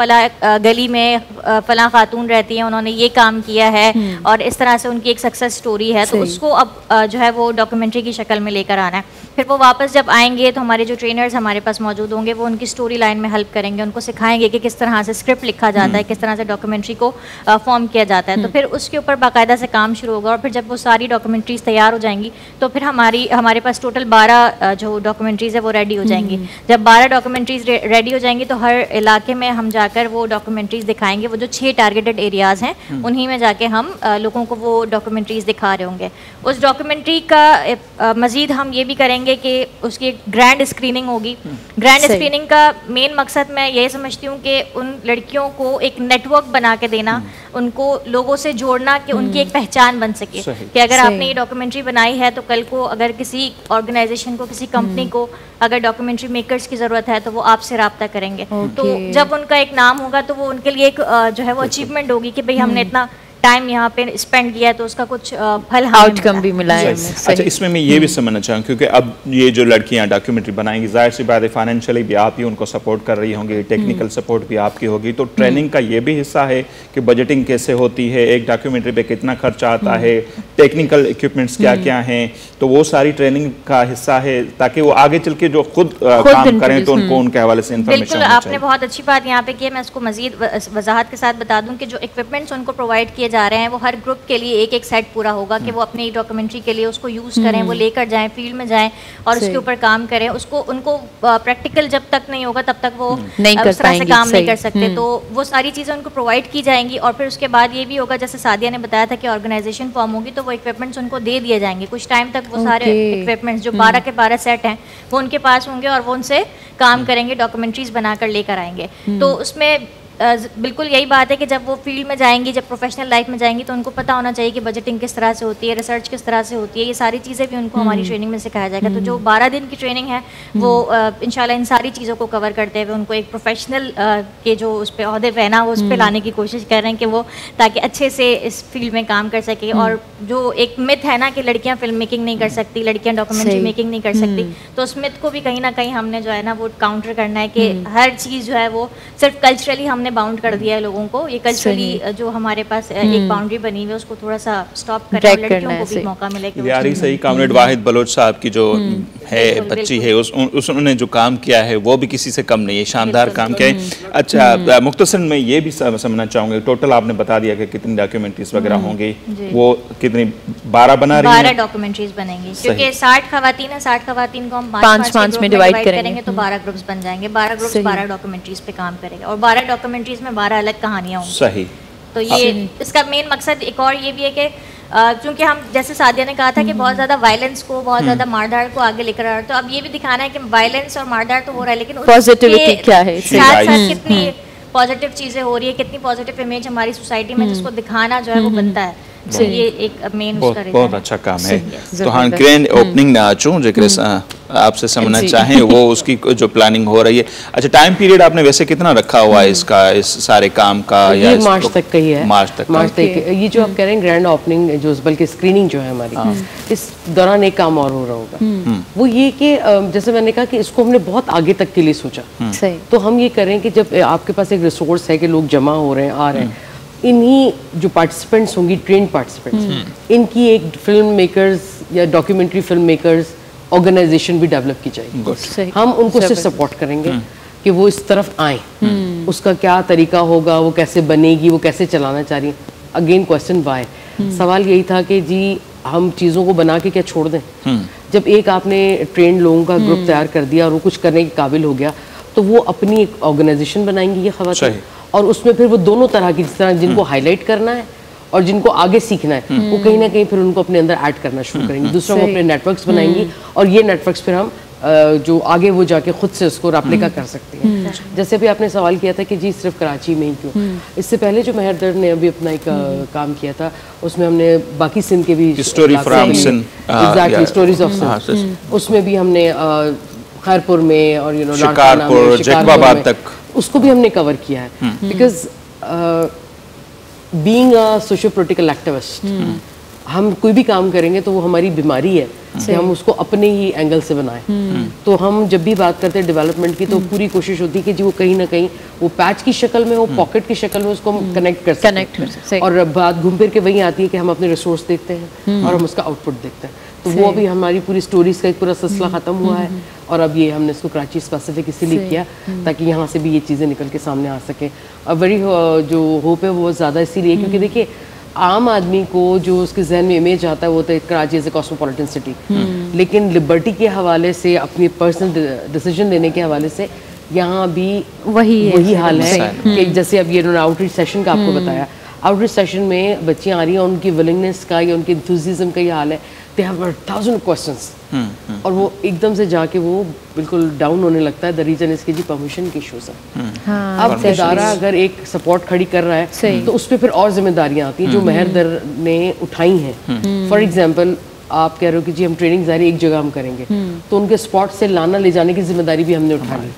गली में फला खातून रहती हैं, उन्होंने ये काम किया है और इस तरह से उनकी एक सक्सेस स्टोरी है, तो उसको अब जो है वो डॉक्यूमेंट्री की शक्ल में लेकर आना है। फिर वो वापस जब आएंगे तो हमारे जो ट्रेनर्स हमारे पास मौजूद होंगे वो उनकी स्टोरी लाइन में हेल्प करेंगे, उनको सिखाएंगे कि किस तरह से स्क्रिप्ट लिखा जाता है, किस तरह से डॉक्यूमेंट्री को फॉर्म किया जाता है। तो फिर उसके ऊपर बाकायदा से काम शुरू होगा और फिर जब वो सारी डॉक्यूमेंट्रीज तैयार हो जाएंगी तो फिर हमारे पास टोटल 12 जो डॉक्यूमेंट्रीज़ है वो रेडी हो जाएंगी। जब 12 डॉक्यूमेंट्रीज रेडी हो जाएंगी तो हर इलाके में हम जाकर वो डॉक्यूमेंट्रीज दिखाएंगे। वो जो 6 टारगेटेड एरियाज़ हैं उन्हीं में जाके हम लोगों को वो डॉक्यूमेंट्रीज दिखा रहे होंगे। उस डॉक्यूमेंट्री का मज़ीद हम ये भी करेंगे कि उसकी ग्रैंड स्क्रीनिंग होगी। ग्रैंड स्क्रीनिंग का मेन मकसद मैं ये समझती हूँ कि उन लड़कियों को एक नेटवर्क बना के देना, उनको लोगों से जोड़ना कि उनकी एक पहचान बन सके कि अगर आपने ये डॉक्यूमेंट्री बनाई है तो कल को अगर किसी ऑर्गेनाइजेशन को, किसी कंपनी को अगर डॉक्यूमेंट्री मेकर्स की ज़रूरत है तो वो आपसे रब्ता करेंगे। तो जब उनका एक नाम होगा तो वो उनके लिए एक जो है वो अचीवमेंट होगी कि भाई हमने इतना टाइम यहाँ पे स्पेंड किया है तो उसका कुछ फल आउटकम भी मिला है। अच्छा, इसमें मैं ये भी समझना चाहूँ क्योंकि अब ये जो लड़कियाँ डॉक्यूमेंट्री बनाएंगी जाहिर सी बात है फाइनेंशियली भी आप ही उनको सपोर्ट कर रही होंगी, टेक्निकल सपोर्ट भी आपकी होगी, तो ट्रेनिंग का ये भी हिस्सा है कि बजटिंग कैसे होती है, एक डॉक्यूमेंट्री पे कितना खर्चा आता है, टेक्निकल इक्विपमेंट्स क्या क्या हैं, तो वो सारी ट्रेनिंग का हिस्सा है ताकि वो आगे चल के जो खुद काम करें तो उनको उनके हवाले से इन्फॉर्मेशन। बिल्कुल, आपने बहुत अच्छी बात यहाँ पे की है। मैं इसको मजीद वजाहत के साथ बता दूँ कि जो इक्विपमेंट्स उनको प्रोवाइड किए जा रहे हैं वो हर ग्रुप के लिए एक एक सेट पूरा होगा कि वो अपनी डॉक्यूमेंट्री के लिए उसको यूज़ करें, वो लेकर जाएं, फील्ड में जाएं और उसके ऊपर काम करें। उसको उनको प्रैक्टिकल जब तक नहीं होगा तब तक वो उस तरह से काम नहीं कर सकते। तो वो सारी चीज़ें उनको प्रोवाइड की जाएंगी और फिर उसके बाद ये भी होगा, जैसे सादिया ने बताया था कि ऑर्गेनाइजेशन फॉर्म होगी तो वो इक्विपमेंट्स उनको दे दिए जाएंगे। कुछ टाइम तक वो सारे इक्विपमेंट्स जो 12 के 12 सेट हैं वो उनके पास होंगे और वो उनसे काम करेंगे, डॉक्यूमेंट्रीज बनाकर लेकर आएंगे। तो उसमें बिल्कुल यही बात है कि जब वो फील्ड में जाएंगी, जब प्रोफेशनल लाइफ में जाएंगी तो उनको पता होना चाहिए कि बजटिंग किस तरह से होती है, रिसर्च किस तरह से होती है। ये सारी चीज़ें भी उनको हमारी ट्रेनिंग में सिखाया जाएगा। तो जो 12 दिन की ट्रेनिंग है वो इंशाल्लाह इन सारी चीज़ों को कवर करते हुए उनको एक प्रोफेशनल के जो उस पर अहदे पे ना वो उस पर लाने की कोशिश कर रहे हैं कि वो ताकि अच्छे से इस फील्ड में काम कर सके। और जो एक मिथ है ना कि लड़कियाँ फिल्म मेकिंग नहीं कर सकती, लड़कियाँ डॉक्यूमेंट्री मेकिंग नहीं कर सकती, तो उस मिथ को भी कहीं ना कहीं हमने जो है ना वो काउंटर करना है कि हर चीज़ जो है वो सिर्फ कल्चरली हमने बाउंड कर दिया है लोगों को। ये कल्चरली जो हमारे पास एक बाउंड्री बनी हुई है उसको थोड़ा सा स्टॉप करें और लड़कियों को भी मौका मिले कि यारी सही। कामरेड वाहिद बलोच साहब की जो है बच्ची है उन्होंने जो काम किया है वो भी किसी से कम नहीं है, शानदार काम किया है। अच्छा, मुख्तसर में ये भी समझना चाहूँगी, टोटल आपने बता दिया कि कितनी डॉक्यूमेंट्रीज वगैरह होंगी, वो कितनी 12 बना रही हैं? 12 डॉक्यूमेंट्रीज बनेंगी क्योंकि 60 खवातीन है, 60 खवातीन को हम 5 में डिवाइड करेंगे तो 12 ग्रुप्स बन जाएंगे। 12 ग्रुप्स 12 डॉक्यूमेंट्रीज पे काम करेंगे और 12 डॉक्यूमेंट्रीज में 12 अलग कहानियाँ होंगी। सही। तो ये इसका मेन मकसद एक और ये भी है कि क्योंकि हम जैसे सादिया ने कहा था कि बहुत ज़्यादा वायलेंस को, बहुत ज़्यादा मारधाड़ को आगे लेकर आ रहा है, तो अब ये भी दिखाना है कि वायलेंस और मारधाड़ तो हो रहा है लेकिन पॉजिटिविटी क्या है, साथ साथ कितनी पॉजिटिव चीज़ें हो रही है, कितनी पॉजिटिव इमेज हमारी सोसाइटी में जिसको दिखाना जो है वो बनता है। तो ये एक मेन बहुत अच्छा काम है। तो हाँ, ग्रैंड ओपनिंग ना आचूँ जिक्र आपसे समझना चाहें वो उसकी जो प्लानिंग हो रही है। अच्छा, टाइम पीरियड आपने वैसे कितना रखा हुआ है इसका, इस सारे काम का? ये मार्च तक का ही है। मार्च तक ये जो आप कह रहे हैं ग्रैंड ओपनिंग जो बल्कि स्क्रीनिंग जो है हमारी, इस दौरान एक काम और हो रहा होगा, वो ये कि जैसे मैंने कहा कि इसको हमने बहुत आगे तक के लिए सोचा। तो हम ये करें कि जब आपके पास एक रिसोर्स है कि लोग जमा हो रहे हैं, आ रहे हैं, इन्हीं जो पार्टिसिपेंट्स होंगी, ट्रेन पार्टिसिपेंट्स, इनकी एक फिल्म मेकर्स या डॉक्यूमेंट्री फिल्म मेकर्स ऑर्गेनाइजेशन भी डेवलप की जाएगी। हम उनको सिर्फ सपोर्ट करेंगे कि वो इस तरफ आए, उसका क्या तरीका होगा, वो कैसे बनेगी, वो कैसे चलाना चाह रही है। अगेन क्वेश्चन वाई, सवाल यही था कि जी हम चीज़ों को बना के क्या छोड़ दें? जब एक आपने ट्रेन लोगों का ग्रुप तैयार कर दिया और वो कुछ करने के काबिल हो गया तो वो अपनी एक ऑर्गेनाइजेशन बनाएंगी ये खवातीन, और उसमें फिर वो दोनों तरह की, जिस तरह जिनको हाईलाइट करना है और जिनको आगे सीखना है, वो कहीं ना कहीं फिर उनको अपने अंदर ऐड करना शुरू करेंगे। दूसरा वो अपने नेटवर्क्स बनाएंगी और ये नेटवर्क्स फिर हम जो आगे वो जाके खुद से उसको रेप्लिका कर सकते हैं। जैसे भी आपने सवाल किया था कि जी सिर्फ कराची में ही क्यों, इससे पहले जो मेहर दर्द ने अभी अपना एक काम किया था उसमें हमने बाकी सिंध के भी स्टोरीज ऑफ सिंध, उसमें भी हमने खैरपुर में और शिकारपुर, जैकबाबाद तक उसको भी हमने कवर किया है। Because being a socio political activist, हम कोई भी काम करेंगे तो वो हमारी बीमारी है कि हम उसको अपने ही एंगल से बनाएं। तो हम जब भी बात करते हैं डेवलपमेंट की तो पूरी कोशिश होती है कि जी वो कहीं ना कहीं वो पैच की शक्ल में, वो पॉकेट की शक्ल में उसको हम कनेक्ट कर सकते हैं। और बात घूम फिर के वहीं आती है कि हम अपने रिसोर्स देखते हैं और हम उसका आउटपुट देखते हैं। तो वो अभी हमारी पूरी स्टोरीज का एक पूरा सिलसिला ख़त्म हुआ है और अब ये हमने इसको कराची स्पेसिफिक इसीलिए किया ताकि यहाँ से भी ये चीज़ें निकल के सामने आ सकें। और बड़ी जो होप है वो ज़्यादा इसीलिए क्योंकि देखिए आम आदमी को जो उसके जहन में इमेज आता है वो तो Karachi as a cosmopolitan city, लेकिन लिबर्टी के हवाले से, अपनी पर्सनल डिसीजन लेने के हवाले से यहाँ भी वही हाल है कि जैसे अब ये उन्होंने आउटरीच सेशन का आपको बताया, आउटरीच सेशन में बच्चियाँ आ रही हैं, उनकी विलिंगनेस का या उनकी इंथुजिज्म का ये हाल है, दे हैव 1000 क्वेश्चंस और वो एकदम से जाके वो बिल्कुल डाउन होने लगता है। द रीजन इसके जी परमिशन के इश्यूज हैं। अब इदारा अगर एक सपोर्ट खड़ी कर रहा है तो उस पर फिर और जिम्मेदारियां आती हैं जो महरदर ने उठाई हैं। फॉर एग्जाम्पल आप कह रहे हो कि जी हम ट्रेनिंग ज़ाहिर एक जगह हम करेंगे, तो उनके स्पॉट से लाना ले जाने की जिम्मेदारी भी हमने उठा ली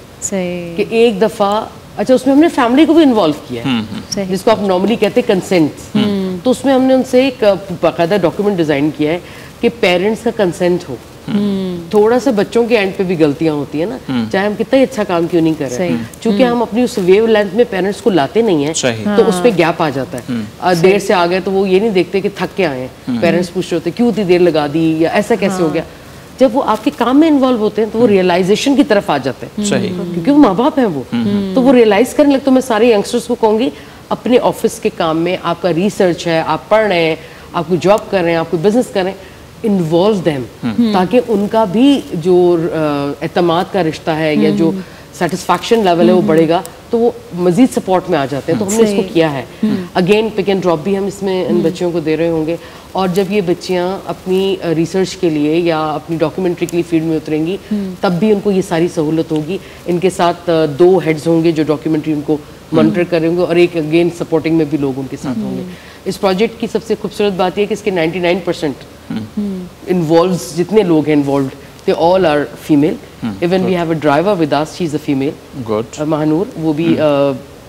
कि एक दफ़ा अच्छा उसमें हमने फैमिली को भी इन्वॉल्व किया है जिसको आप नॉर्मली कहते हैं कंसेंट। तो उसमें हमने उनसे एक बाकायदा डॉक्यूमेंट डिज़ाइन किया है कि पेरेंट्स का कंसेंट हो। थोड़ा सा बच्चों के एंड पे भी गलतियां होती है ना, चाहे हम कितना ही अच्छा काम क्यों नहीं कर रहे हैं, क्योंकि हम अपनी उस वेव लेंथ में पेरेंट्स को लाते नहीं है तो उस पर गैप आ जाता है। देर से आ गए तो वो ये नहीं देखते कि थक के आए हैं, पेरेंट्स पूछ रहे होते क्यों इतनी देर लगा दी या ऐसा कैसे हो गया। जब वो आपके काम में इन्वॉल्व होते हैं तो वो रियलाइजेशन की तरफ आ जाते हैं क्योंकि वो माँ बाप हैं वो, तो वो रियलाइज करने लगते। तो मैं सारे यंगस्टर्स को कहूँगी अपने ऑफिस के काम में आपका रिसर्च है, आप पढ़ रहे हैं, आप कोई जॉब कर रहे हैं, आप कोई बिजनेस कर रहे हैं, इन्वॉल्व देम ताकि उनका भी जो एतमाद का रिश्ता है या जो सेटिस्फैक्शन लेवल है वो बढ़ेगा तो वो मजीद सपोर्ट में आ जाते हैं। तो हमने इसको किया है। अगेन पिक एंड ड्रॉप भी हम इसमें इन बच्चियों को दे रहे होंगे और जब ये बच्चियां अपनी रिसर्च के लिए या अपनी डॉक्यूमेंट्री के लिए फील्ड में उतरेंगी तब भी उनको ये सारी सहूलत होगी। इनके साथ 2 हेड्स होंगे जो डॉक्यूमेंट्री उनको मॉनिटर करेंगे और एक अगेन सपोर्टिंग में भी लोग उनके साथ होंगे। इस प्रोजेक्ट की सबसे खूबसूरत बात यह है कि इसके 99% इन्वॉल्व्स जितने लोग हैं involve they all are female. Even we have a driver with us, she is a female, Mahnoor, वो भी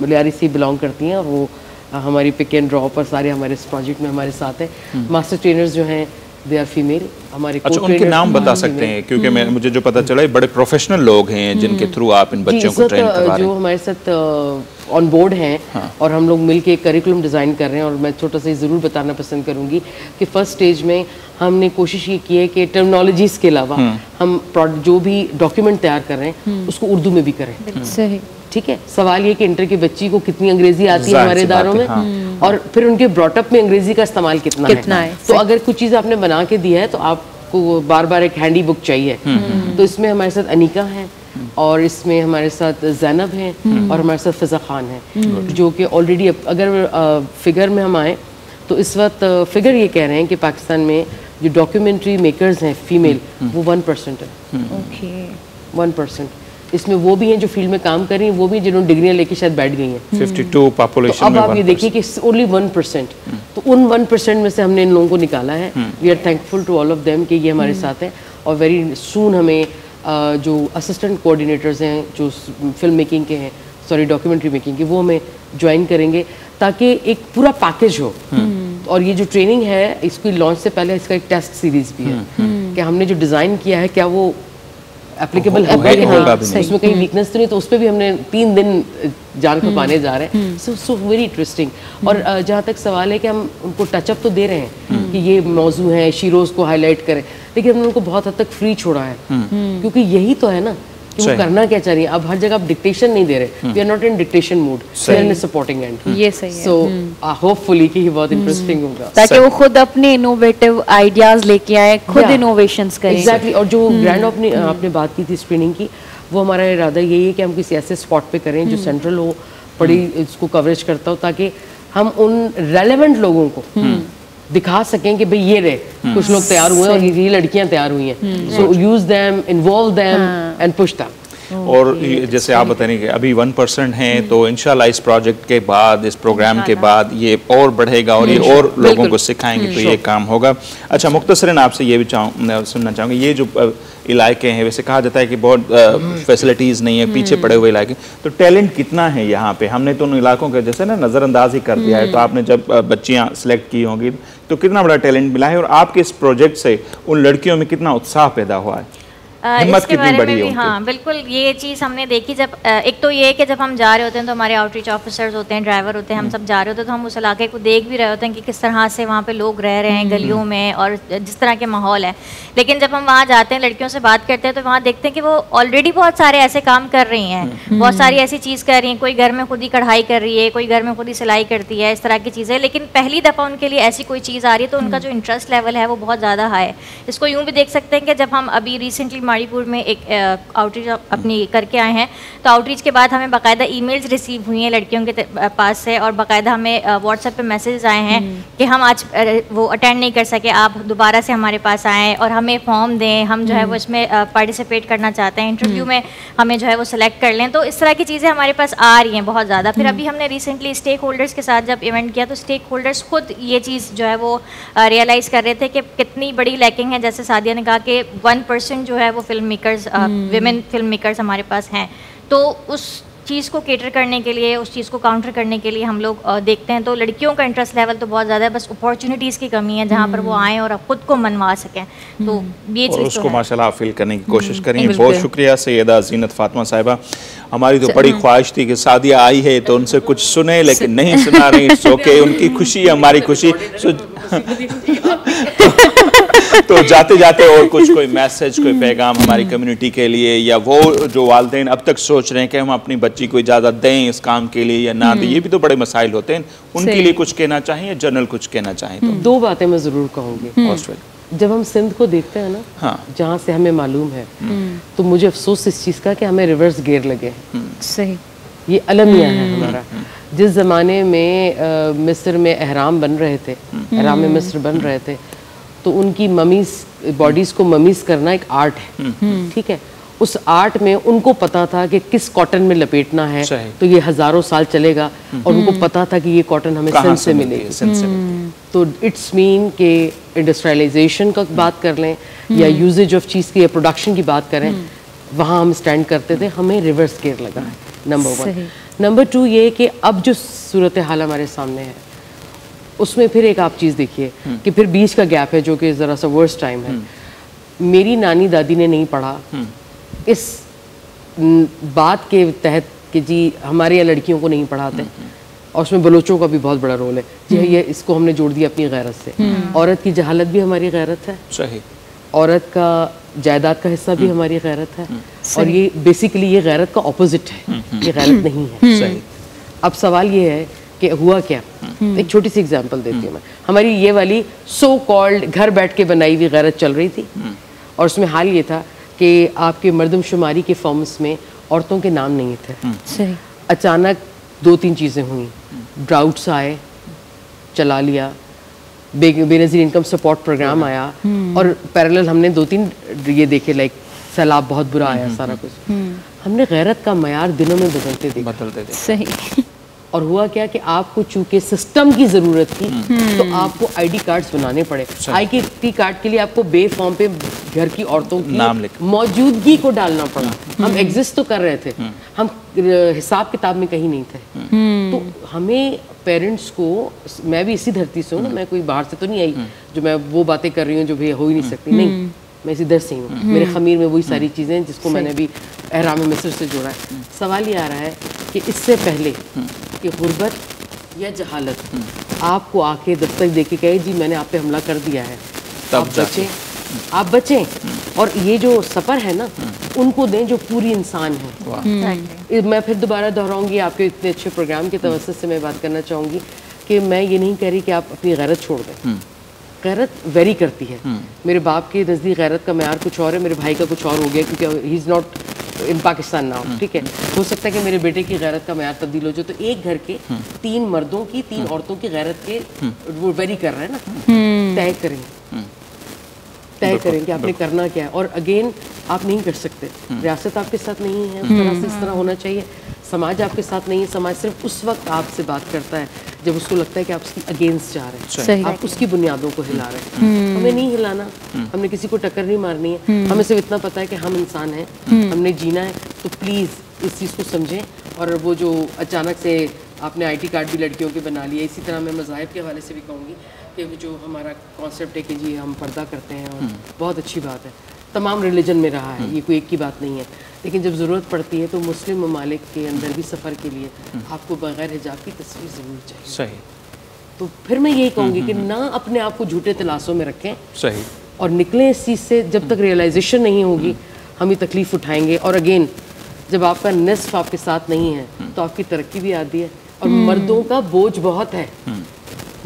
मलियारी से बिलोंग करती हैं और वो हमारी पिक एंड ड्रॉप और सारे हमारे इस प्रोजेक्ट में हमारे साथ हैं। मास्टर ट्रेनर्स जो हैं दे आर फीमेल हमारे। अच्छा उनके नाम बता सकते हैं क्योंकि मैं मुझे जो पता चला बड़े प्रोफेशनल लोग हैं जिनके थ्रू आप इन बच्चों को ट्रेन करवा रहे हैं, जो हमारे साथ ऑन बोर्ड हैं। और हम लोग मिलके एक करिकुलम डिज़ाइन कर रहे हैं और मैं छोटा सा ज़रूर बताना पसंद करूँगी कि फर्स्ट स्टेज में हमने कोशिश ये की है कि टर्मिनोलॉजीज़ के अलावा हम जो भी डॉक्यूमेंट तैयार कर रहे हैं उसको उर्दू में भी करें। सही, ठीक है। सवाल ये कि इंटर की बच्ची को कितनी अंग्रेजी आती है हमारे इदारों में और फिर उनके ब्रॉटअप में अंग्रेजी का इस्तेमाल कितना है। तो अगर कुछ चीज़ आपने बना के दी है तो आपको बार बार एक हैंडी बुक चाहिए। तो इसमें हमारे साथ अनिका हैं और इसमें हमारे साथ जैनब हैं और हमारे साथ फिज़ा खान हैं जो कि ऑलरेडी अगर फिगर में हम आए तो इस वक्त फिगर ये कह रहे हैं कि पाकिस्तान में जो डॉक्यूमेंट्री मेकर्स हैं फीमेल वो 1% है। 1%। इसमें वो भी हैं जो फील्ड में काम कर रही हैं, वो भी जिन्होंने डिग्रियां लेके शायद बैठ गई हैं। 52 पॉपुलेशन तो अब आप ये देखिए कि ओनली 1%। तो उन 1% में से हमने इन लोगों को निकाला है। We are thankful to all of them कि ये हमारे साथ हैं और वेरी सून हमें जो असिस्टेंट कोऑर्डिनेटर्स हैं जो फिल्म मेकिंग के हैं, सॉरी डॉक्यूमेंट्री मेकिंग के, वो हमें ज्वाइन करेंगे ताकि एक पूरा पैकेज हो। और ये जो ट्रेनिंग है इसकी लॉन्च से पहले इसका एक टेस्ट सीरीज भी है कि हमने जो डिज़ाइन किया है क्या वो एप्लीकेबल होगा कि नहीं, उसमें कहीं वीकनेस तो नहीं। तो उस पर भी हमने 3 दिन जान खपाने जा रहे हैं। So very interesting. और जहाँ तक सवाल है कि हम उनको टचअप तो दे रहे हैं कि ये मौजू है, शीरोज़ को हाईलाइट करें, लेकिन हमने उनको बहुत हद तक फ्री छोड़ा है क्योंकि यही तो है ना कि वो करना क्या चाह रही है। अब हर जगह आप डिक्टेशन नहीं दे रहे, we are not in dictation mood, we are in supporting end. ये सही है। सो होपफुली कि ये बहुत इंटरेस्टिंग होगा ताकि वो खुद अपने इनोवेटिव आइडियाज लेके आए, खुद इनोवेशंस करें। एग्जैक्टली। और जो ग्रैंड आपने बात की थी स्क्रीनिंग की, वो हमारा इरादा यही है कि हम किसी ऐसे स्पॉट पे करें जो सेंट्रल हो, बड़ी इसको कवरेज करता हो, ताकि हम उन रेलेवेंट लोगों को दिखा सकें कि भाई ये रहे कुछ लोग तैयार हुए हैं और ये लड़कियां तैयार हुई हैं। So use them, involve them and push them. और जैसे आप बता रहे हैं कि अभी 1% हैं तो इंशाल्लाह इस प्रोजेक्ट के बाद, इस प्रोग्राम के बाद ये और बढ़ेगा और ये और लोगों को सिखाएंगे तो ये काम होगा। अच्छा, मुख्तसरन आपसे ये भी सुनना चाहूँगी, ये जो इलाके हैं, वैसे कहा जाता है कि बहुत फैसिलिटीज़ नहीं है, पीछे पड़े हुए इलाके, तो टैलेंट कितना है यहाँ पे? हमने तो उन इलाकों के जैसे ना नज़रअंदाज ही कर दिया है। तो आपने जब बच्चियाँ सिलेक्ट की होंगी तो कितना बड़ा टैलेंट मिला है और आपके इस प्रोजेक्ट से उन लड़कियों में कितना उत्साह पैदा हुआ है? हिम्मत इसके कितनी बारे बड़ी में है भी हाँ बिल्कुल ये चीज़ हमने देखी जब एक तो ये कि जब हम जा रहे होते हैं तो हमारे आउटरीच ऑफिसर्स होते हैं, ड्राइवर होते हैं, हम सब जा रहे होते हैं तो हम उस इलाके को देख भी रहे होते हैं कि किस तरह से वहाँ पे लोग रह रहे हैं गलियों में और जिस तरह के माहौल है। लेकिन जब हम वहाँ जाते हैं, लड़कियों से बात करते हैं तो वहाँ देखते हैं कि वो ऑलरेडी बहुत सारे ऐसे काम कर रही हैं, बहुत सारी ऐसी चीज़ कर रही हैं, कोई घर में खुद ही कढ़ाई कर रही है, कोई घर में खुद ही सिलाई करती है, इस तरह की चीज़ें। लेकिन पहली दफ़ा उनके लिए ऐसी कोई चीज़ आ रही है तो उनका जो इंटरेस्ट लेवल है वो बहुत ज़्यादा हाई है। इसको यूँ भी देख सकते हैं कि जब हम अभी रिसेंटली माड़ीपुर में एक आउटरीच अपनी करके आए हैं तो आउटरीच के बाद हमें बाकायदा ईमेल्स रिसीव हुई हैं लड़कियों के पास से और बाकायदा हमें व्हाट्सएप पे मैसेज आए हैं कि हम आज वो अटेंड नहीं कर सके, आप दोबारा से हमारे पास आएँ और हमें फॉर्म दें, हम जो है वो इसमें पार्टिसिपेट करना चाहते हैं, इंटरव्यू में हमें जो है वो सिलेक्ट कर लें। तो इस तरह की चीज़ें हमारे पास आ रही हैं बहुत ज़्यादा। फिर अभी हमने रिसेंटली स्टेक होल्डर्स के साथ जब इवेंट किया तो स्टेक होल्डर्स खुद ये चीज़ जो है वो रियलाइज़ कर रहे थे कि कितनी बड़ी लैकिंग है। जैसे सादिया ने कहा कि 1% जो है वो film makers women film makers हमारे पास हैं, तो उस चीज़ को केटर करने के लिए, उस चीज़ को काउंटर करने के लिए हम लोग देखते हैं तो लड़कियों का इंटरेस्ट लेवल तो बहुत ज़्यादा है, बस अपॉर्चुनिटीज़ की कमी है जहाँ पर वो आएँ और खुद को मनवा सकें। तो ये चीज़ उसको माशाल्लाह हासिल करने की कोशिश करेंगे। बहुत शुक्रिया सैयदा ज़ीनत फातिमा साहिबा। हमारी तो बड़ी ख्वाहिश थी कि सादिया आई है तो उनसे कुछ सुने, लेकिन नहीं सुना रही। इट्स ओके, उनकी खुशी हमारी खुशी। तो जाते जाते और कुछ कोई मैसेज, कोई पैगाम हमारी कम्युनिटी के लिए, या वो जो वालिदैन अब तक सोच रहे हैं कि हम अपनी बच्ची को इजाज़त दें इस काम के लिए या ना दें, ये भी तो बड़े मसाइल होते हैं, उनके लिए कुछ कहना चाहिए, जनरल कुछ कहना चाहें तो? दो बातें मैं ज़रूर कहूँगी। ऑस्ट्रेलिया जब हम सिंध को देखते हैं ना, हाँ, जहाँ से हमें मालूम है, तो मुझे अफसोस इस चीज़ का कि हमें रिवर्स गियर लगे। सही, ये अलमिया है हमारा। जिस ज़माने में मिस्र में एहराम बन रहे थे, एहराम में मिस्र बन रहे थे, तो उनकी ममीज़ बॉडीज़ को ममीज़ करना एक आर्ट है, ठीक है। उस आर्ट में उनको पता था कि किस कॉटन में लपेटना है तो ये हज़ारों साल चलेगा, और उनको पता था कि ये कॉटन हमें सिंध से मिलेगी। तो इट्स मीन कि इंडस्ट्रियलाइजेशन का बात कर लें या यूजेज ऑफ चीज़ की या प्रोडक्शन की बात करें, वहाँ हम स्टैंड करते थे, हमें रिवर्स गियर लगा है, नंबर 1। नंबर 2 ये कि अब जो सूरत हाल हमारे सामने है उसमें फिर एक आप चीज़ देखिए कि फिर बीच का गैप है जो कि ज़रा सा वर्स्ट टाइम है। मेरी नानी दादी ने नहीं पढ़ा इस बात के तहत कि जी हमारे यहाँ लड़कियों को नहीं पढ़ाते, और उसमें बलोचों का भी बहुत बड़ा रोल है जी। ये इसको हमने जोड़ दिया अपनी गैरत से। औरत की जहालत भी हमारी गैरत है, सही। औरत का जायदाद का हिस्सा भी हमारी गैरत है, और ये बेसिकली ये गैरत का ऑपोजिट है, ये गैरत नहीं है, सही। अब सवाल ये है कि हुआ क्या। एक छोटी सी एग्जांपल देती हूँ मैं। हमारी ये वाली सो कॉल्ड घर बैठ के बनाई हुई गैरत चल रही थी, और उसमें हाल ये था कि आपके मर्दमशुमारी के फॉर्म्स में औरतों के नाम नहीं थे। अचानक 2-3 चीज़ें हुई, ड्राउट्स आए, चला लिया, बेनज़ीर इनकम सपोर्ट प्रोग्राम आया, और पैरेलल हमने 2-3 ये देखे, लाइक सैलाब बहुत बुरा आया, सारा कुछ। हमने गैरत का मयार दिनों में बदलते थे, सही। और हुआ क्या कि आपको चूंकि सिस्टम की ज़रूरत थी तो आपको आईडी कार्ड्स बनाने पड़े। आईडी कार्ड के लिए आपको बे फॉर्म पे घर की औरतों की मौजूदगी को डालना पड़ा। हम एग्जिस्ट तो कर रहे थे, हम हिसाब किताब में कहीं नहीं थे। तो हमें पेरेंट्स को, मैं भी इसी धरती से हूँ ना, मैं कोई बाहर से तो नहीं आई जो मैं वो बातें कर रही हूँ जो भी हो ही नहीं सकती, नहीं, मैं इसी दर से ही हूँ। मेरे खमीर में वही सारी चीज़ें जिसको मैंने अभी एहराम मिस्र से जोड़ा है। सवाल ये आ रहा है कि इससे पहले कि गुर्बत या जहालत आपको आके दस्तक दे के कहे जी मैंने आप पे हमला कर दिया है, आप बचें। और ये जो सफ़र है ना, उनको दें जो पूरी इंसान है। मैं फिर दोबारा दोहराऊंगी, आपके इतने अच्छे प्रोग्राम के तवज्जुह से मैं बात करना चाहूँगी कि मैं ये नहीं कह रही कि आप अपनी गैरत छोड़ दें। गैरत वेरी करती है। मेरे बाप के नज़दीक गैरत का म्यार कुछ और है, मेरे भाई का कुछ और हो गया क्योंकि he is not in Pakistan now, ठीक है। हो सकता है कि मेरे बेटे की गैरत का म्यार तब्दील हो जाए। तो एक घर के 3 मर्दों की 3 औरतों की गैरत के वो वेरी कर रहे हैं ना, तय करें कि आपने करना क्या है। और अगेन आप नहीं कर सकते, रियासत आपके साथ नहीं है, उस तरह से इस तरह होना चाहिए। समाज आपके साथ नहीं है, समाज सिर्फ उस वक्त आपसे बात करता है जब उसको लगता है कि आप उसकी अगेंस्ट जा रहे हैं, आप उसकी बुनियादों को हिला रहे हैं। हमें नहीं हिलाना, हमने किसी को टक्कर नहीं मारनी है, हमें सिर्फ इतना पता है कि हम इंसान हैं, हमने जीना है। तो प्लीज़ इस चीज़ को समझें। और वो जो अचानक से आपने आईटी कार्ड भी लड़कियों के बना लिया, इसी तरह मैं मज़ाहिब के हवाले से भी कहूँगी कि जो हमारा कॉन्सेप्ट है कि जी हम पर्दा करते हैं और बहुत अच्छी बात है, तमाम रिलीजन में रहा है, ये कोई एक की बात नहीं है। लेकिन जब ज़रूरत पड़ती है तो मुस्लिम ममालिक के अंदर भी सफ़र के लिए आपको बग़ैर हिजाब की तस्वीर ज़रूर चाहिए। सही। तो फिर मैं यही कहूँगी कि ना अपने आप को झूठे तलाशों में रखें, सही, और निकलें इस चीज़ से। जब तक रियलाइजेशन नहीं होगी हम ये तकलीफ़ उठाएंगे। और अगेन, जब आपका निस्फ आपके साथ नहीं है तो आपकी तरक्की भी आती है। और मर्दों का बोझ बहुत है,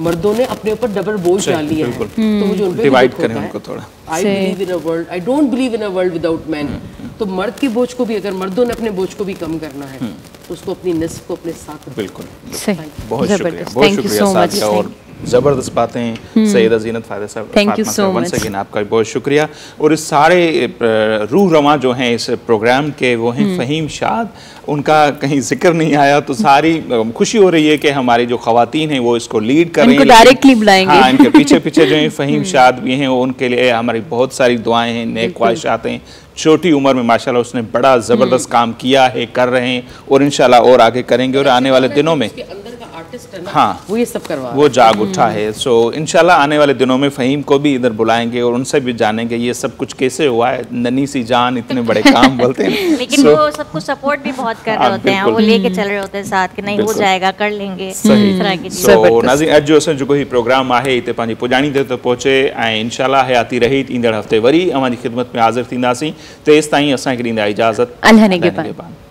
मर्दों ने अपने ऊपर डबल बोझ डाल लिया है, तो मुझे उन पे डिवाइड करें उनको थोड़ा। I believe in a world, I don't believe in a world without man. तो मर्द के बोझ को भी, अगर मर्दों ने अपने बोझ को भी कम करना है तो उसको अपनी निस्फ को अपने साथ रखना। बिल्कुल, बहुत शुक्रिया सादिया, और ज़बरदस्त बातें सैयदा ज़ीनत फ़ायदा साहब, thank you so much again आपका बहुत शुक्रिया। और इस सारे रूह रवां जो हैं इस प्रोग्राम के वो हैं फ़हीम शाद, उनका कहीं जिक्र नहीं आया, तो सारी खुशी हो रही है कि हमारी जो ख़वातीन हैं वो इसको लीड कर रही हैं, डायरेक्टली बुलाएंगे। हाँ, इनके पीछे पीछे जो हैं फ़हीम शाद भी हैं, उनके लिए हमारी बहुत सारी दुआएं हैं, नेक ख्वाहिशात हैं। छोटी उम्र में माशाल्लाह उसने बड़ा ज़बरदस्त काम किया है, कर रहे हैं, और इंशाल्लाह और आगे करेंगे। और आने वाले दिनों में हाँ, वो ये सब करवा, वो जाग उठा है। सो इंशाल्लाह आने वाले दिनों में फ़हीम को भी इधर बुलाएंगे और उनसे भी जानेंगे ये सब कुछ कैसे हुआ है। नन्ही सी जान, इतने बड़े काम बोलते हैं लेकिन वो सबको सपोर्ट भी बहुत कर रहे होते हैं, वो लेके चल रहे होते हैं साथ कि नहीं हो जाएगा, कर लेंगे। सो नाज़रीन, अॼु जो असांजो जेको ही प्रोग्राम आहे हिते पंहिंजी पुॼाणी ते पहुचे ऐं इंशाल्लाह हयाती रही ईंदड़ हफ़्ते वरी अवांजी ख़िदमत में हाज़िर थींदासीं। तेसिताईं असांखे ॾींदा इजाज़त। अल्लाह निगहबान।